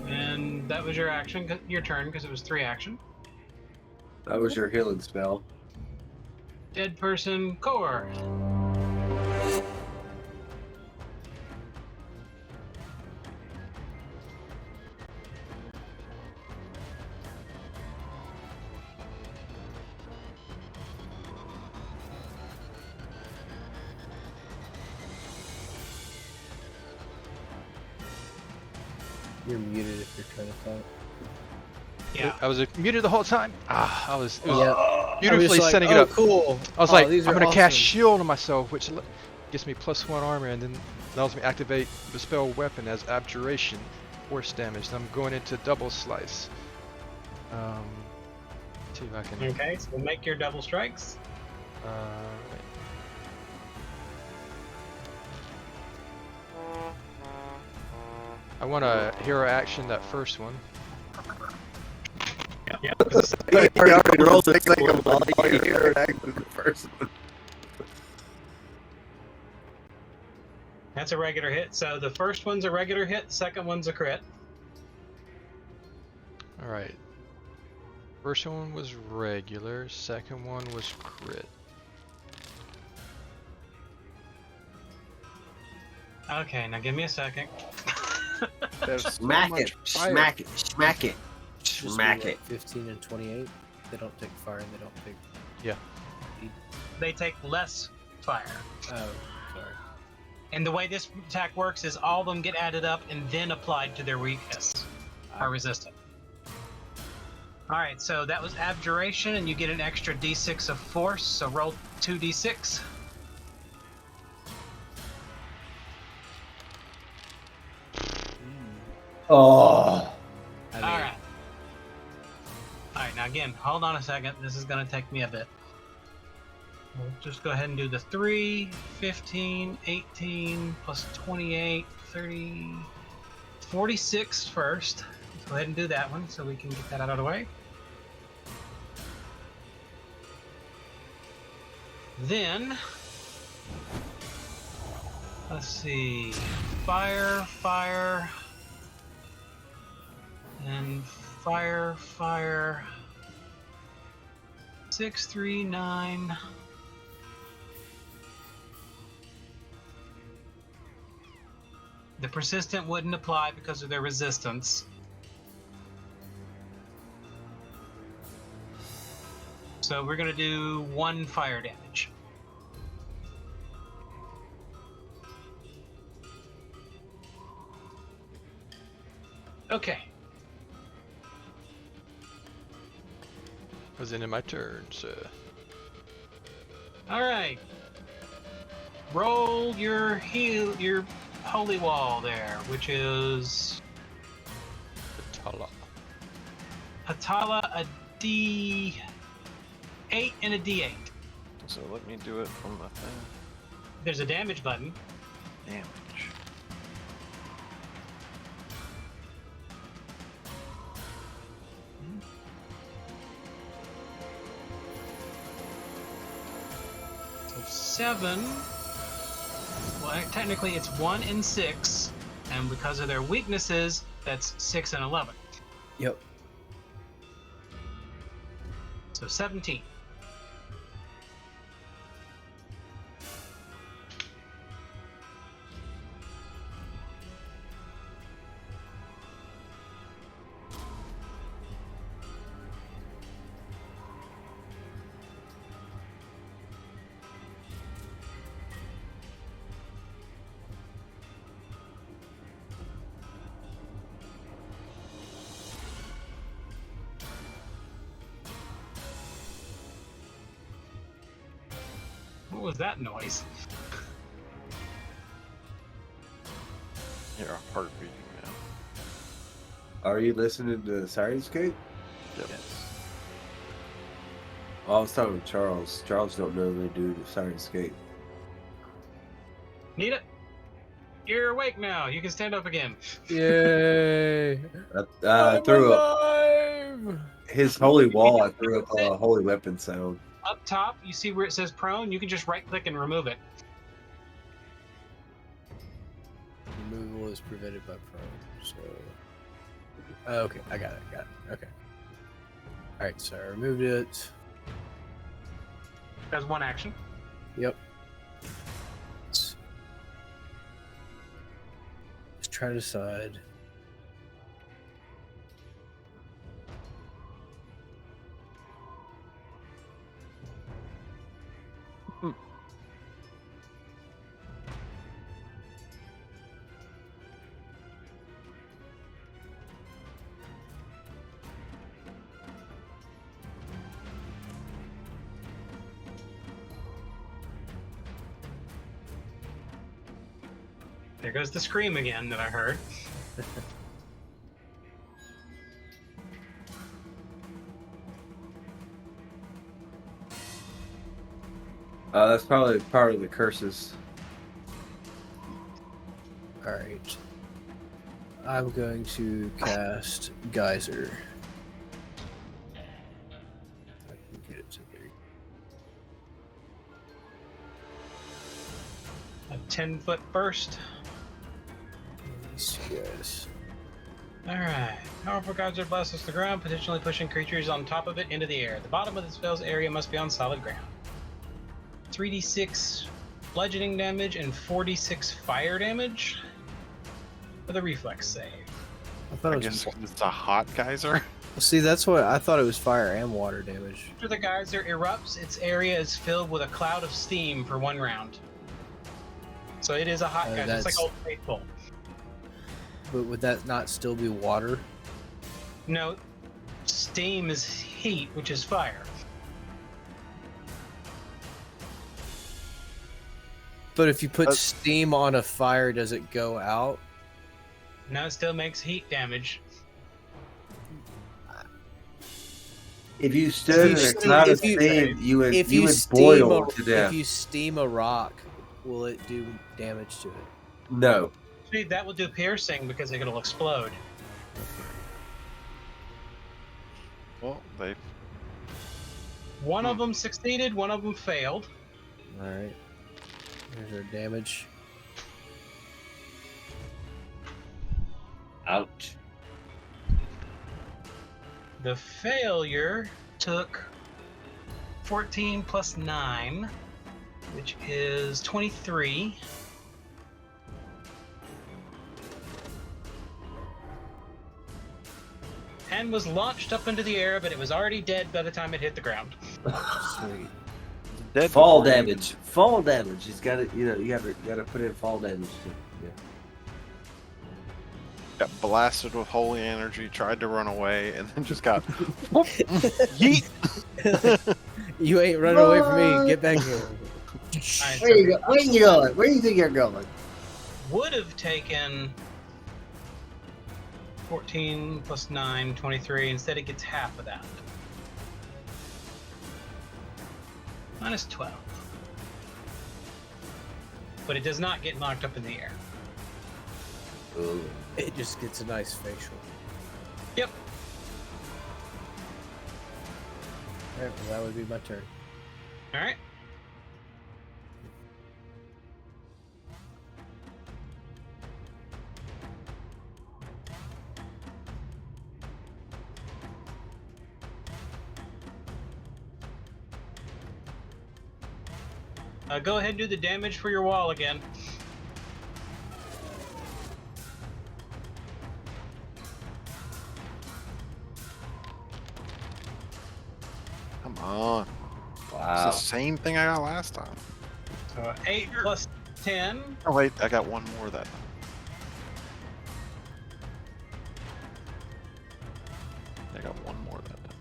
And that was your action, your turn, because it was 3 action. That was your healing spell. Dead person, core. You're muted if you're trying to talk. Yeah. I was muted the whole time. It was Yeah. beautifully like, setting it oh, up. Cool. I was Oh, like, I'm these are gonna cast awesome. shield on myself, which gives me +1 armor, and then allows me to activate the spell weapon as abjuration, force damage. And I'm going into double slice. See if I can. Okay, so make your double strikes. Right. I want to hero action that first one. Yeah. I already rolled the second one. You're actually the first one. That's a regular hit. So the first one's a regular hit, the second one's a crit. All right. First one was regular. Second one was crit. Okay, now give me a second. There's so Smack much it. fire. Smack it. Smack it. Just Smack be it. like 15 and 28. They don't take fire and they don't take. They take less fire. Oh, sorry. And the way this attack works is all of them get added up and then applied to their weakness or resistant. Alright, so that was abjuration, and you get an extra d6 of force, so roll 2d6. Oh. I mean, Alright. Alright, now again, hold on a second. This is going to take me a bit. We'll just go ahead and do the 3, 15, 18, plus 28, 30, 46 first. Let's go ahead and do that one so we can get that out of the way. Then, let's see, fire, and fire, 6, 3, 9. The persistent wouldn't apply because of their resistance. So we're going to do 1 fire damage. Okay. Was in my turn, so. All right. Roll your holy wall there, which is Tala. Atala, a D8 and a D8. So let me do it from the thing. There's a damage button. Damage. So 7. Well, technically it's 1 and 6, and because of their weaknesses, that's 6 and 11. Yep. So 17. was that noise? You're a heart beating now. Are you listening to Sirenscape? Yep. Oh, I was talking to Charles. Charles don't know they do the Sirenscape. Nita, you're awake now. You can stand up again. Yay! I threw up alive! his holy wall. I threw up a holy weapon sound. Up top, you see where it says prone? You can just right-click and remove it. Removal is prevented by prone. So, okay, I got it. Okay. All right, so I removed it. That's one action. Yep. Let's try to decide. There goes the scream again that I heard. That's probably part of the curses. All right. I'm going to cast Geyser. I can get it to there. A 10-foot burst. These guys. Alright. Powerful geyser blasts the ground, potentially pushing creatures on top of it into the air. The bottom of the spell's area must be on solid ground. 3d6 bludgeoning damage and 4d6 fire damage with a reflex save. I thought I it was. guess it's a hot geyser. See, that's what I thought. It was fire and water damage. After the geyser erupts, its area is filled with a cloud of steam for 1 round. So it is a hot geyser. It's like that's- Old Faithful. But would that not still be water? No, steam is heat, which is fire. But if you put That's- steam on a fire, does it go out? No, it still makes heat damage. If you stood in a cloud of steam, you would steam boil a, to death. If you steam a rock, will it do damage to it? No. See, that will do piercing because it'll explode. Well, they One of them succeeded, one of them failed. All right. Here's our damage. Ouch. The failure took 14 plus 9, which is 23. And was launched up into the air, but it was already dead by the time it hit the ground. Sweet. dead Fall before you damage. Fall damage. He's got to, you got to put in fall damage. Yeah. got blasted with holy energy, tried to run away, and then just got yeet. You ain't running away from me. Get back here. Alright, Where you go? Where you going? Where do you think you're going? would have taken 14 plus 9, 23. Instead, it gets half of that. Minus 12. But it does not get knocked up in the air. Ooh. It just gets a nice facial. Yep. Alright, well, that would be my turn. Alright. Go ahead and do the damage for your wall again. Come on. Wow. It's the same thing I got last time. 8 plus 10. Oh wait, I got one more that time. I got one more that time.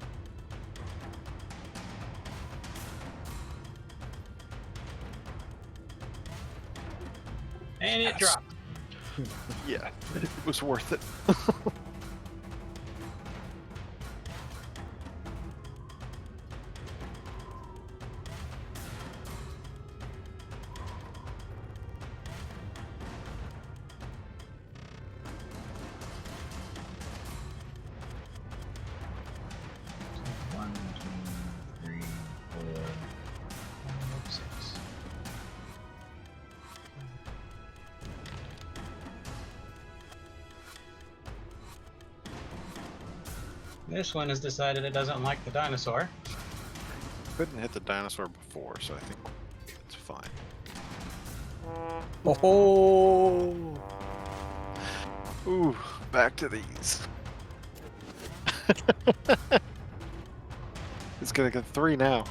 drop. Yeah, it was worth it. One, two, three, four, five, six. This one has decided it doesn't like the dinosaur. Couldn't hit the dinosaur before, so I think it's fine. Oh, Ooh, back to these. It's gonna get 3 now.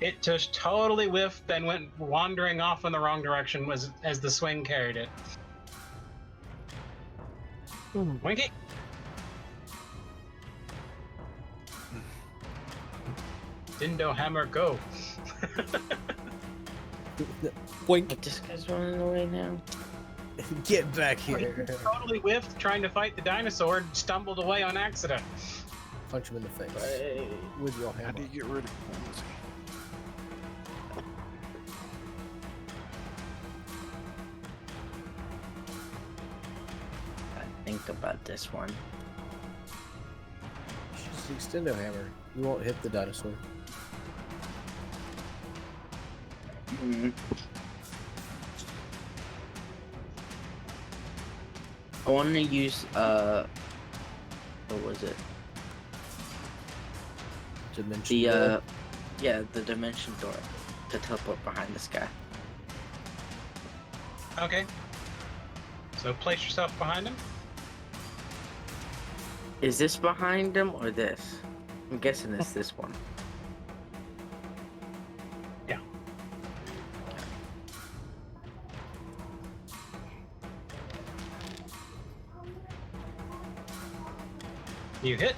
It just totally whiffed and went wandering off in the wrong direction as the swing carried it. Winky! Dindo Hammer, go! wink! But this guy's running away now. Get back here! Totally whiffed trying to fight the dinosaur and stumbled away on accident. Punch him in the face with your How hammer. do you get rid of Quincy? Think about this one. Just extend a hammer. You won't hit the dinosaur. I want to use what was it? Dimension. The yeah, the dimension door to teleport behind this guy. Okay. So place yourself behind him. Is this behind him or this? I'm guessing it's this one. Yeah. You hit.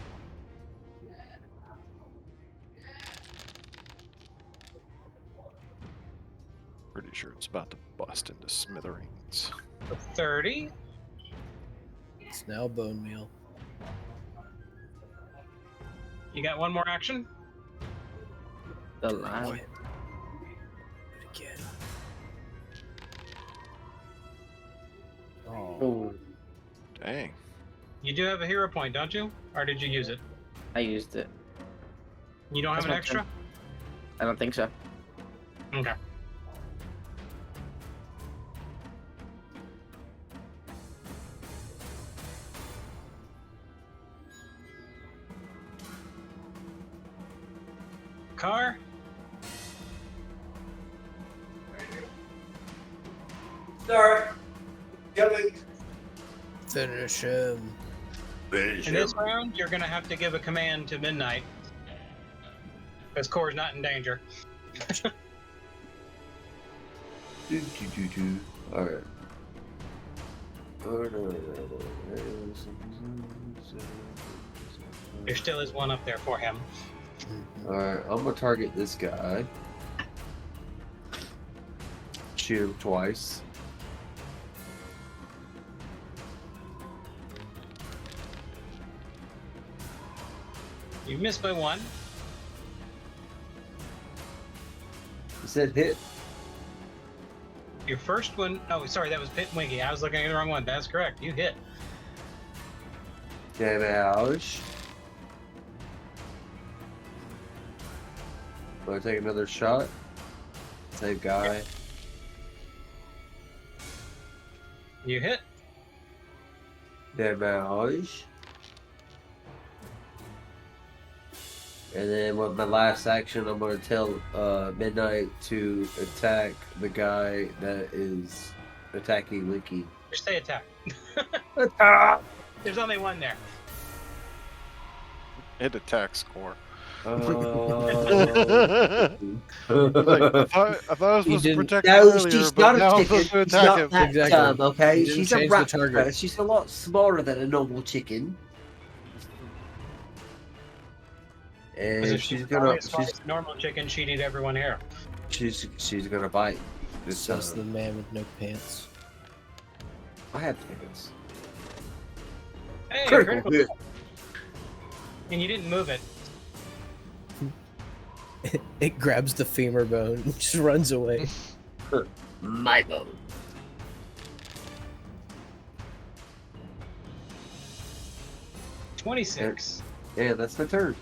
Pretty sure it's about to bust into smithereens. For 30. It's now bone meal. You got one more action. The line. Do it again. Oh, Oh, Dang. You do have a hero point, don't you? Or did you use it? I used it. You don't have That's an my extra? I don't think so. Okay. Car? Sorry. Coming. finish him. In this round, you're going to have to give a command to Midnight. Because Core's not in danger. Alright. There still is one up there for him. Alright, I'm gonna target this guy. Shoot him twice. You missed by one. He said hit. Your first one, oh, sorry, that was Pit and Winky. I was looking at the wrong one. That's correct. You hit. Damage. Do I take another shot? Same guy. You hit. Damage. And then with my last action, I'm going to tell Midnight to attack the guy that is attacking Winky. Just say attack. Attack! There's only one there. Hit attack score. Uh, Like, I thought I was supposed to didn't- protect him No, earlier, she's but not now a I'm supposed chicken. to She's attack not him. that Exactly. dumb, okay? You didn't She's a change the raptor. target. She's a lot smaller than a normal chicken. Because and if she she's was probably gonna as smart as a normal chicken, she'd eat everyone here. she's gonna bite this Says the time. man with no pants. I have pants. Hey, Critical critical. hit. And you didn't move it. It grabs the femur bone and just runs away. My bone. 26. Yeah, that's my turn.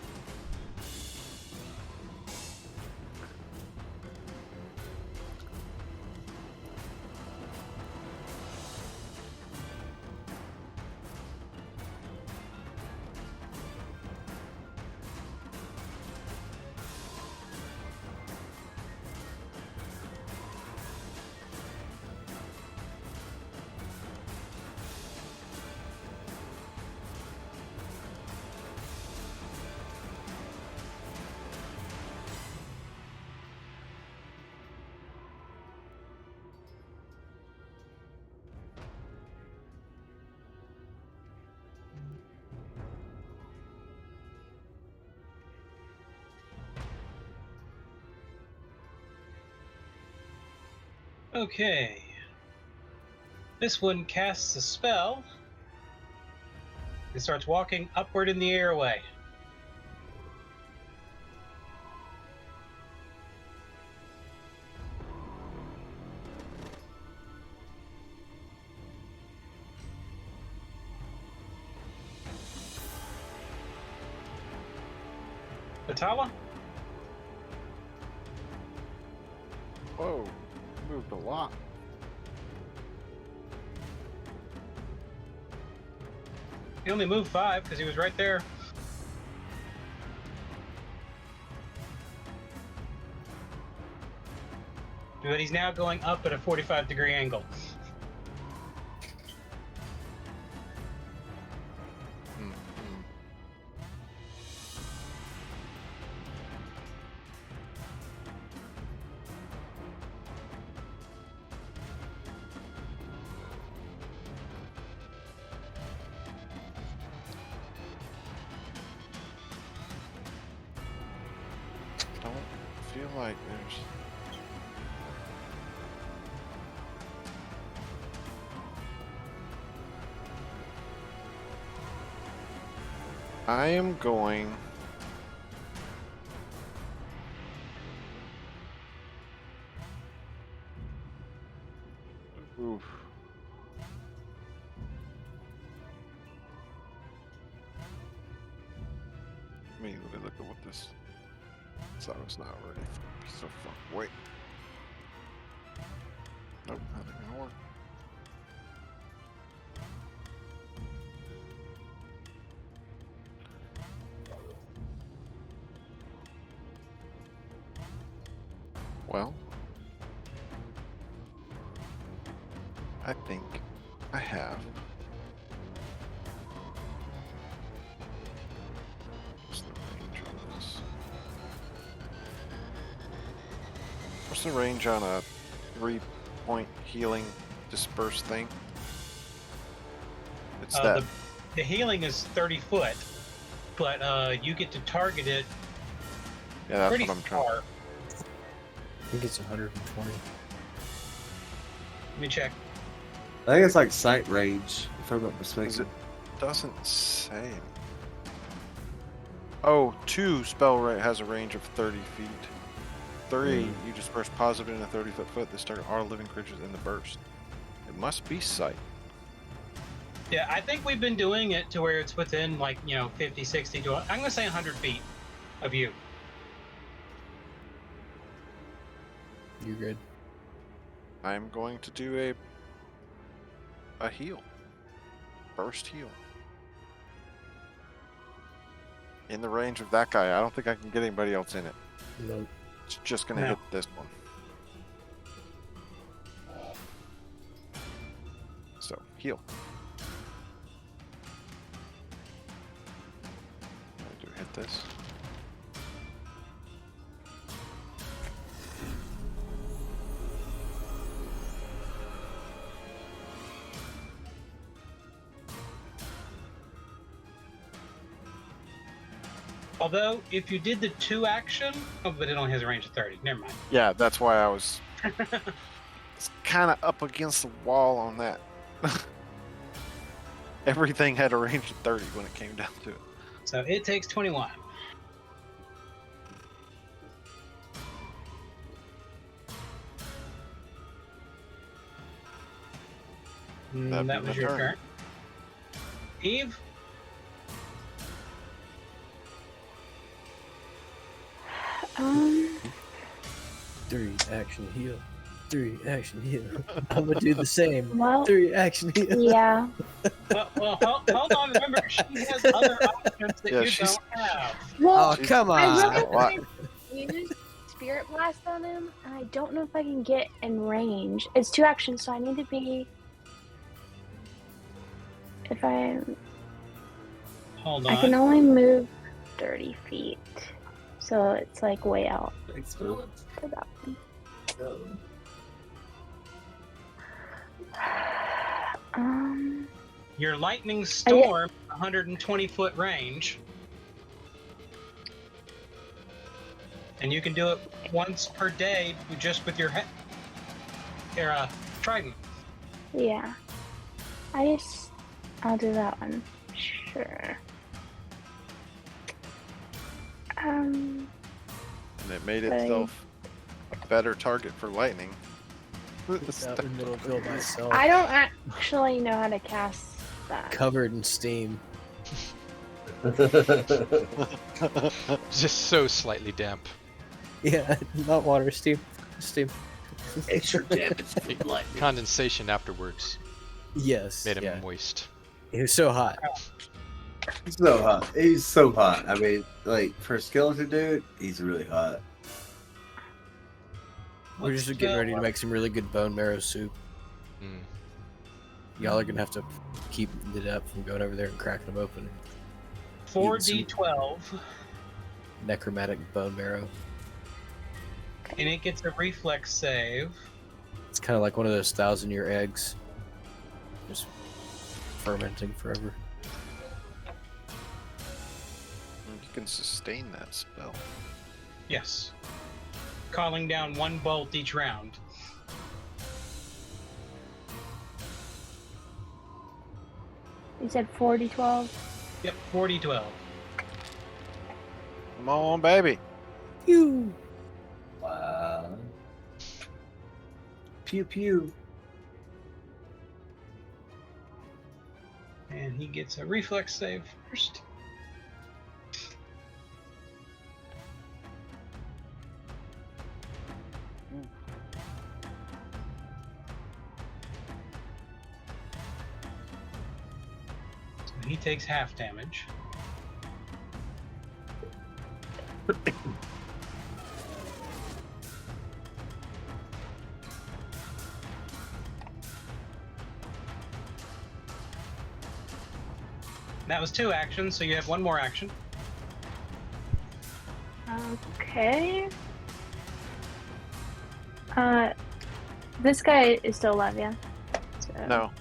Okay. This one casts a spell. It starts walking upward in the airway. Atawa? Whoa, moved a lot. He only moved 5 because he was right there. But he's now going up at a 45-degree angle. Mm, mm. Don't feel like there's. I am going. Oof. Let me look at what this. So I was not ready for a piece of fuck. Wait. Nope, not gonna work. Well, I think I have. What's the range on this? What's the range on a 3-point healing disperse thing? It's that. The healing is 30 foot, but you get to target it Yeah, that's pretty what I'm trying. far. I think it's 120. Let me check. I think it's like sight range, if I'm not Is mistaken. it doesn't say. Oh, 2 spell rate has a range of 30 feet. 3, you disperse positive in a 30-foot foot. This target all living creatures in the burst. It must be sight. Yeah, I think we've been doing it to where it's within, like, 50, 60 to, I'm going to say 100 feet of you. You're good. I'm going to do a heal. Burst heal. In the range of that guy. I don't think I can get anybody else in it. Nope. It's just going to No. hit this one. So, heal. I do hit this. Although, if you did the 2 action, oh, but it only has a range of 30. Never mind. Yeah, that's why I was kind of up against the wall on that. Everything had a range of 30 when it came down to it. So it takes 21. That'd That be was my your turn. turn. Eve? Um, 3 action heal. 3 action heal. I'm gonna do the same. well, 3 action heal. yeah. Well, hold on. Remember, she has other options that Yeah, you she's- don't have. Well, Oh, come I on. really a lot. want to use Spirit Blast on him, and I don't know if I can get in range. It's 2 actions, so I need to be. If I Hold I can on. only move 30 feet, so it's like way out Thanks, Phil. for that one. Your lightning storm, 120-foot range. And you can do it once per day just with your trident. Yeah. I'll do that one. Sure. And it made Right. itself a better target for lightning. Just out in the middle of the field myself. I don't actually know how to cast that. Covered in steam. Just so slightly damp. Yeah, not water, steam. Steam. Extra damage. Condensation afterwards Yes. made him yeah. moist. It was so hot. He's so hot. He's so hot. I mean, like, for a skeleton dude, he's really hot. We're just getting ready to make some really good bone marrow soup. Mm. Y'all are gonna have to keep it up from going over there and cracking them open. 4d12, Necromantic bone marrow. and it gets a reflex save. It's kind of like one of those 1,000-year eggs, just fermenting forever. You can sustain that spell. Yes. Calling down 1 bolt each round. You said 40-12? Yep, 4d12. Come on, baby. Pew! Wow. Pew pew. And he gets a reflex save first. So he takes half damage. That was 2 actions, so you have 1 more action. Okay. This guy is still alive, yeah? So... No,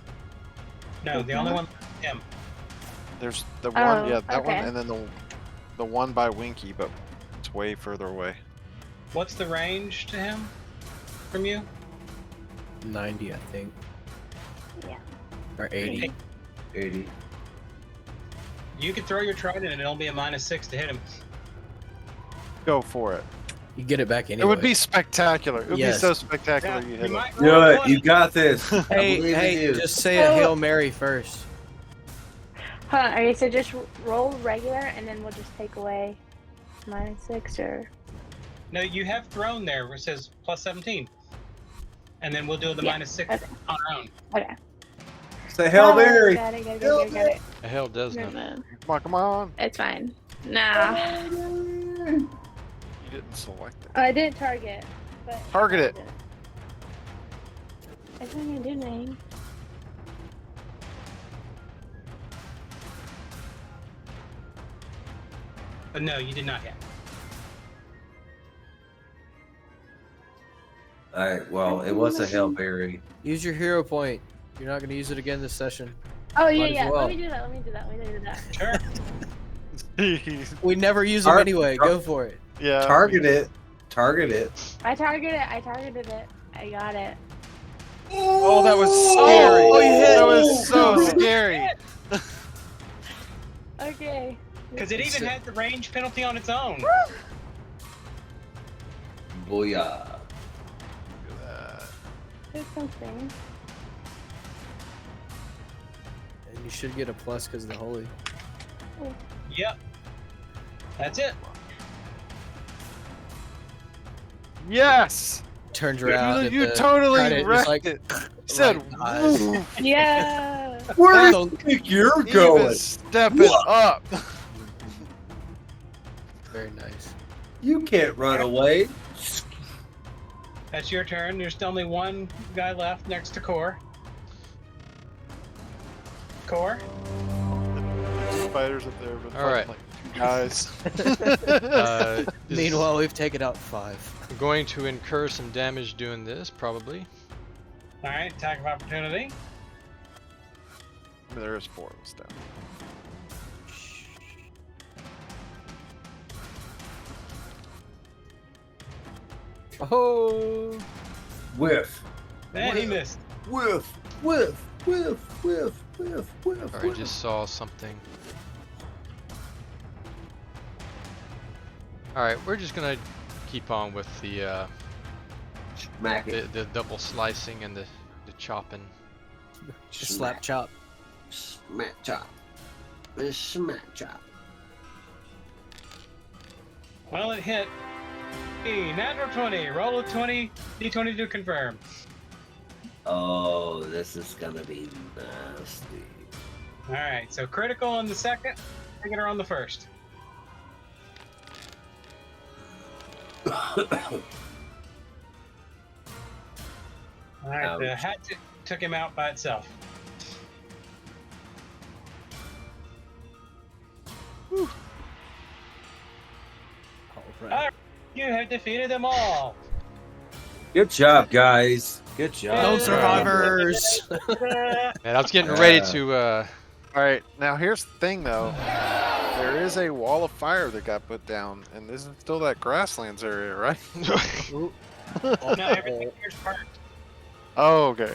No, the only one him. there's the one. Oh, Yeah, that one, okay. and then the one by Winky, but it's way further away. What's the range to him from you? 90, I think. Yeah. Or 80. 80. You could throw your trident and it'll be a -6 to hit him. Go for it. You get it back anyway. It would be spectacular. It would Yes. be so spectacular. Yeah, You you hit it. might Do roll a it. 20. You got this. I Hey, believe in hey, you. just say a Hail Mary first. Hold on, okay, so just roll regular and then we'll just take away -6 or... No, you have thrown there where it says +17. And then we'll do the Yeah, -6 okay. on our own. Okay. Say Hail Oh, Mary. Got it. The hell does No, not. no. Come on, come on. It's fine. Nah. You didn't select it. I didn't target, but... Target it. It's not gonna do anything. But no, you did not hit. Alright, well, it was a Hail Mary. Use your hero point. You're not going to use it again this session. Oh, yeah, Might as yeah. well. Let me do that. Sure. We never use them anyway. Go for it. Yeah. Target it. Target it. I targeted it. I got it. Oh, that was scary. Oh, you hit. That was so scary. Okay. Because it even had the range penalty on its own. Booyah. There's something. And you should get a plus because of the holy. Yep. That's it. Yes. Turns around. You and totally kinda wrecked just it. Said, dies. "Woo." Yeah. Where do Don't- you think you're Even going? stepping up. Very nice. You can't run away. That's your turn. There's only one guy left next to Core. Core? Spiders up there, but All right. like two guys. Meanwhile, we've taken out 5. I'm going to incur some damage doing this, probably. Alright, attack of opportunity. I mean, there is 4 of us down. Oh. Whiff. And he missed. Whiff. Whiff. Whiff. Whiff. Whiff. Whiff. Or I just saw something. Alright, we're just gonna keep on with the Smack it. the double slicing and the chopping. Just slap chop. Smack chop. Smack chop. Well, it hit. Hey, natural 20. Roll a 20. D20 to confirm. Oh, this is gonna be nasty. Alright, so critical on the second, regular on the first. Alright, the hatchet took him out by itself. Alright, you have defeated them all. Good job, guys. Good job. No survivors. And I was getting ready to Alright, now here's the thing though. There is a wall of fire that got put down, and this is still that grasslands area, right? No, everything here's burnt. Oh, okay.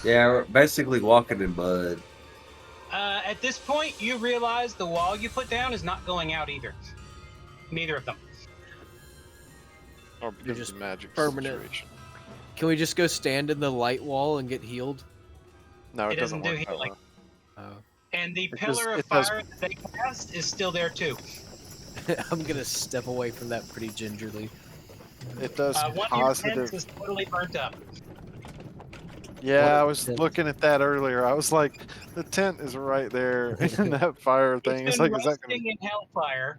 Yeah, we're basically walking in mud. At this point, you realize the wall you put down is not going out either. Neither of them. Or because just of the magic permanent. situation. Can we just go stand in the light wall and get healed? No, It it doesn't doesn't do work that healing. way. Oh. And the It pillar does- of it does- fire that they cast is still there too. I'm gonna step away from that pretty gingerly. It does One of your positive. tents is totally burnt up. Yeah, I What was tent? looking at that earlier. I was like, the tent is right there in that fire thing. It's It's been like, is that gonna... roasting in hellfire.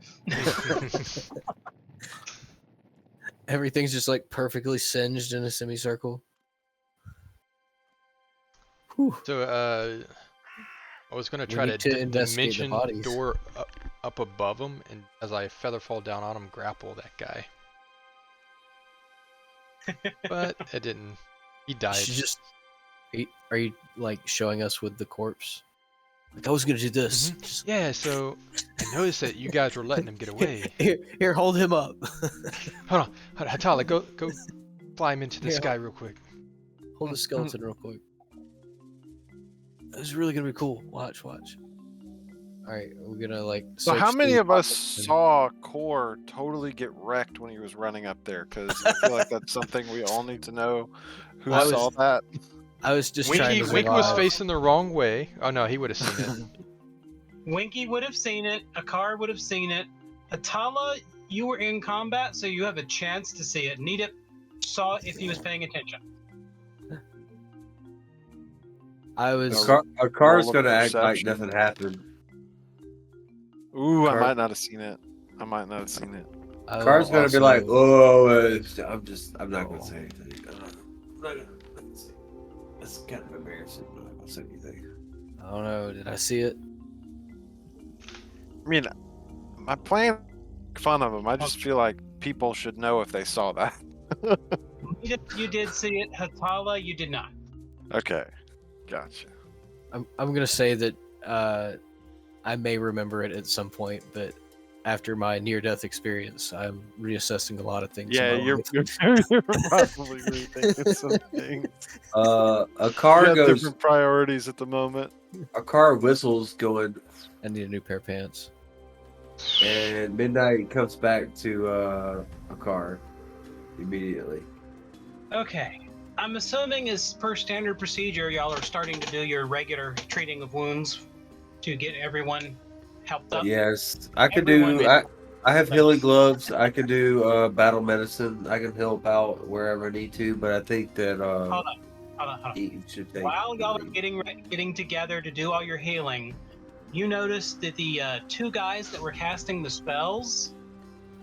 Everything's just like perfectly singed in a semicircle. Whew. So I was gonna We try need to to investigate the dimension bodies. door up above him, and as I feather fall down on him, grapple that guy. But it didn't. He died. Should just. Are you like showing us with the corpse? Like I was gonna do this. Just, Yeah. So I noticed that you guys were letting him get away. here, hold him up. Hold on, Hatala, go fly him into the Yeah. sky real quick. Hold the skeleton real quick. This is really gonna be cool. Watch. All right, we're gonna like. So search how many through of us pockets and- saw Core totally get wrecked when he was running up there? Because I feel like that's something we all need to know. Who I was- saw that? I was just trying to Winky was survive. facing the wrong way. Oh no, he would have seen it. Winky would have seen it. Akar would have seen it. Atala, you were in combat, so you have a chance to see it. Nita saw it if he was paying attention. I was. Our car's Roll of gonna act like perception. nothing happened. Ooh, I Car- might not have seen it. I Car's gonna be also- like, oh, I'm not gonna say anything. I'm not gonna say. That's kind of embarrassing. I'm not gonna say anything. I don't know. Did I see it? I mean, my plan fun of him. I just feel like people should know if they saw that. You did see it. Hatala, you did not. Okay, gotcha. I'm gonna say that I may remember it at some point, but after my near-death experience, I'm reassessing a lot of things. Yeah, in my you're, life. you're probably rethinking some things. A You car have goes. different priorities at the moment. A car whistles going, I need a new pair of pants. and Midnight comes back to a car immediately. Okay. I'm assuming as per standard procedure, y'all are starting to do your regular treating of wounds to get everyone helped up. Yes, I could Everyone- do. I have healing gloves. I could do battle medicine. I can help out wherever I need to, but I think that Hold on. he should take. While the y'all are lead. getting together to do all your healing, you notice that the two guys that were casting the spells,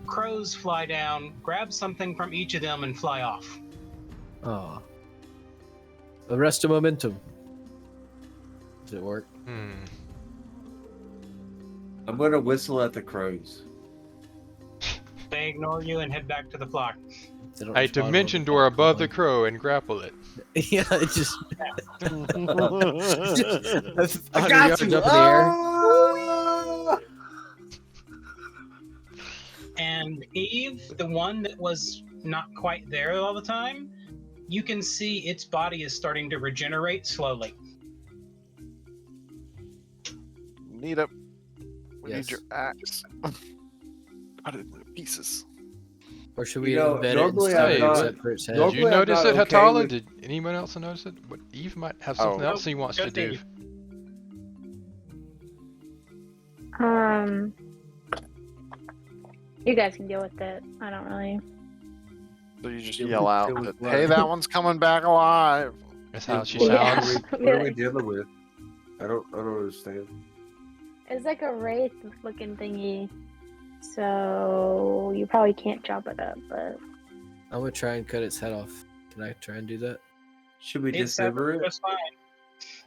crows fly down, grab something from each of them, and fly off. Oh. Arrest a momentum. Does it work? I'm gonna whistle at the crows. They ignore you and head back to the flock. They don't A respond dimension when door I'm above the calling. crow and grapple it. Yeah, it just. I 100 got yards you. up in the air. Ah! And Eve, the one that was not quite there all the time, you can see its body is starting to regenerate slowly. Need a. We Yes. need your axe. Cut it into pieces. Or should we You know, embed it in normally stone I'm not- except for its head? Did you Normally I'm notice it, not okay Hatala? with- Did anyone else notice it? But Eve might have Oh. something else he wants to Just do. Eve. You guys can deal with it. I don't really. So you just It yell was- out, it was that, blood. "Hey, that one's coming back alive!" That's how she Yeah. sounds. What are we dealing with? I don't understand. It's like a wraith looking thingy. So you probably can't chop it up, but I'm gonna try and cut its head off. Can I try and do that? Should we It's dismember it? just fine.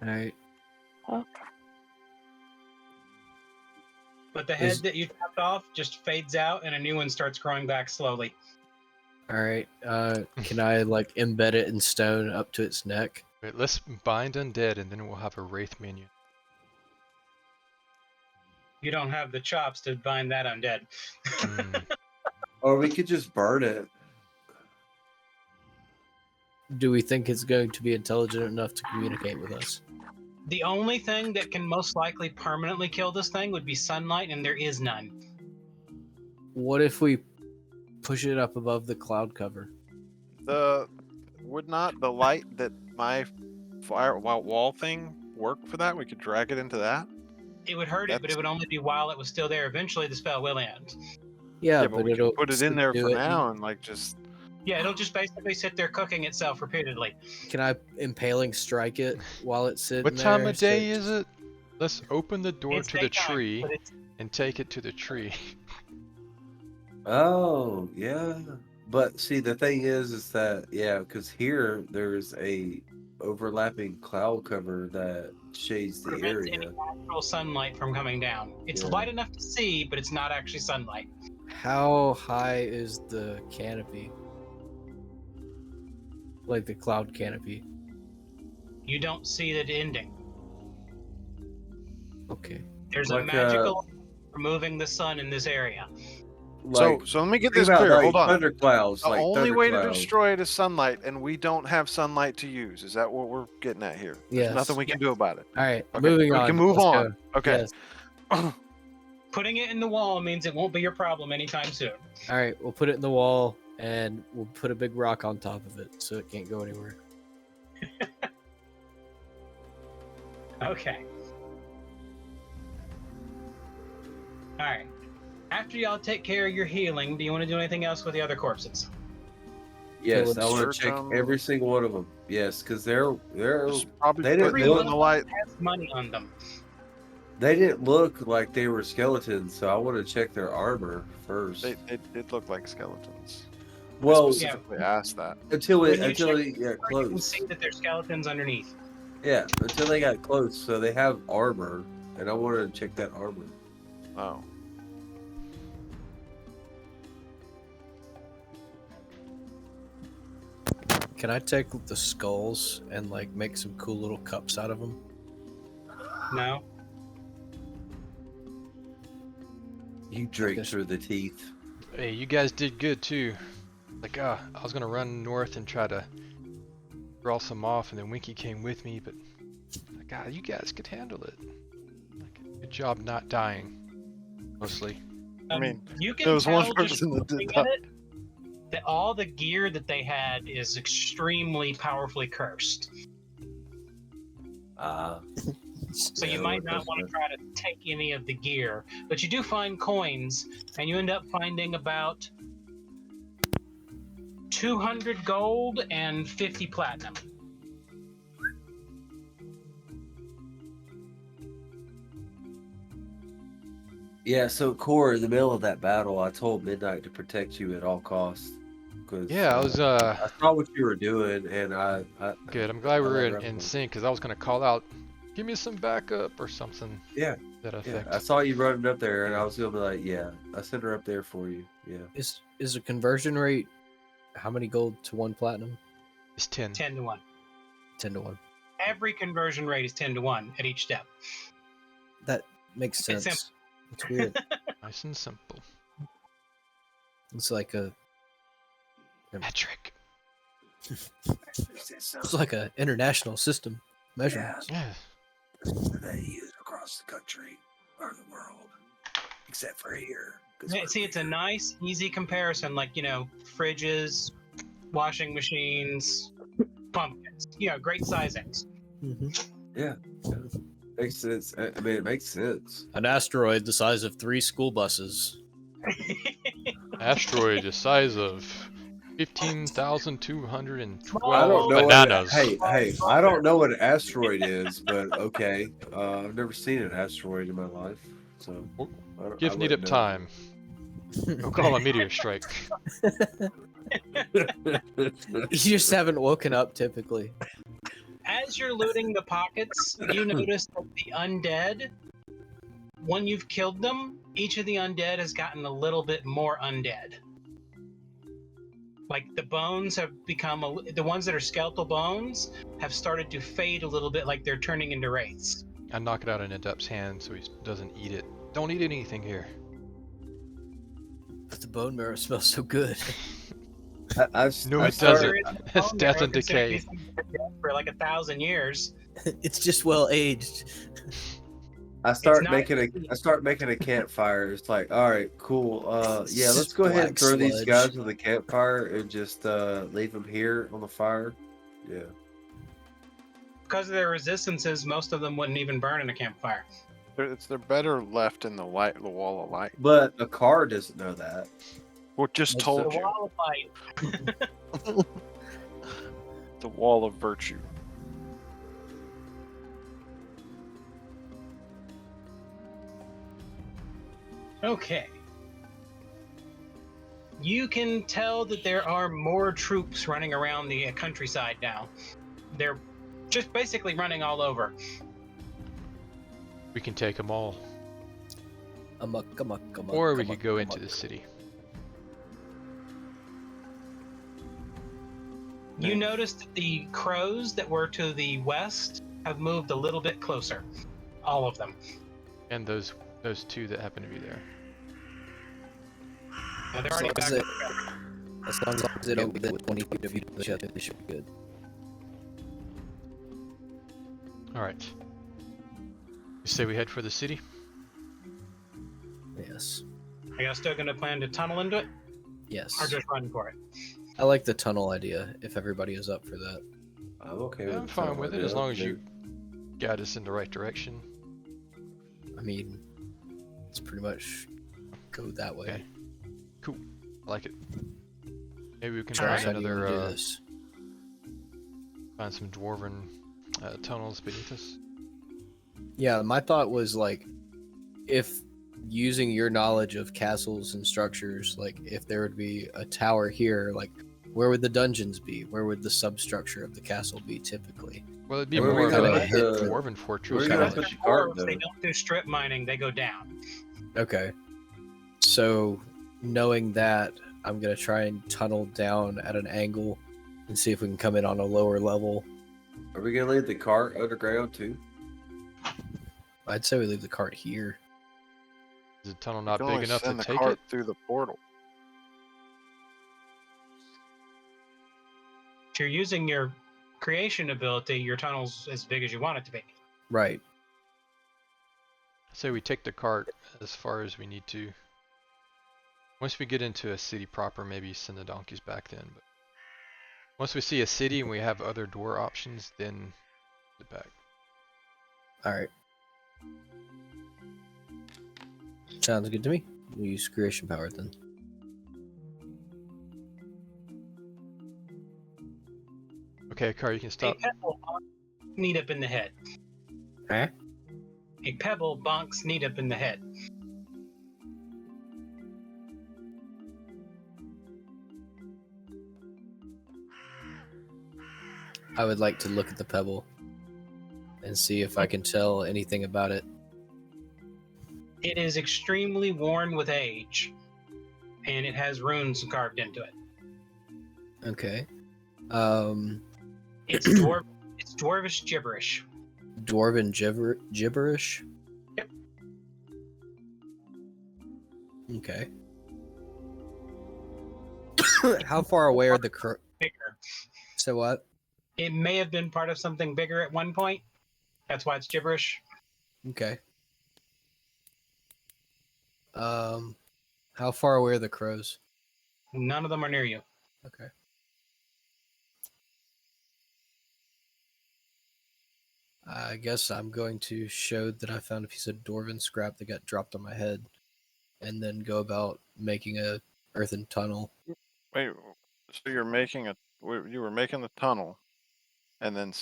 Alright. But the head Is- that you chopped off just fades out and a new one starts growing back slowly. Alright. Can I like embed it in stone up to its neck? Wait, let's bind undead and then we'll have a wraith minion. You don't have the chops to bind that undead. Hmm. Or we could just burn it. Do we think it's going to be intelligent enough to communicate with us? The only thing that can most likely permanently kill this thing would be sunlight, and there is none. What if we push it up above the cloud cover? Would not the light that my fire wall thing work for that? We could drag it into that. It would hurt it, but it would only be while it was still there. Eventually, the spell will end. Yeah, Yeah, but we it'll can put it in still there do for it. now and like just. Yeah, it'll just basically sit there cooking itself repeatedly. Can I impaling strike it while it's sitting What there? time of day So- is it? Let's open the door It's to the daytime, tree but it's- and take it to the tree. Oh, yeah. But see, the thing is that because here there's a overlapping cloud cover that shades the prevents any area. natural sunlight from coming down. It's Yeah. light enough to see, but it's not actually sunlight. How high is the canopy? Like the cloud canopy. You don't see it ending. Okay. There's Like, a magical removing the sun in this area. Like, So let me get think this about, clear. like, Hold on. thunderclouds. The like only way to thunderclouds. destroy it is sunlight, and we don't have sunlight to use. Is that what we're getting at here? There's Yes. nothing we can do about it. All right. Okay, Moving we on. can move Let's on. go. Okay. Yes. Putting it in the wall means it won't be your problem anytime soon. All right. We'll put it in the wall, and we'll put a big rock on top of it so it can't go anywhere. Okay. Alright. After y'all take care of your healing, do you want to do anything else with the other corpses? Yes, let's I want search to check 'em. every single one of them. Yes, because they're Just probably They put didn't them look- in the light. Has money on them. they didn't look like they were skeletons, so I want to check their armor first. They did look like skeletons. well, I specifically asked that. until When you until check they got You can close. see that there's skeletons underneath. Yeah, until they got close. So they have armor, and I wanted to check that armor. Oh. Can I take the skulls and like make some cool little cups out of them? No? You drink through the teeth. Hey, you guys did good too. Like, I was gonna run north and try to draw some off, and then Winky came with me, but God, you guys could handle it. Like, good job not dying, mostly. I mean, you can there was one tell just person that did looking that. at it that all the gear that they had is extremely powerfully cursed. So you might not want to try to take any of the gear, but you do find coins, and you end up finding about 200 gold and 50 platinum. Yeah, so Core, in the middle of that battle, I told Midnight to protect you at all costs. Cause, Yeah, I was I saw what you were doing, and I good. I'm glad we were let in, her in up. sync, because I was gonna call out, give me some backup or something. Yeah, That yeah. effect. I saw you running up there, and I was gonna be like, yeah, I sent her up there for you. Yeah. Is a conversion rate how many gold to 1 platinum? It's 10. 10 to 1. 10 to 1. Every conversion rate is 10 to 1 at each step. That makes It's sense. It's weird. Nice and simple. It's like a Patrick. it's like a international system measurements. Yeah. They use across the country or the world, except for here. 'cause Yeah, we're see, it's a weird. nice, easy comparison. Like, fridges, washing machines, pumpkins. Great sizings. Yeah. Makes sense. I mean, it makes sense. An asteroid the size of 3 school buses. Asteroid the size of 15,212 I don't know bananas. Hey, I don't know what an asteroid is, but okay. I've never seen an asteroid in my life, so Give Need Up time. We'll call a meteor strike. You just haven't woken up typically. As you're looting the pockets, you notice that the undead, when you've killed them, each of the undead has gotten a little bit more undead. Like the bones have become, the ones that are skeletal bones have started to fade a little bit, like they're turning into wraiths. I knock it out in Adept's hand so he doesn't eat it. Don't eat anything here. But the bone marrow smells so good. No, I it started- doesn't. It's death and decay. For like 1,000 years. It's just well aged. I start not making easy. a campfire. It's like, all right, cool. It's Yeah, let's just go ahead and black throw these sludge. guys with the campfire and just leave them here on the fire. Yeah. Because of their resistances, most of them wouldn't even burn in a campfire. They're better left in the light, the wall of light. But a car doesn't know that. Well, just That's told The you. wall of light. The wall of virtue. Okay. You can tell that there are more troops running around the countryside now. They're just basically running all over. We can take them all. Amok, Or we could go into the city. You notice that the crows that were to the west have moved a little bit closer. All of them. And those two that happen to be there. Now, they're As already long back. as it, as long as they don't get within 20 feet of each other, they should be good. Alright. You say we head for the city? Yes. Are you still going to plan to tunnel into it? Yes. Or just run for it? I like the tunnel idea, if everybody is up for that. I'm okay Yeah, with I'm the fine tunnel with it idea. as long as you guide us in the right direction. I mean, it's pretty much go that way. Okay. Cool. I like it. Maybe we can Alright. find How do you wanna do another this? find some dwarven tunnels beneath us. Yeah, my thought was like, if using your knowledge of castles and structures, like if there would be a tower here, like where would the dungeons be? Where would the substructure of the castle be typically? Well, it'd be Where are we more of gonna a put the- dwarven Where fortress. are you gonna kinda. put the cart, Dwarves, they though? don't do strip mining, they go down. Okay. So, knowing that, I'm going to try and tunnel down at an angle and see if we can come in on a lower level. Are we gonna leave the cart underground too? I'd say we leave the cart here. Is the tunnel You not can big only enough to send the take cart it? through the portal. If you're using your creation ability, your tunnel's as big as you want it to be. Right. Say we take the cart as far as we need to. Once we get into a city proper, maybe send the donkeys back then. But once we see a city and we have other door options, then the back. All right. Sounds good to me. We'll use creation power then. Okay, car, you can A stop. pebble bonks up in the head. Huh? A pebble bonks up in the head. I would like to look at the pebble and see if I can tell anything about it. It is extremely worn with age, and it has runes carved into it. Okay. It's it's dwarvish gibberish. Dwarven gibberish? Yep. Okay. How far away are the Bigger. So what? It may have been part of something bigger at one point. That's why it's gibberish. Okay. How far away are the crows? None of them are near you. Okay. I guess I'm going to show that I found a piece of dwarven scrap that got dropped on my head, and then go about making a earthen tunnel. Wait, so you were making the tunnel, and then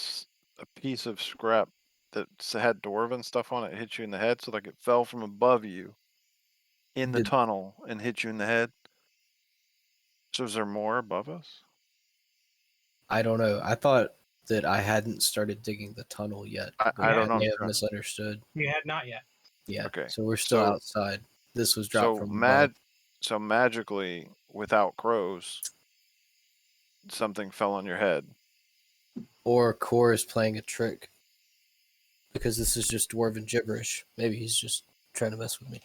a piece of scrap that had dwarven stuff on it hit you in the head, so like it fell from above you in the Did- tunnel and hit you in the head. So is there more above us? I don't know. I thought that I hadn't started digging the tunnel yet, but I don't I know. may have misunderstood. You had not yet. Yeah. Okay, So we're still so- outside. This was dropped So from above. so magically, without crows, something fell on your head. Or Core is playing a trick. Because this is just dwarven gibberish. Maybe he's just trying to mess with me.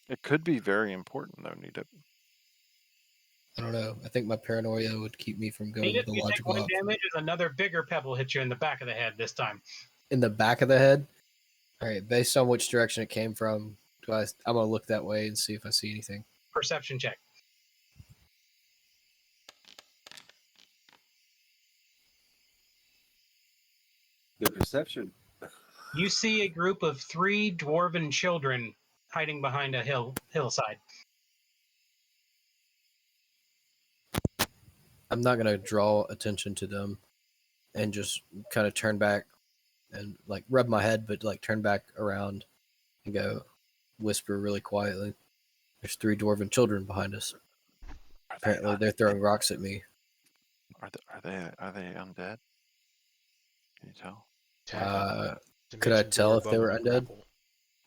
It could be very important, though, Nita. I don't know. I think my paranoia would keep me from going with the You take logical one option. damage as another bigger pebble hits you in the back of the head this time. In the back of the head? Alright, based on which direction it came from, I'm going to look that way and see if I see anything. Perception check. Good perception. You see a group of 3 dwarven children hiding behind a hillside. I'm not going to draw attention to them and just kind of turn back and like rub my head, but like turn back around and go whisper really quietly. There's 3 dwarven children behind us. Apparently they're throwing rocks at me. Are they undead? Can you tell? Could I tell if they were undead?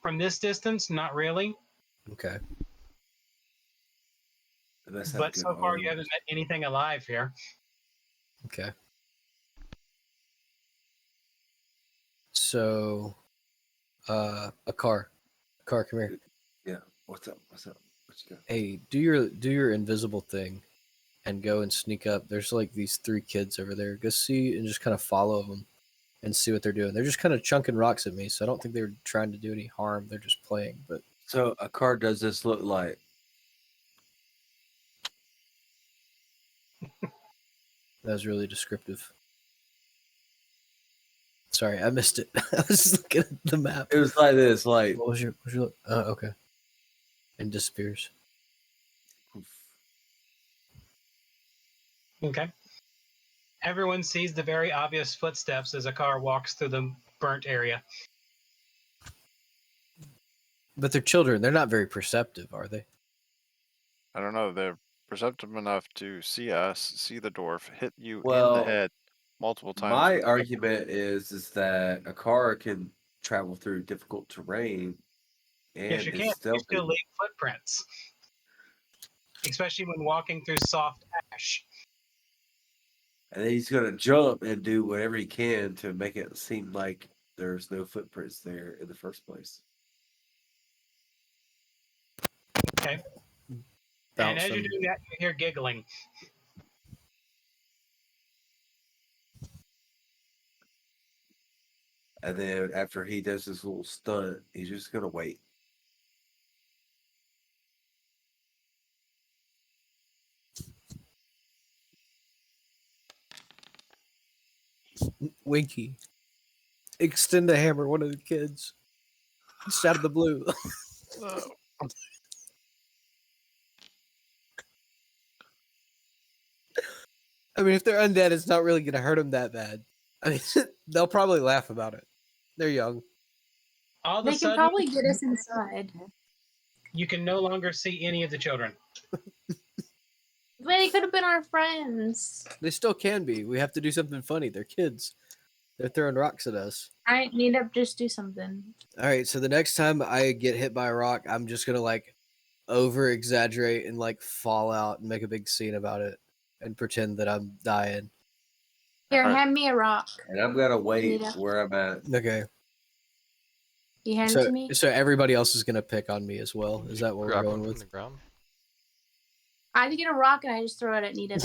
From this distance, not really. Okay. But so far, you haven't met anything alive here. Okay. So, a car. Come here. Yeah. What's up? What you got? Hey, do your invisible thing, and go and sneak up. There's like these 3 kids over there. Go see and just kind of follow them, and see what they're doing. They're just kind of chunking rocks at me, so I don't think they're trying to do any harm. They're just playing. But So a car does this look like? that was really descriptive. Sorry, I missed it. I was looking at the map. It was like this, like. What was your look? Okay. And disappears. Okay. Everyone sees the very obvious footsteps as a car walks through the burnt area. But they're children. They're not very perceptive, are they? I don't know. They're perceptive enough to see us, see the dwarf, hit you in Well, the head multiple times. My with argument is that a car can travel through difficult terrain and Yes, you is can. You stealthy. still leave footprints, especially when walking through soft ash. And then he's gonna jump and do whatever he can to make it seem like there's no footprints there in the first place. Okay. Bounce And as you're them. doing that, you hear giggling. And then after he does this little stunt, he's just gonna wait. Winky. Extend the hammer, one of the kids. Just out of the blue. I mean, if they're undead, it's not really going to hurt them that bad. I mean, they'll probably laugh about it. They're young. All of a They can sudden, probably get us inside. you can no longer see any of the children. They could have been our friends. They still can be. We have to do something funny. They're kids. They're throwing rocks at us. I need to just do something. All right, so the next time I get hit by a rock, I'm just going to like over exaggerate and like fall out and make a big scene about it and pretend that I'm dying. Here, Alright. hand me a rock. And I'm gonna wait Nita. where I'm at. Okay. You hand it So, to me? so everybody else is going to pick on me as well. Is that what we're Grab going one from with? the ground. I get a rock and I just throw it at Nita.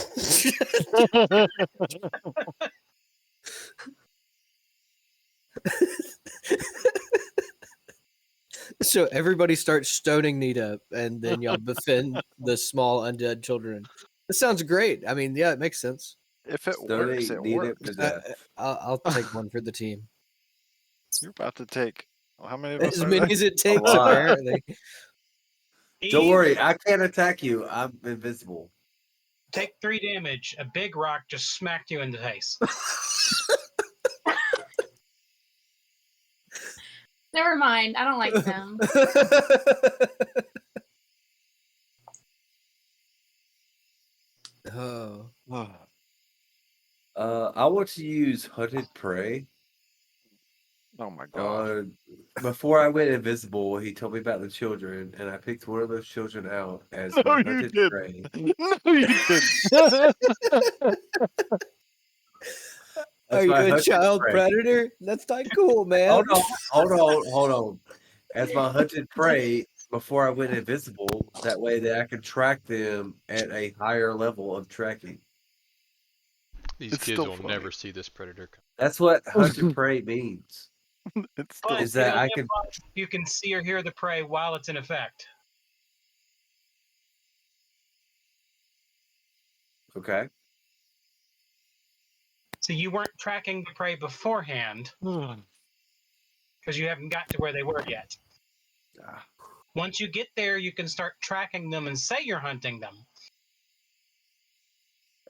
So everybody starts stoning Nita, and then y'all befriend the small undead children. That sounds great. I mean, yeah, it makes sense. If it Stoning works, it Nita works. to death. I'll take one for the team. You're about to take. How many of us As are many there? as it takes, lot. apparently. Don't Eve, worry, I can't attack you. I'm invisible. take 3 damage. A big rock just smacked you in the face. Never mind. I don't like them. Oh. I want to use hunted prey. Oh my god. Before I went invisible, he told me about the children, and I picked one of those children out as No, my you hunted didn't. prey. No, you didn't. Are As you my a hunted child prey. predator? That's not cool, man. Hold on. As my hunted prey, before I went invisible, that way that I could track them at a higher level of tracking. These It's kids still will funny. never see this predator come. That's what hunted prey means. It's still But Is it that only I can applies if you can see or hear the prey while it's in effect. okay? So you weren't tracking the prey beforehand because you haven't got to where they were yet. Ah, Once you get there, you can start tracking them and say you're hunting them.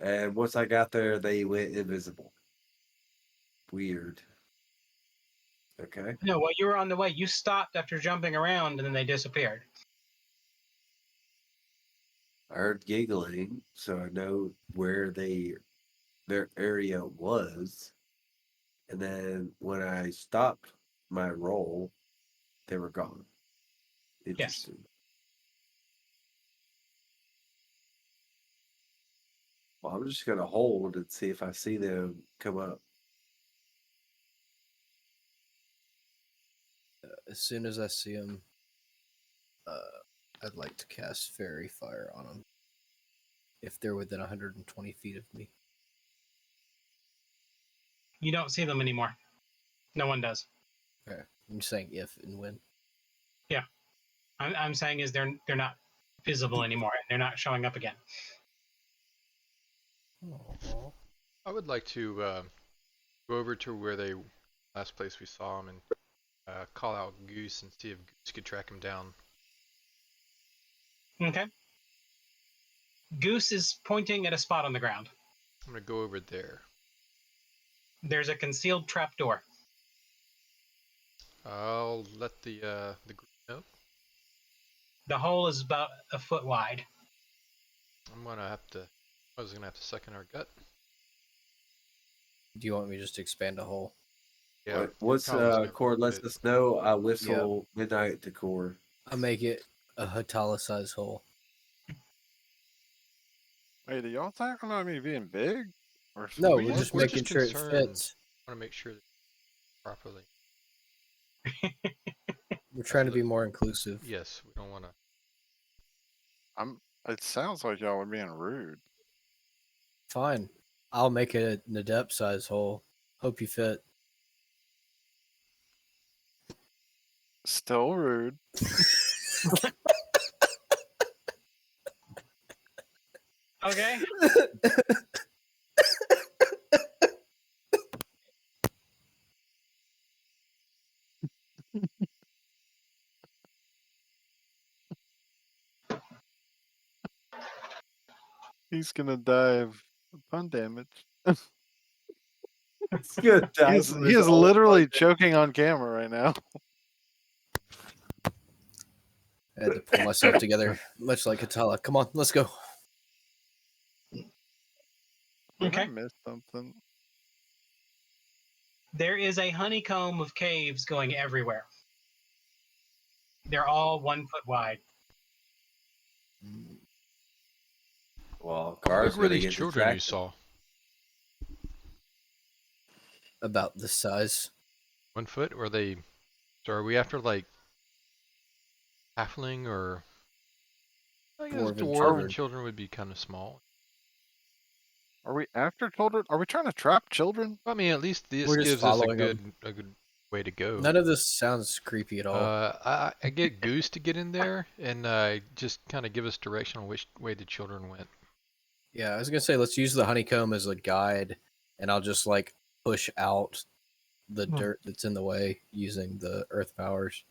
And once I got there, they went invisible. Weird. Okay. No, while you were on the way, you stopped after jumping around and then they disappeared. I heard giggling, so I know where their area was. And then when I stopped my roll, they were gone. Interesting. Well, I'm just gonna hold and see if I see them come up. As soon as I see them, I'd like to cast Fairy Fire on them. If they're within 120 feet of me. You don't see them anymore. No one does. Okay. I'm saying if and when. I'm saying is they're not visible anymore. They're not showing up again. Aww. I would like to go over to where they last place we saw them and call out Goose and see if Goose could track him down. Okay. Goose is pointing at a spot on the ground. I'm gonna go over there. There's a concealed trapdoor. I'll let the group know. The hole is about a foot wide. I was gonna have to suck in our gut. Do you want me to just expand a hole? Yeah. Once Colin's never Cord lets good. us know, I whistle midnight to Cord. I'll make it a Hatala-sized hole. Wait, are y'all talking about me being big? Or No, small? we're just we're making just sure it concerned. fits. I want to make sure that properly. We're trying to be more inclusive. Yes, we don't want to. It sounds like y'all are being rude. Fine. I'll make it an adept size hole. Hope you fit. Still rude. Okay. He's gonna die of fun damage. It's good. He is literally choking on camera right now. I had to pull myself together, much like Katala. Come on, let's go. Did Okay. I miss something? There is a honeycomb of caves going everywhere. They're all 1 foot wide. Well, How Car's big were gonna these get children you distracted. saw? About this size. 1 foot? Were they? So are we after like halfling or? I guess Dwarven dwarven children. children would be kind of small. Are we after children? Are we trying to trap children? I mean, at least this We're just gives us a following good them. way to go. None of this sounds creepy at all. I get Goose to get in there and just kind of give us direction on which way the children went. Yeah, I was gonna say let's use the honeycomb as a guide, and I'll just like push out the dirt that's in the way using the earth powers.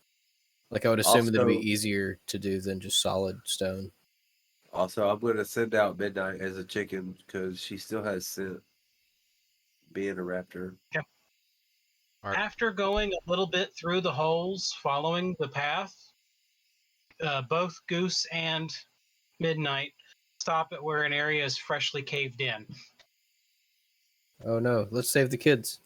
Like I would assume that'd Also, be easier to do than just solid stone. I'm gonna send out Midnight as a chicken because she still has scent. Being a raptor. All right. After going a little bit through the holes, following the path, both Goose and Midnight stop at where an area is freshly caved in. Oh no, let's save the kids.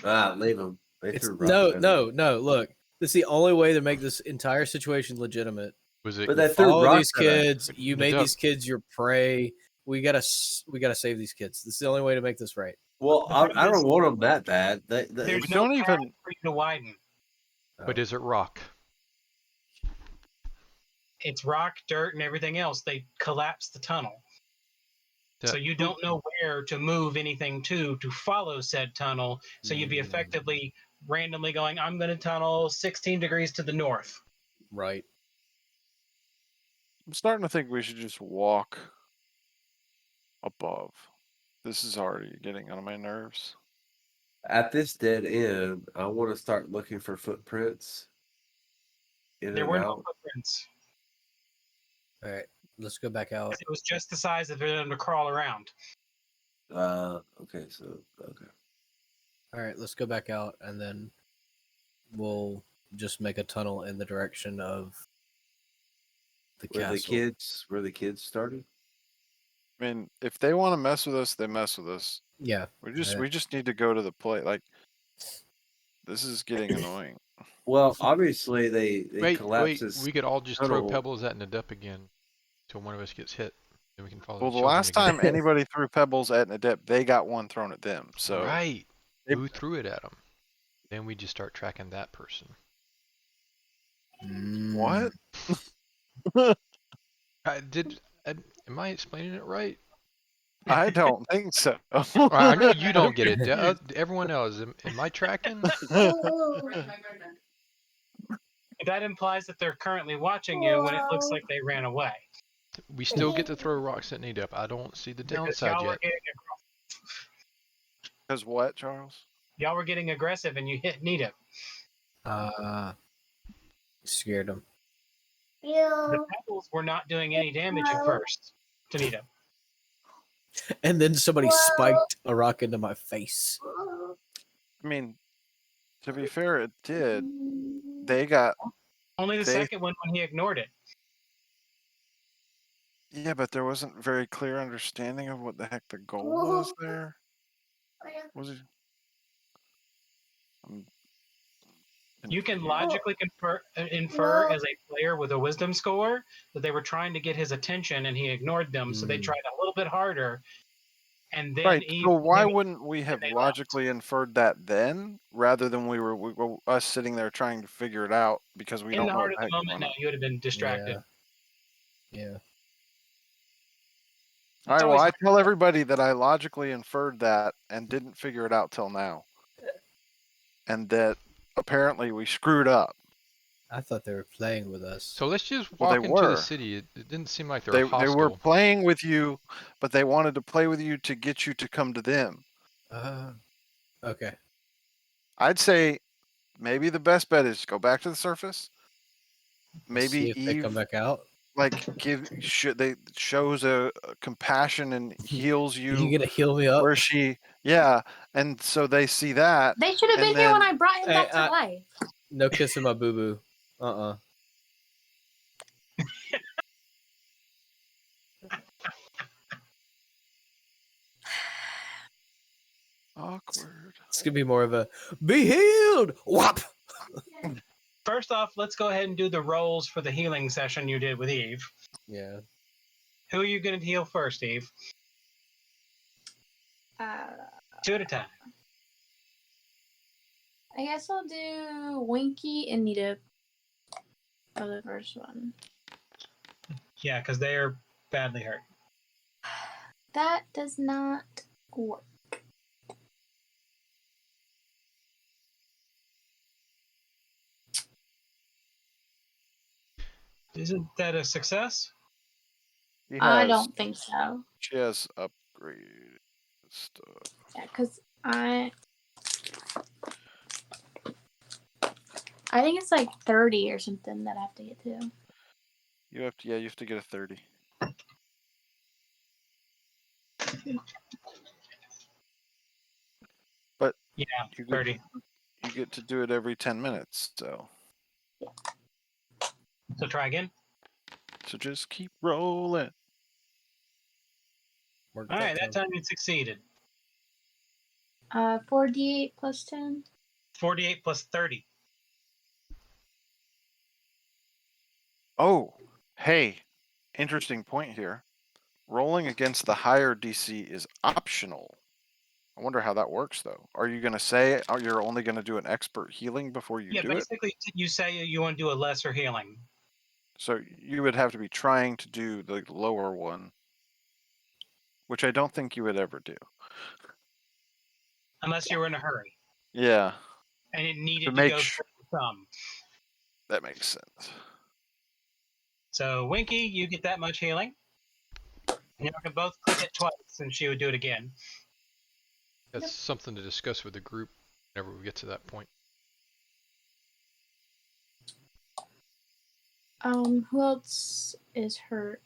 Leave them. They It's threw rocks. no. Look, this is the only way to make this entire situation legitimate. Was it? But they threw Follow rocks these kids. But You the made duck- these kids your prey. We gotta save these kids. This is the only way to make this right. Well, I don't want them that bad. There's We no don't path even- for you to widen. But is it rock? It's rock, dirt, and everything else. They collapse the tunnel. So you don't know where to move anything to follow said tunnel. So you'd be effectively randomly going, I'm going to tunnel 16 degrees to the north. Right. I'm starting to think we should just walk above. This is already getting on my nerves. At this dead end, I want to start looking for footprints. There were no footprints. All right. Let's go back out. It was just the size of them to crawl around. Okay. All right. Let's go back out, and then we'll just make a tunnel in the direction of the castle. Where the kids started? I mean, if they want to mess with us, they mess with us. Yeah. We just need to go to the plate. Like, this is getting annoying. Well, obviously they Wait, collapse this we could all just throw tunnel. pebbles at Nadup again until one of us gets hit. Then we can follow Well, the the children last again. time anybody threw pebbles at Nadep, they got one thrown at them. So Right. they- Who threw it at them? Then we just start tracking that person. What? Am I explaining it right? I don't think so. Well, I know you don't get it. Everyone else, am I tracking? That implies that they're currently watching you when it looks like they ran away. We still get to throw rocks at Nadup. I don't see the downside yet. Because what, Charles? Y'all were getting aggressive and you hit Nita. Scared them. The pebbles were not doing any damage at first to Nita. And then somebody spiked a rock into my face. I mean, to be fair, it did. They got... Only the second one when he ignored it. Yeah, but there wasn't very clear understanding of what the heck the goal was there. Was it? You can logically infer as a player with a wisdom score that they were trying to get his attention and he ignored them, so they tried a little bit harder. and then Right. Eve. So why came in wouldn't we and have they left. logically inferred that then, rather than us sitting there trying to figure it out because we In don't the know heart what of the the heck's moment, going no, on? you would have been distracted. Yeah. All right. Well, always I hard. tell everybody that I logically inferred that and didn't figure it out till now, and that apparently we screwed up. I thought they were playing with us. So let's just Well, they walk into the were. city. It didn't seem like they They were were hostile. playing with you, but they wanted to play with you to get you to come to them. Okay. I'd say maybe the best bet is go back to the surface. Let's see Maybe if they come Eve back out. shows a compassion and heals You you gonna heal me up? where she and so they see that. They should have And been here when then- I brought him Hey, back to life. No kissing my boo boo. Awkward. It's gonna be more of a be healed. Whop. First off, let's go ahead and do the rolls for the healing session you did with Eve. Yeah. Who are you going to heal first, Eve? Two at a time. I guess I'll do Winky and Nita for the first one. Yeah, because they are badly hurt. That does not work. Isn't that a success? She I has- don't think so. She has upgraded stuff. Yeah, because I think it's like 30 or something that I have to get to. You have to get a 30. But Yeah, you get, 30. you get to do it every 10 minutes, so So try again. so just keep rolling. Work All right, that time. time you succeeded. 48 plus 10. 48 plus 30. Oh, hey, interesting point here. Rolling against the higher DC is optional. I wonder how that works, though. Are you going to say you're only going to do an expert healing before you Yeah, do it? basically, you say you want to do a lesser healing. So you would have to be trying to do the lower one, which I don't think you would ever do. Unless you were in a hurry Yeah, and it needed to to make go sure through some. that makes sense. So, Winky, you get that much healing. You can both click it twice, and she would do it again. That's something to discuss with the group whenever we get to that point. Who else is hurt?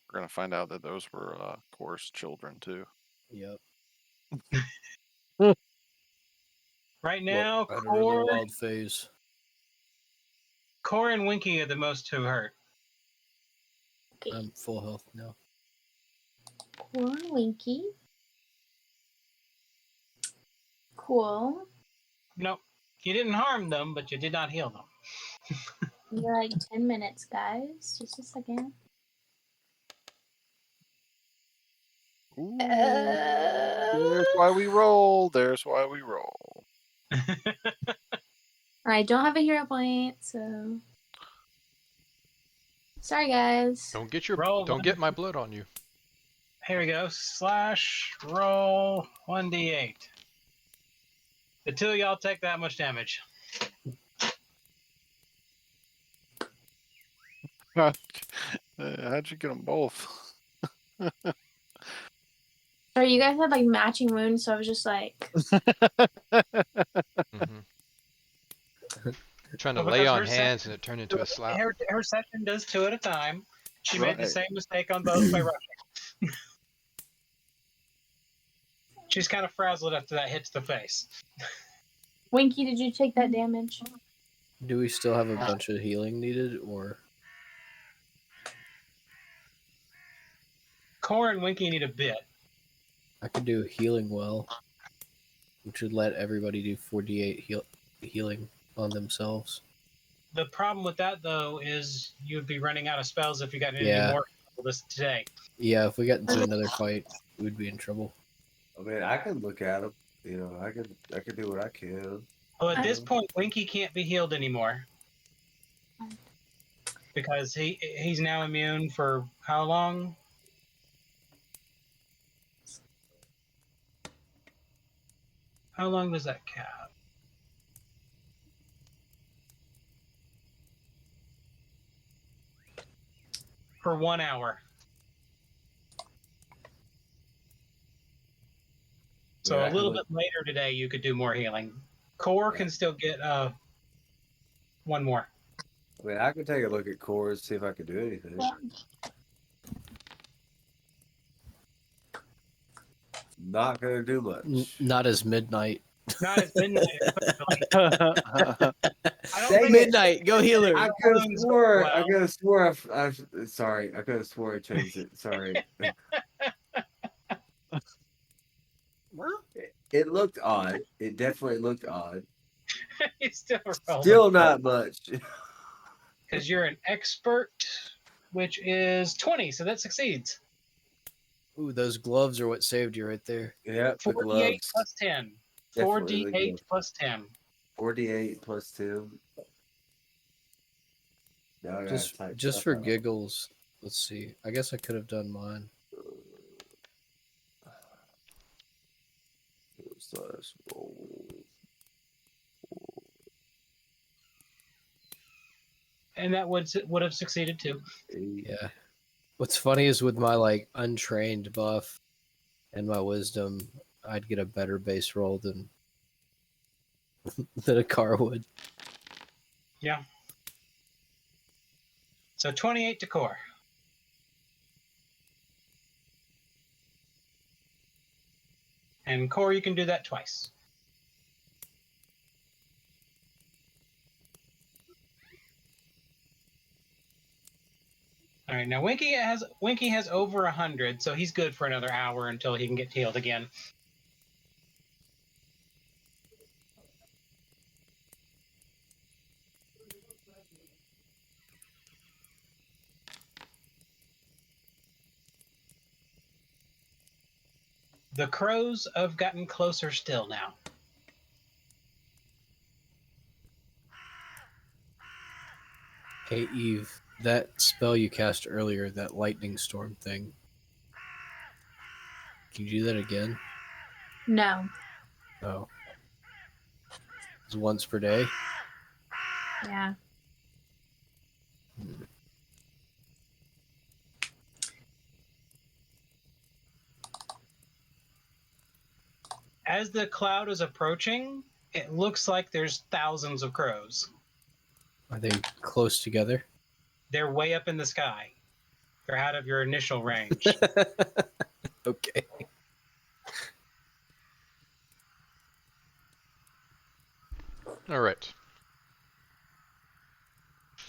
We're going to find out that those were, coarse children, too. Yep. Right now, Right under the Core wild phase. and Winky are the most who hurt. Okay. I'm full health now. Cool and Winky. Cool. Nope. You didn't harm them, but you did not heal them. You're like 10 minutes, guys. Just a second. Ooh, there's why we roll. There's why we roll. I don't have a hero point, so sorry, guys. Don't get Roll get my blood on you. Here we go. / roll 1d8. The two of y'all take that much damage. How'd you get them both? Sorry, you guys had like matching wounds, so I was just like, Mm-hmm. Trying to Well, lay because on her hands and it turned into a slap. Her session does 2 at a time. She made the Right. same mistake on both by rushing. She's kind of frazzled after that hits the face. Winky, did you take that damage? Do we still have a bunch of healing needed, or Core and Winky need a bit. I could do healing well, which would let everybody do 48 healing on themselves. The problem with that, though, is you'd be running out of spells if you got any Yeah. more this today. Yeah, if we got into another fight, we'd be in trouble. I mean, I can look at him. You know, I can do what I can. Well, at you this know? point, Winky can't be healed anymore because he's now immune for how long? How long does that cap? For 1 hour. So Yeah, I a can little look. bit later today, you could do more healing. Core Yeah. can still get one more. I mean, I can take a look at cores, see if I can do anything. Not gonna do much. Not as midnight. Not as midnight, especially. I don't Dang think it. Midnight, go healer. I could have wounds swore. well. I could have swore. Sorry. I could have swore I changed it. Sorry. It looked odd. It definitely looked odd. He's still rolling. Still not much. Because you're an expert, which is 20, so that succeeds. Ooh, those gloves are what saved you right there. Yep, the 48 gloves. plus 10. Definitely the 4d8 gloves. plus 10. 48 plus 2. Now I gotta type Just stuff for out. giggles. Let's see. I guess I could have done mine. Slash roll. And that would have succeeded too. 8. Yeah. What's funny is with my like untrained buff and my wisdom, I'd get a better base roll than than a car would. Yeah. So 28 to core. And core, you can do that twice. All right, now Winky has over 100, so he's good for another hour until he can get healed again. The crows have gotten closer still now. Hey Eve, that spell you cast earlier, that lightning storm thing. Can you do that again? No. Oh. It's once per day? Yeah. As the cloud is approaching, it looks like there's thousands of crows. Are they close together? They're way up in the sky. They're out of your initial range. Okay. All right.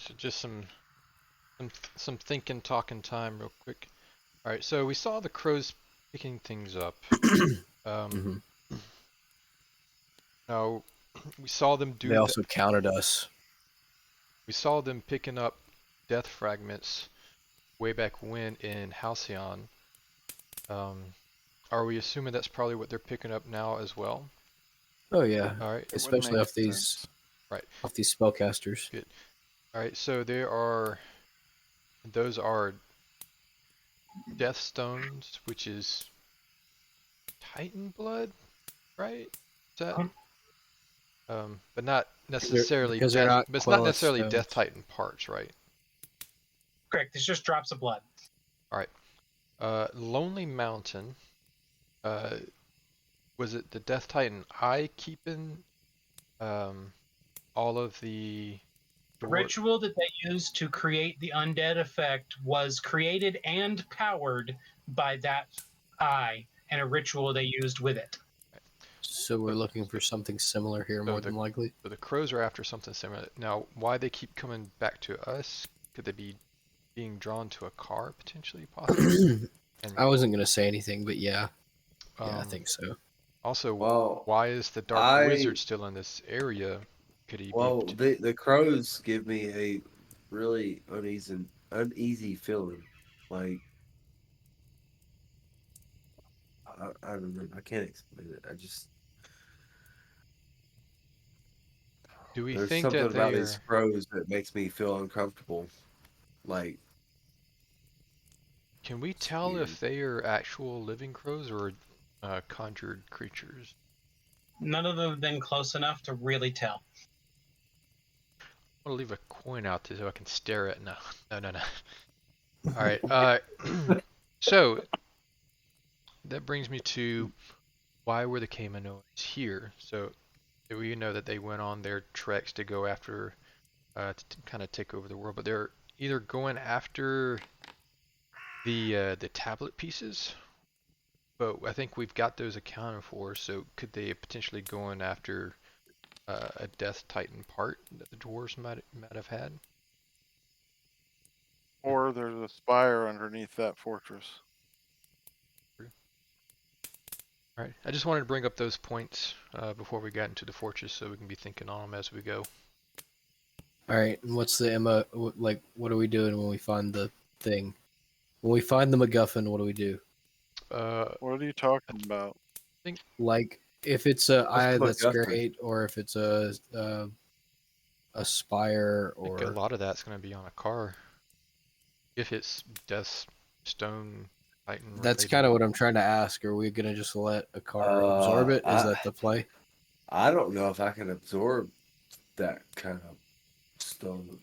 So just some thinking, talking time, real quick. All right. So we saw the crows picking things up. Mhm. Now we saw them do. They also counted us. We saw them picking up death fragments way back when in Halcyon. Are we assuming that's probably what they're picking up now as well? Oh yeah. All right. It would Especially make off these sense. off these spellcasters. Good. All right. So those are death stones, which is Titan blood, right? Is that? But not necessarily because they're death. not But it's not Quellath necessarily Death stones. Titan parts, right? Correct. It's just drops of blood. All right. Lonely Mountain. Was it the Death Titan eye keeping all of the The ritual that they used to create the undead effect was created and powered by that eye and a ritual they used with it. So we're looking for something similar here, more than likely. So the crows are after something similar. Now, why they keep coming back to us? Could they be being drawn to a car potentially, possibly? And I wasn't gonna say anything, but yeah. Yeah, I um, think so. also, Well, why is the Dark I Wizard still in this area? Could he be? well the crows give me a really uneasy feeling. Like I don't know. I can't explain it. I just Do we there's think something that they about these are? crows that makes me feel uncomfortable. Like Can we it's tell weird. if they are actual living crows or conjured creatures? None of them have been close enough to really tell. I want to leave a coin out so I can stare at. No, no, no, no. All right. So that brings me to why were the Kaminoans here? So we know that they went on their treks to go after, to kind of take over the world, but they're either going after the tablet pieces, but I think we've got those accounted for. So could they potentially going after a Death Titan part that the dwarves might have had? Or there's a spire underneath that fortress. All right. I just wanted to bring up those points before we got into the fortress, so we can be thinking on them as we go. All right, and what's the Emma? Like, what are we doing when we find the thing? When we find the MacGuffin, what do we do? What are you talking about? Like, if it's a What's eye, the that's MacGuffin? great, or if it's a spire, I think a or lot of that's going to be on a car. If it's Death Stone Titan that's related. kind of what I'm trying to ask. Are we gonna just let a car absorb it? Is that the play? I don't know if I can absorb that kind of stone.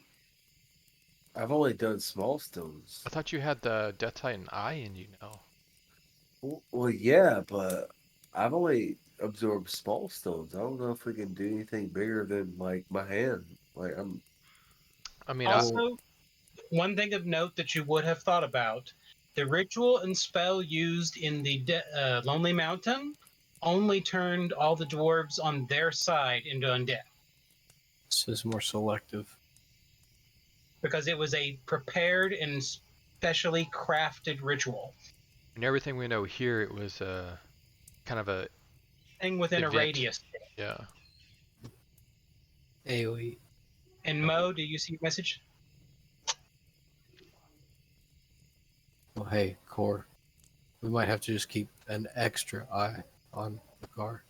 I've only done small stones. I thought you had the Death Titan eye in you now. Well, yeah, but I've only absorbed small stones. I don't know if we can do anything bigger than like my hand. Like I'm. I mean, Well, Also, one thing of note that you would have thought about, the ritual and spell used in the Lonely Mountain only turned all the dwarves on their side into undead this is more selective. because it was a prepared and specially crafted ritual. and everything we know here, it was kind of a Thing within a event. radius. Yeah. AOE. And Mo, do you see your message? Well, hey, core. We might have to just keep an extra eye on the car.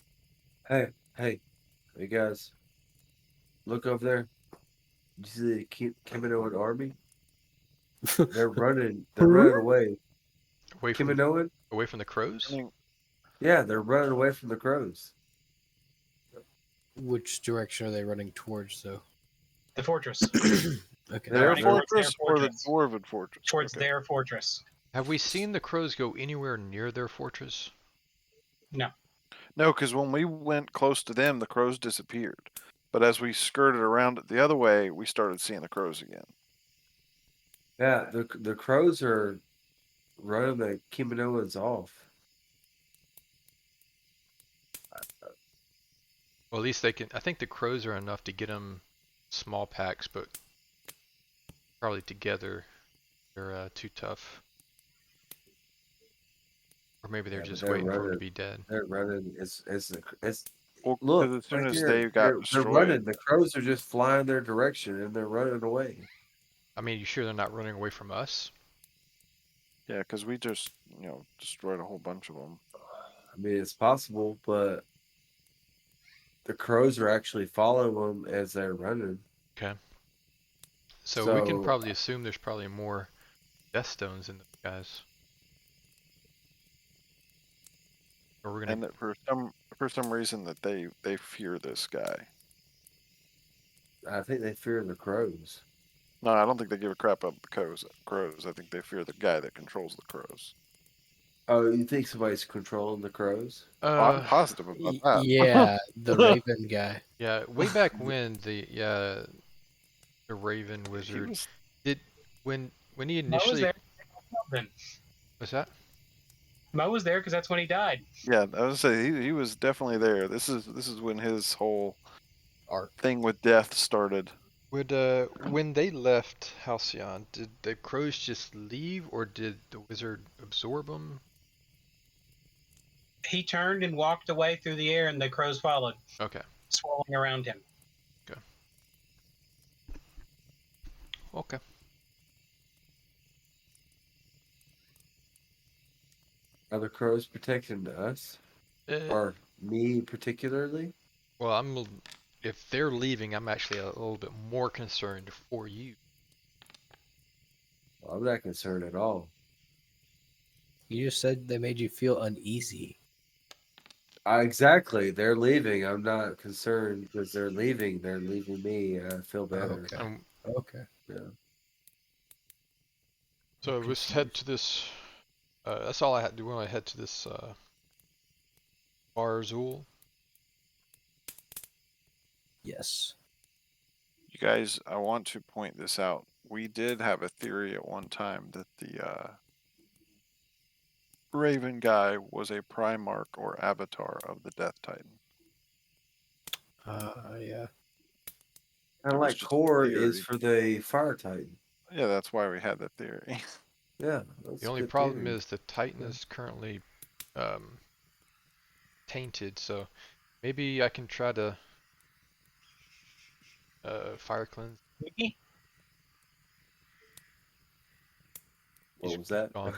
Hey, you guys, look over there. Did you see the Kiminoan army? They're running. They're running away. Away from Kiminoan? the crows? Running- Yeah, they're running away from the crows. Which direction are they running towards, though? The fortress. Okay. They're Their running towards fortress their or the fortress. dwarven fortress? Towards Okay. their fortress. Have we seen the crows go anywhere near their fortress? No. No, because when we went close to them, the crows disappeared. But as we skirted around it the other way, we started seeing the crows again. Yeah, the crows are running the Kiminoans off. Well, at least they can. I think the crows are enough to get them small packs, but probably together they're too tough. Or maybe they're Yeah, but just they're waiting for them to running. be dead. They're running. It's Well, look because as soon right as there. they got They're running. destroyed, The crows are just flying their direction and they're running away. I mean, you sure they're not running away from us? yeah, because we just destroyed a whole bunch of them. I mean, it's possible, but the crows are actually following them as they're running. Okay. So we can So probably assume there's probably more Death Stones in those guys. Or we're gonna. And that for some reason that they fear this guy. I think they fear the crows. No, I don't think they give a crap about the crows. I think they fear the guy that controls the crows. Oh, you think somebody's controlling the crows? I'm positive about that. Yeah, the Raven guy. Yeah, way back when the Raven He Wizard was did when he Mo was initially there. Then was that? Mo was there because that's when he died. Yeah, I was gonna say he was definitely there. This is when his whole Art. thing with death started. Would when they left Halcyon, did the crows just leave, or did the wizard absorb them? He turned and walked away through the air, and the crows followed, Okay, swirling around him. okay. Are the crows protecting us? Eh, Or me particularly? well, if they're leaving, I'm actually a little bit more concerned for you. Well, I'm not concerned at all. You just said they made you feel uneasy. Exactly. They're leaving. I'm not concerned because they're leaving. They're leaving me. And I feel better. Okay. Um, Okay. Yeah. so let's head to this. That's all I had. Do we want to head to this Barzul? Yes. You guys, I want to point this out. We did have a theory at one time that the Raven guy was a Primarch or avatar of the Death Titan. Yeah. Kind It of was like just a Core is theory. for the Fire Titan. Yeah, that's why we had that theory. Yeah, that's The a only good problem theory. is the Titan Yeah. is currently tainted, so maybe I can try to fire cleanse. Mickey? What He's was that? gone.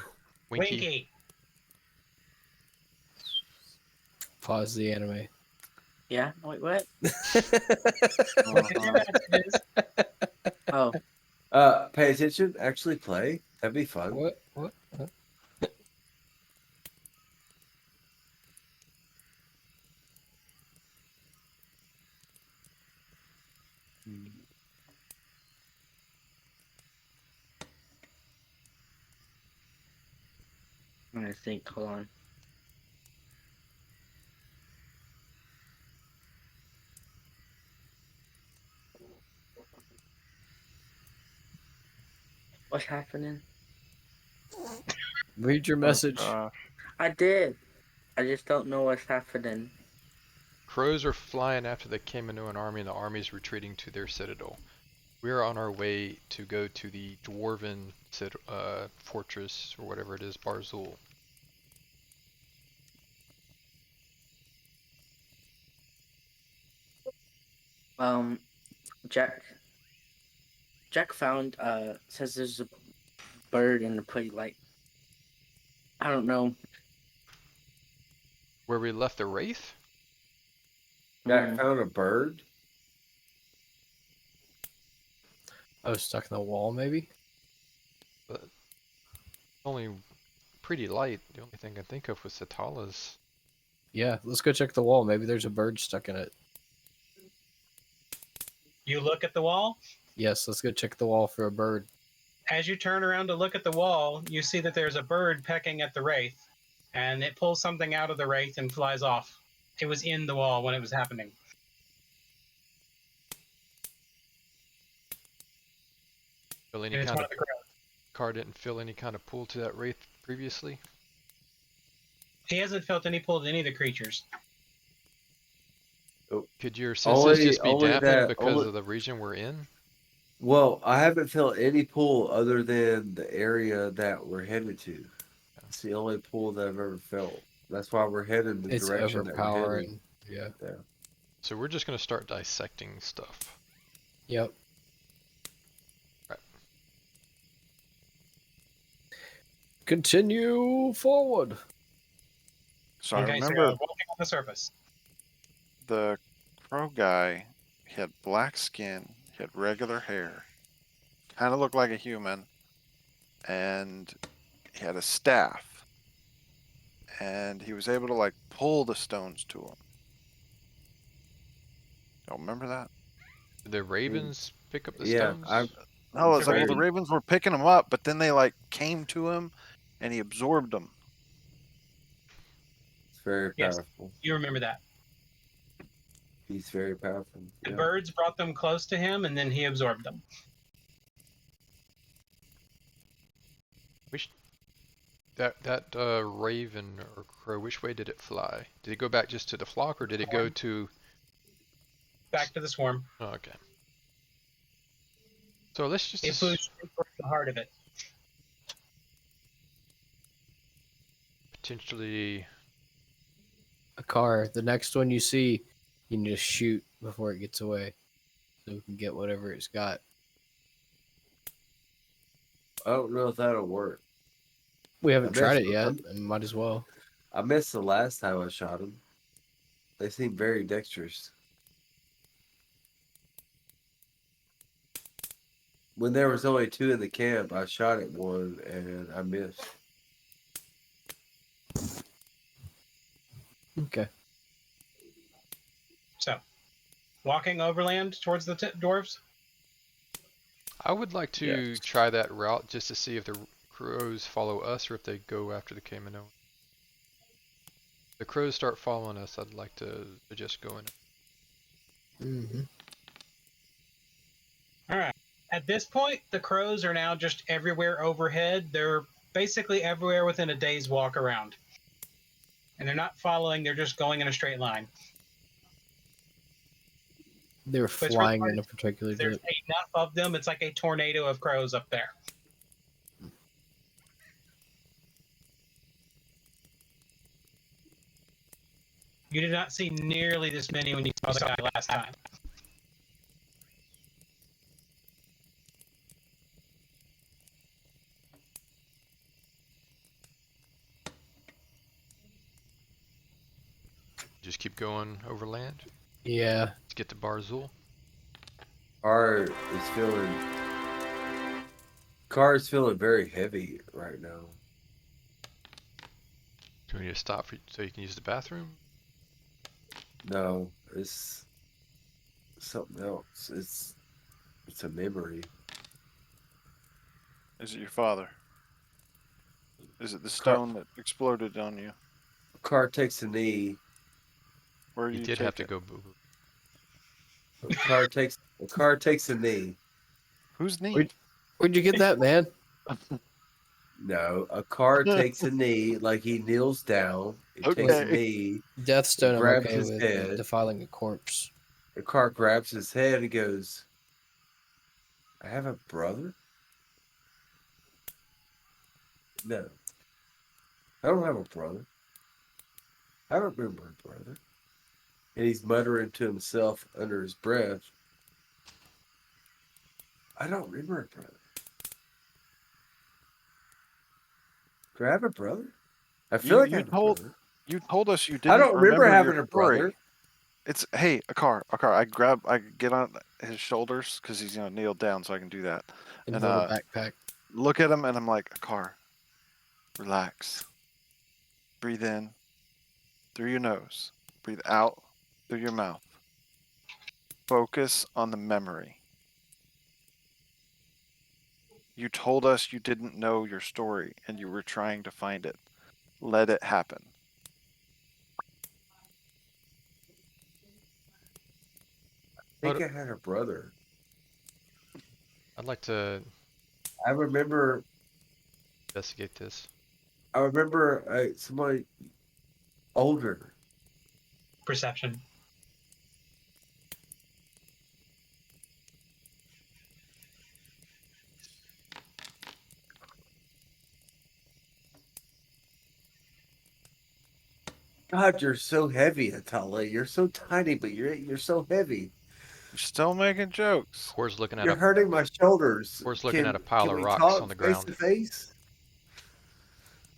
Winky. Winky. Pause the anime. Yeah. Wait, what? Look at your messages. Oh, Pay attention. Actually play. That'd be fun. What? What? Huh? I'm gonna think. Hold on. What's happening? Read your Oh, message. I did. I just don't know what's happening. Crows are flying after the Kaminoan army, and the army is retreating to their citadel. We are on our way to go to the dwarven fortress, or whatever it is, Barzul. Um, Jack. Jack found says there's a bird in the pretty like I don't know. Where we left the Wraith? Jack Mm, found a bird. Oh, stuck in the wall, maybe? But only pretty light. The only thing I can think of was Satala's. Yeah, let's go check the wall. Maybe there's a bird stuck in it. You look at the wall. Yes, let's go check the wall for a bird. As you turn around to look at the wall, you see that there's a bird pecking at the wraith, and it pulls something out of the wraith and flies off. It was in the wall when it was happening. Feel any And it's kind one of of the crows. car didn't feel any kind of pull to that Wraith previously? He hasn't felt any pull to any of the creatures. Could your senses just be only dampened that. because Only, of the region we're in? well, I haven't felt any pull other than the area that we're headed to. It's the only pull that I've ever felt. That's why we're headed the It's direction that we're heading. overpowering. Yeah. Yeah. So we're just going to start dissecting stuff. Yep. Right. Continue forward. So I Okay, remember so walking on the surface. the crow guy, he had black skin, he had regular hair, kind of looked like a human, and he had a staff. And he was able to like pull the stones to him. Don't remember that? Did the ravens pick up the Yeah, stones? No, it's The like well, the raven- ravens were picking him up, but then they like came to him, and he absorbed them. It's very Yes. powerful. You remember that. He's very powerful. The Yeah. birds brought them close to him, and then he absorbed them. Which that raven or crow, which way did it fly? Did it go back just to the flock, or did it go to? Back to the swarm. Oh, okay. So let's just. It flew straight towards the heart of it. Potentially. A car. The next one you see, you need to shoot before it gets away. So we can get whatever it's got. I don't know if that'll work. We haven't I tried missed it yet. And might as well. I missed the last time I shot them. They seem very dexterous. When there was only 2 in the camp, I shot at one and I missed. Okay. So, walking overland towards the dwarves. I would like to Yes. try that route just to see if the crows follow us or if they go after the Kamino. The crows start following us, I'd like to suggest going. Mm-hmm. All right. At this point, the crows are now just everywhere overhead. They're basically everywhere within a day's walk around. And they're not following, they're just going in a straight line. They were But it's really flying hard in a to- particular There's dip. enough of them. It's like a tornado of crows up there. You did not see nearly this many when you saw the guy last time. Just keep going overland. Yeah. Let's get to Barzul. Car is feeling very heavy right now. Do we need to stop so you can use the bathroom? No, it's something else. It's a memory. Is it your father? Is it the stone that exploded on you? Car takes a knee. Where do You you did have take to it? go boo-boo. A car takes a knee. Whose knee? Where'd you get that, man? No, a car takes a knee, like he kneels down. He takes a Okay. knee. Deathstone, I'm grabs okay his with, head. but defiling a corpse. The car grabs his head and goes, "I have a brother." No, I don't have a brother. I don't remember a brother. And he's muttering to himself under his breath, "I don't remember a brother. Do I have a brother? I feel like I have a brother. You told us you I didn't don't remember remember having your a story. brother." It's hey, a car. I get on his shoulders because he's kneeled down, so I can do that. And And little backpack. look at him, and I'm like, a car. Relax. Breathe in through your nose. Breathe out through your mouth. Focus on the memory. You told us you didn't know your story, and you were trying to find it. Let it happen. I think I had a brother. I'd like to I remember investigate this. Somebody older. Perception. God, you're so heavy, Atala. You're so tiny, but you're so heavy. You're still making jokes. Core's looking at You're hurting my shoulders. Core's looking at a pile Can of we rocks talk on the face ground. to face?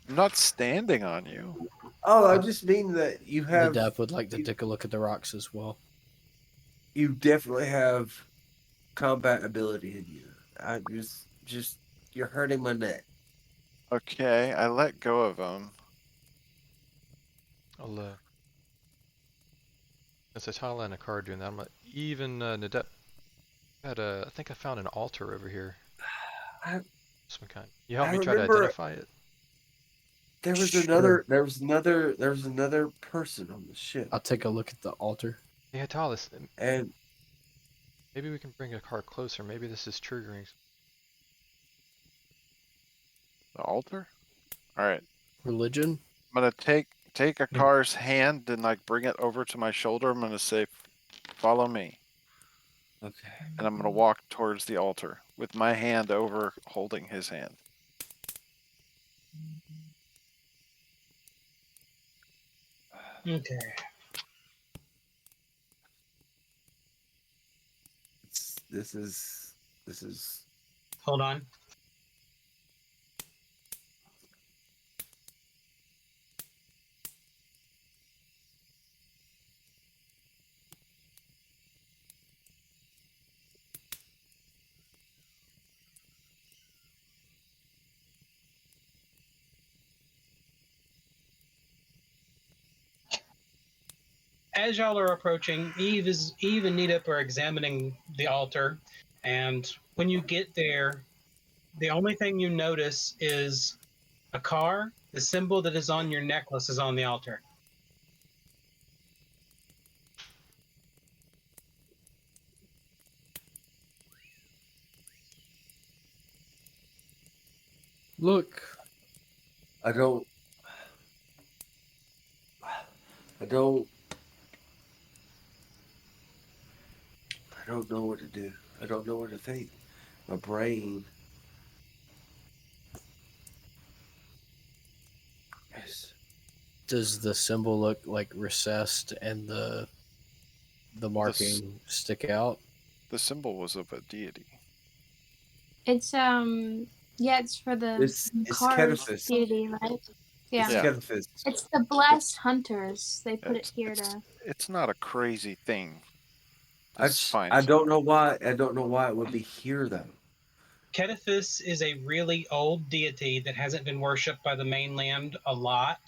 I'm not standing on you. Oh, I just mean that you The have. dev would like to take a look at the rocks as well. You definitely have combat ability in you. I just you're hurting my neck. Okay, I let go of him. I'll since Atala and a car doing that, I'm like, even Nadep had I think I found an altar over here. Some kind. You help I me try to remember- identify it? There was Sure. another person on the ship. I'll take a look at the altar. Yeah, Atala, And maybe we can bring a car closer. Maybe this is triggering. The altar? Alright. Religion? I'm gonna take a car's hand and bring it over to my shoulder. I'm gonna say, follow me. okay. And I'm gonna walk towards the altar with my hand over holding his hand. Okay. This is Hold on. As y'all are approaching, Eve and Neetup are examining the altar, and when you get there, the only thing you notice is a car. The symbol that is on your necklace is on the altar. Look, I don't. I don't. I don't know what to do. I don't know what to think. My brain is. does the symbol look like recessed and the The marking stick out? The symbol was of a deity. It's yeah, it's for the It's car's Kedifis. deity, right? Yeah. It's Yeah. Kedifis. It's the blessed hunters. They put it here to. It's not a crazy thing. I It's just, fine. I don't know why. I don't know why it would be here though. Kedifis is a really old deity that hasn't been worshipped by the mainland a lot.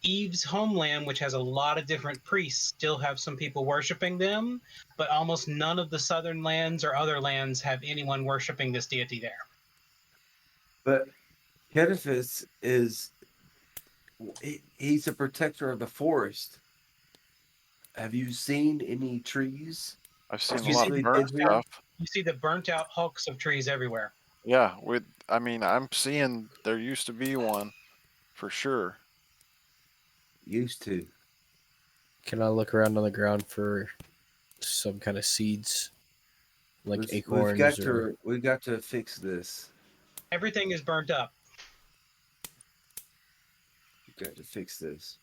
Eve's homeland, which has a lot of different priests, still have some people worshiping them, but almost none of the southern lands or other lands have anyone worshiping this deity there. But Kedifis is. He's a protector of the forest. Have you seen any trees? I've seen a You lot see, of Recently burnt been here? stuff. you see the burnt out hulks of trees everywhere. Yeah, I'm seeing there used to be one for sure. Used to. Can I look around on the ground for some kind of seeds, like acorns or? We've got to fix this. Everything is burnt up. We've got to fix this.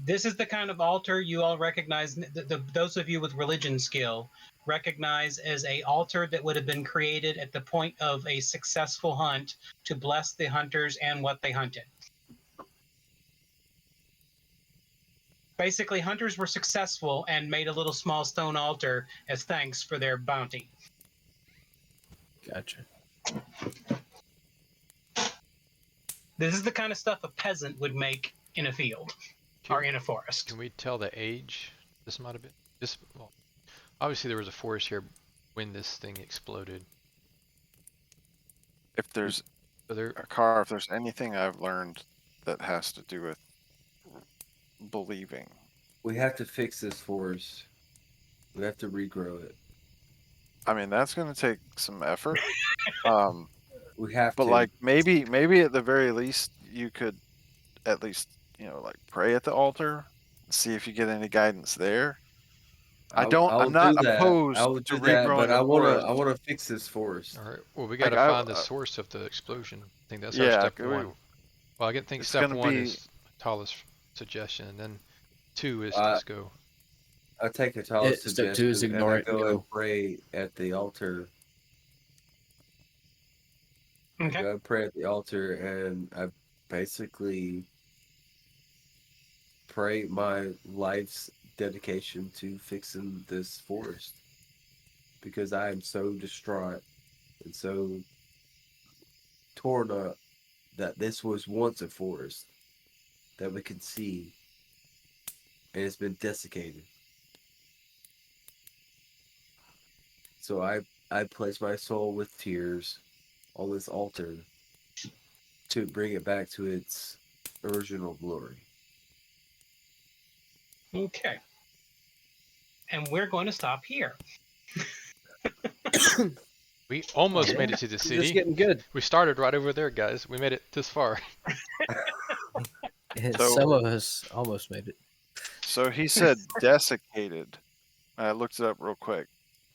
This is the kind of altar you all recognize. Those of you with religion skill recognize as a altar that would have been created at the point of a successful hunt to bless the hunters and what they hunted. Basically, hunters were successful and made a little small stone altar as thanks for their bounty. Gotcha. This is the kind of stuff a peasant would make in a field or in a forest. Can we tell the age this might have been? Well, obviously there was a forest here when this thing exploded. If there's So there, if there's anything I've learned that has to do with believing, We have to fix this forest. We have to regrow it. I mean that's going to take some effort. We have But to. like maybe at the very least you could at least like pray at the altar, see if you get any guidance there. I'm not opposed I will to do that, but regrowing the forest. I wanna fix this forest. all right. Well, we got Like to find the source of the explosion. I think that's our yeah, step one. Well, I think it's step gonna one be is Tala's suggestion, and then 2 is Uh, just go. I take Atala's Step 2 is suggestion and ignore I it and go go. and pray at the altar. I Okay. go and pray at the altar, and I basically pray my life's dedication to fixing this forest because I am so distraught and so torn up that this was once a forest that we could see, and it's been desiccated. So I place my soul with tears on this altar to bring it back to its original glory. Okay. And we're going to stop here. We almost Yeah. made it to the Just city. getting good. We started right over there, guys. We made it this far. So- Some of us almost made it. So he said desiccated. I looked it up real quick.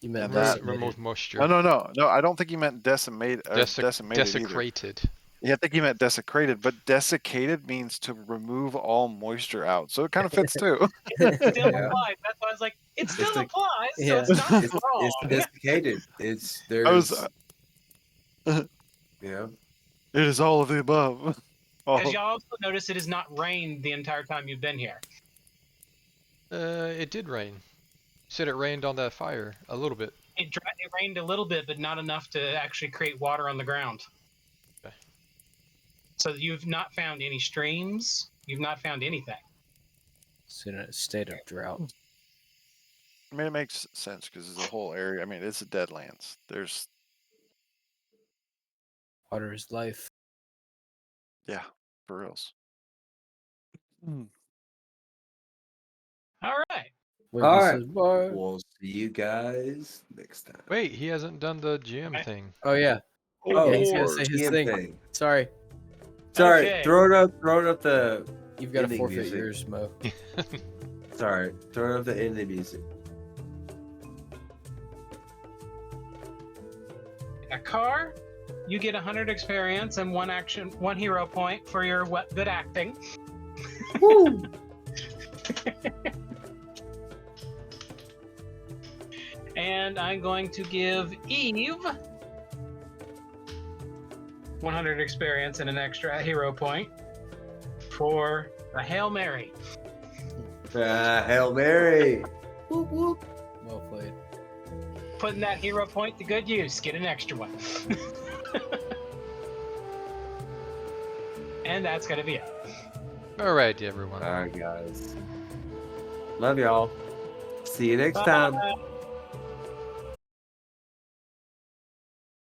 You meant And that- Remove moisture. Oh no! I don't think he meant decimated either. Desecrated. Yeah, I think he meant desecrated, but desiccated means to remove all moisture out. So it kind of fits too. Still Yeah. applies. That's why I was like, it still It's the- applies, so Yeah. it's not It's wrong. desiccated. It's there's I was. yeah. It is all of the above. As y'all also notice, it has not rained the entire time you've been here. It did rain. You said it rained on that fire a little bit. It rained a little bit, but not enough to actually create water on the ground. Okay. So you've not found any streams. You've not found anything. It's in a state of drought. I mean, it makes sense because the whole area. I mean, it's a deadlands. There's Water is life. yeah, for reals. All right. Winky All right. says, "Bye." We'll see you guys next time. Wait, he hasn't done the GM Okay. thing. Oh yeah, Oh, yeah. He's gonna say his GM thing. thing. Sorry, Sorry, Okay. throw it up the you've got to ending forfeit music. yours, Mo. Sorry, throw up the ending music. A car, you get 100 experience and 1 hero point for your good acting. Woo! And I'm going to give Eve 100 experience and an extra hero point for a Hail Mary. Hail Mary. Whoop, whoop. Well played. Putting that hero point to good use. Get an extra one. And that's going to be it. Alright, everyone. All right, guys. Love y'all. See you next time. Bye.